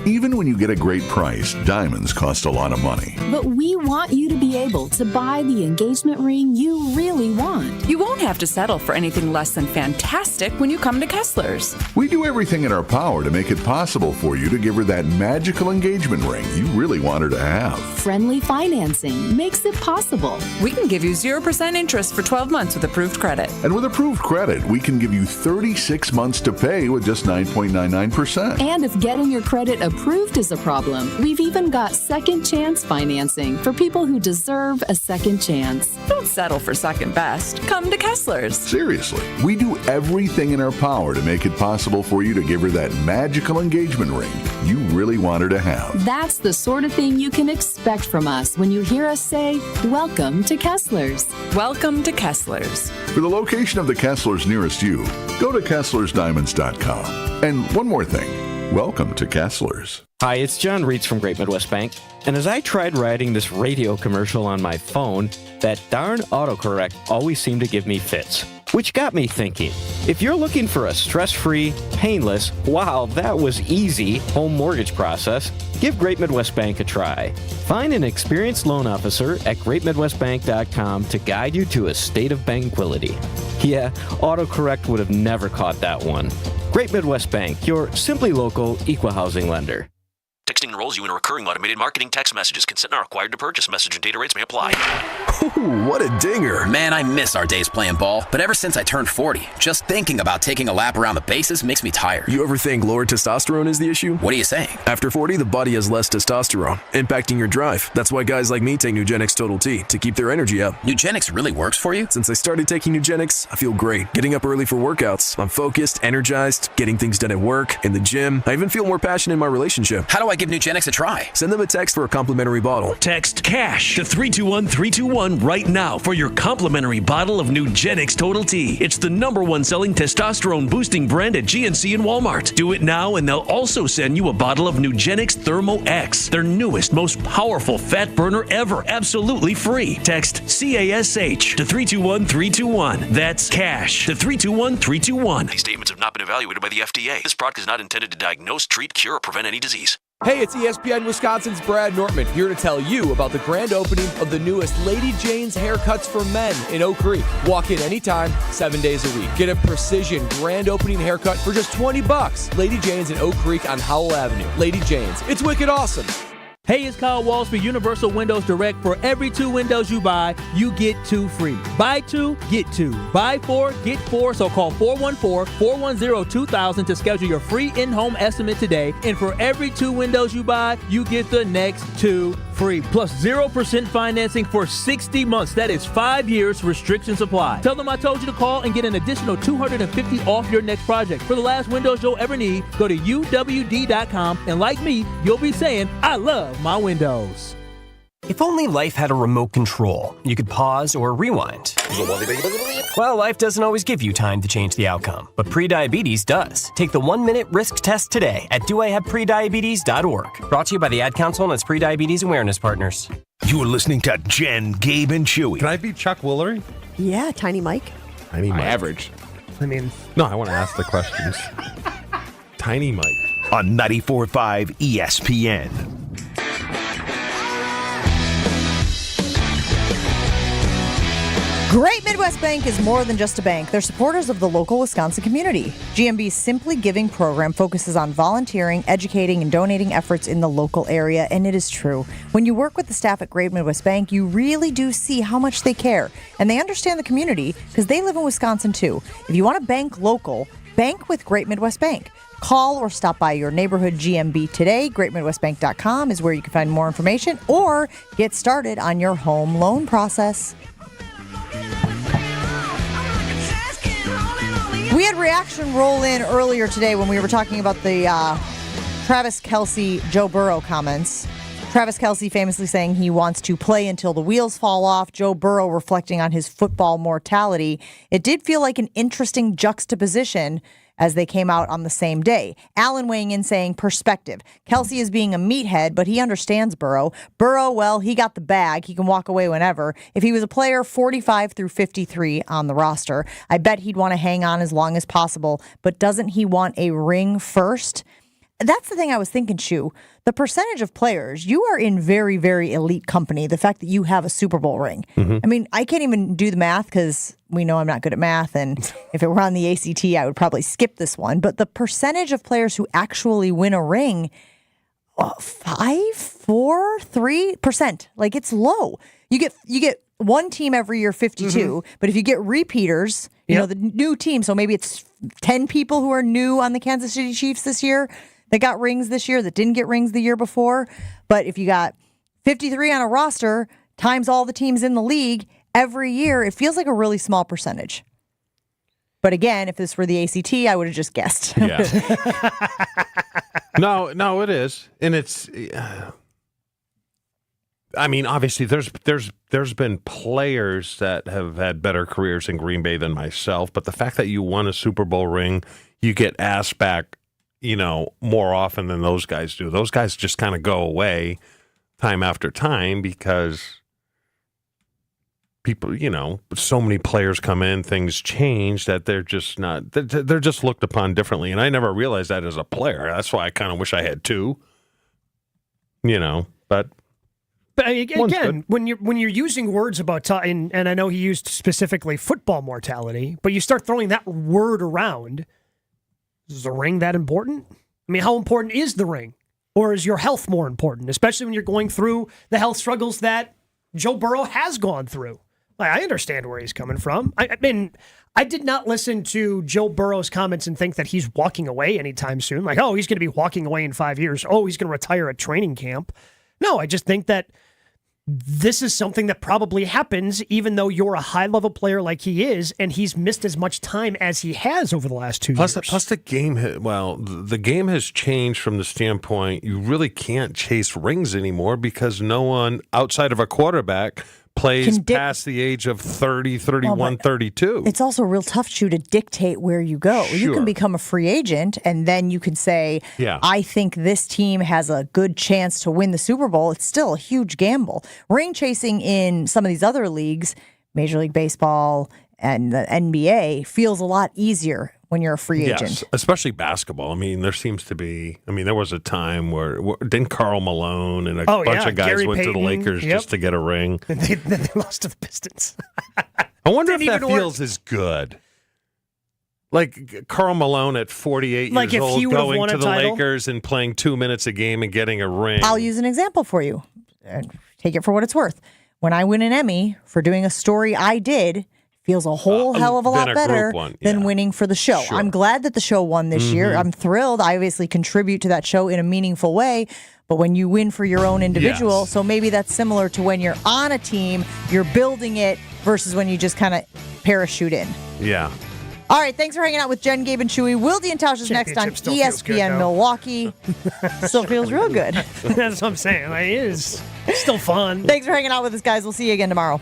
Even when you get a great price, diamonds cost a lot of money. But we want you to be able to buy the engagement ring you really want. You won't have to settle for anything less than fantastic when you come to Kessler's. We do everything in our power to make it possible for you to give her that magical engagement ring you really want her to have. Friendly financing makes it possible. We can give you 0% interest for 12 months with approved credit. And with approved credit, we can give you 36 months to pay with just 9.99%. And if getting your credit approved is a problem, we've even got second chance financing for people who deserve a second chance. Don't settle for second best. Come to Kessler's. Seriously, we do everything in our power to make it possible for you to give her that magical engagement ring you really want her to have. That's the sort of thing you can expect from us when you hear us say, "Welcome to Kessler's." Welcome to Kessler's. For the location of the Kessler's nearest you, go to KesslersDiamonds.com. And one more thing. Welcome to Kessler's. Hi, it's John Reitz from Great Midwest Bank. And as I tried writing this radio commercial on my phone, that darn autocorrect always seemed to give me fits. Which got me thinking, if you're looking for a stress-free, painless, wow, that was easy home mortgage process, give Great Midwest Bank a try. Find an experienced loan officer at greatmidwestbank.com to guide you to a state of tranquility. Yeah, autocorrect would have never caught that one. Great Midwest Bank, your simply local equal housing lender. Texting enrolls you in a recurring automated marketing text messages. Consent not required to purchase. Message and data rates may apply. Ooh, what a dinger. Man, I miss our days playing ball. But ever since I turned 40, just thinking about taking a lap around the bases makes me tired. You ever think lower testosterone is the issue? What are you saying? After 40, the body has less testosterone, impacting your drive. That's why guys like me take Nugenix Total T to keep their energy up. Nugenix really works for you? Since I started taking Nugenix, I feel great. Getting up early for workouts. I'm focused, energized, getting things done at work, in the gym. I even feel more passionate in my relationship. How do I give Nugenix a try? Send them a text for a complimentary bottle. Text CASH to 321-321 right now for your complimentary bottle of Nugenix Total T. It's the #1 selling testosterone boosting brand at GNC and Walmart. Do it now and they'll also send you a bottle of Nugenix Thermo X, their newest, most powerful fat burner ever, absolutely free. Text CASH to 321-321. That's CASH to 321-321. These statements have not been evaluated by the FDA. This product is not intended to diagnose, treat, cure, or prevent any disease. Hey, it's ESPN Wisconsin's Brad Nortman here to tell you about the grand opening of the newest Lady Jane's Haircuts for Men in Oak Creek. Walk in anytime, 7 days a week. Get a precision grand opening haircut for just $20. Lady Jane's in Oak Creek on Howell Avenue. Lady Jane's, it's wicked awesome. Hey, it's Kyle Walsh with Universal Windows Direct. For every 2 windows you buy, you get 2 free. Buy 2, get 2. Buy 4, get 4. So call 414-410-2000 to schedule your free in-home estimate today. And for every 2 windows you buy, you get the next 2 free. Plus 0% financing for 60 months. That is 5 years. Restrictions apply. Tell them I told you to call and get an additional $250 off your next project. For the last windows you'll ever need, go to UWD.com. And like me, you'll be saying, I love my windows. If only life had a remote control, you could pause or rewind. Well, life doesn't always give you time to change the outcome, but prediabetes does. Take the 1-minute risk test today at doihaveprediabetes.org. Brought to you by the Ad Council and its prediabetes awareness partners. You're listening to Jen, Gabe, and Chewy. Can I be Chuck Woolery? Yeah, Tiny Mike. Tiny Mike. Average. I mean, no, I want to ask the questions. Tiny Mike. On 94.5 ESPN. Great Midwest Bank is more than just a bank. They're supporters of the local Wisconsin community. GMB's Simply Giving program focuses on volunteering, educating, and donating efforts in the local area, and it is true. When you work with the staff at Great Midwest Bank, you really do see how much they care, and they understand the community because they live in Wisconsin too. If you want to bank local, bank with Great Midwest Bank. Call or stop by your neighborhood GMB today. GreatMidwestBank.com is where you can find more information or get started on your home loan process. We had reaction roll in earlier today when we were talking about the Travis Kelce, Joe Burrow comments. Travis Kelce famously saying he wants to play until the wheels fall off. Joe Burrow reflecting on his football mortality. It did feel like an interesting juxtaposition as they came out on the same day. Allen weighing in saying perspective. Kelce is being a meathead, but he understands Burrow. Burrow, well, he got the bag. He can walk away whenever. If he was a player 45 through 53 on the roster, I bet he'd want to hang on as long as possible. But doesn't he want a ring first? That's the thing I was thinking, Shu. The percentage of players, you are in very, very elite company. The fact that you have a Super Bowl ring. Mm-hmm. I mean, I can't even do the math because we know I'm not good at math. And if it were on the ACT, I would probably skip this one. But the percentage of players who actually win a ring, 5, 4, 3%. Like, it's low. You get one team every year, 52. But if you get repeaters, you know, the new team, so maybe it's 10 people who are new on the Kansas City Chiefs this year, that got rings this year that didn't get rings the year before. But if you got 53 on a roster times all the teams in the league every year, it feels like a really small percentage. But again, if this were the ACT, I would have just guessed. Yeah. No, it is. And it's, I mean, obviously there's been players that have had better careers in Green Bay than myself. But the fact that you won a Super Bowl ring, you get asked back, you know, more often than those guys do. Those guys just kind of go away time after time because people, you know, so many players come in, things change that they're just not, they're just looked upon differently. And I never realized that as a player. That's why I kind of wish I had two, you know, but again, when you're using words about and I know he used specifically football mortality, but you start throwing that word around. Is the ring that important? I mean, how important is the ring? Or is your health more important? Especially when you're going through the health struggles that Joe Burrow has gone through. Like, I understand where he's coming from. I mean, I did not listen to Joe Burrow's comments and think that he's walking away anytime soon. Like, oh, he's going to be walking away in 5 years. Oh, he's going to retire at training camp. No, I just think that this is something that probably happens even though you're a high-level player like he is, and he's missed as much time as he has over the last 2 years. Plus the game, the game has changed from the standpoint you really can't chase rings anymore because no one outside of a quarterback plays past the age of 30, 31, 32. It's also real tough to dictate where you go. Sure. You can become a free agent, and then you can say, I think this team has a good chance to win the Super Bowl. It's still a huge gamble. Ring chasing in some of these other leagues, Major League Baseball and the NBA, feels a lot easier when you're a free agent. Yes, especially basketball. I mean, there seems to be, there was a time where didn't Karl Malone and a bunch of guys Gary went Payton, to the Lakers just to get a ring. They lost to the Pistons. I wonder if that feels as good. Like Karl Malone at 48 years old going to the Lakers and playing 2 minutes a game and getting a ring. I'll use an example for you. Take it for what it's worth. When I win an Emmy for doing a story I did, feels a whole hell of a lot better than winning for the show. Sure. I'm glad that the show won this year. I'm thrilled. I obviously contribute to that show in a meaningful way. But when you win for your own individual, so maybe that's similar to when you're on a team, you're building it versus when you just kind of parachute in. Yeah. All right, thanks for hanging out with Jen, Gabe, and Chewy. Will D and Tausch is next on ESPN Milwaukee. Still feels real good. That's what I'm saying. It is still fun. Thanks for hanging out with us, guys. We'll see you again tomorrow.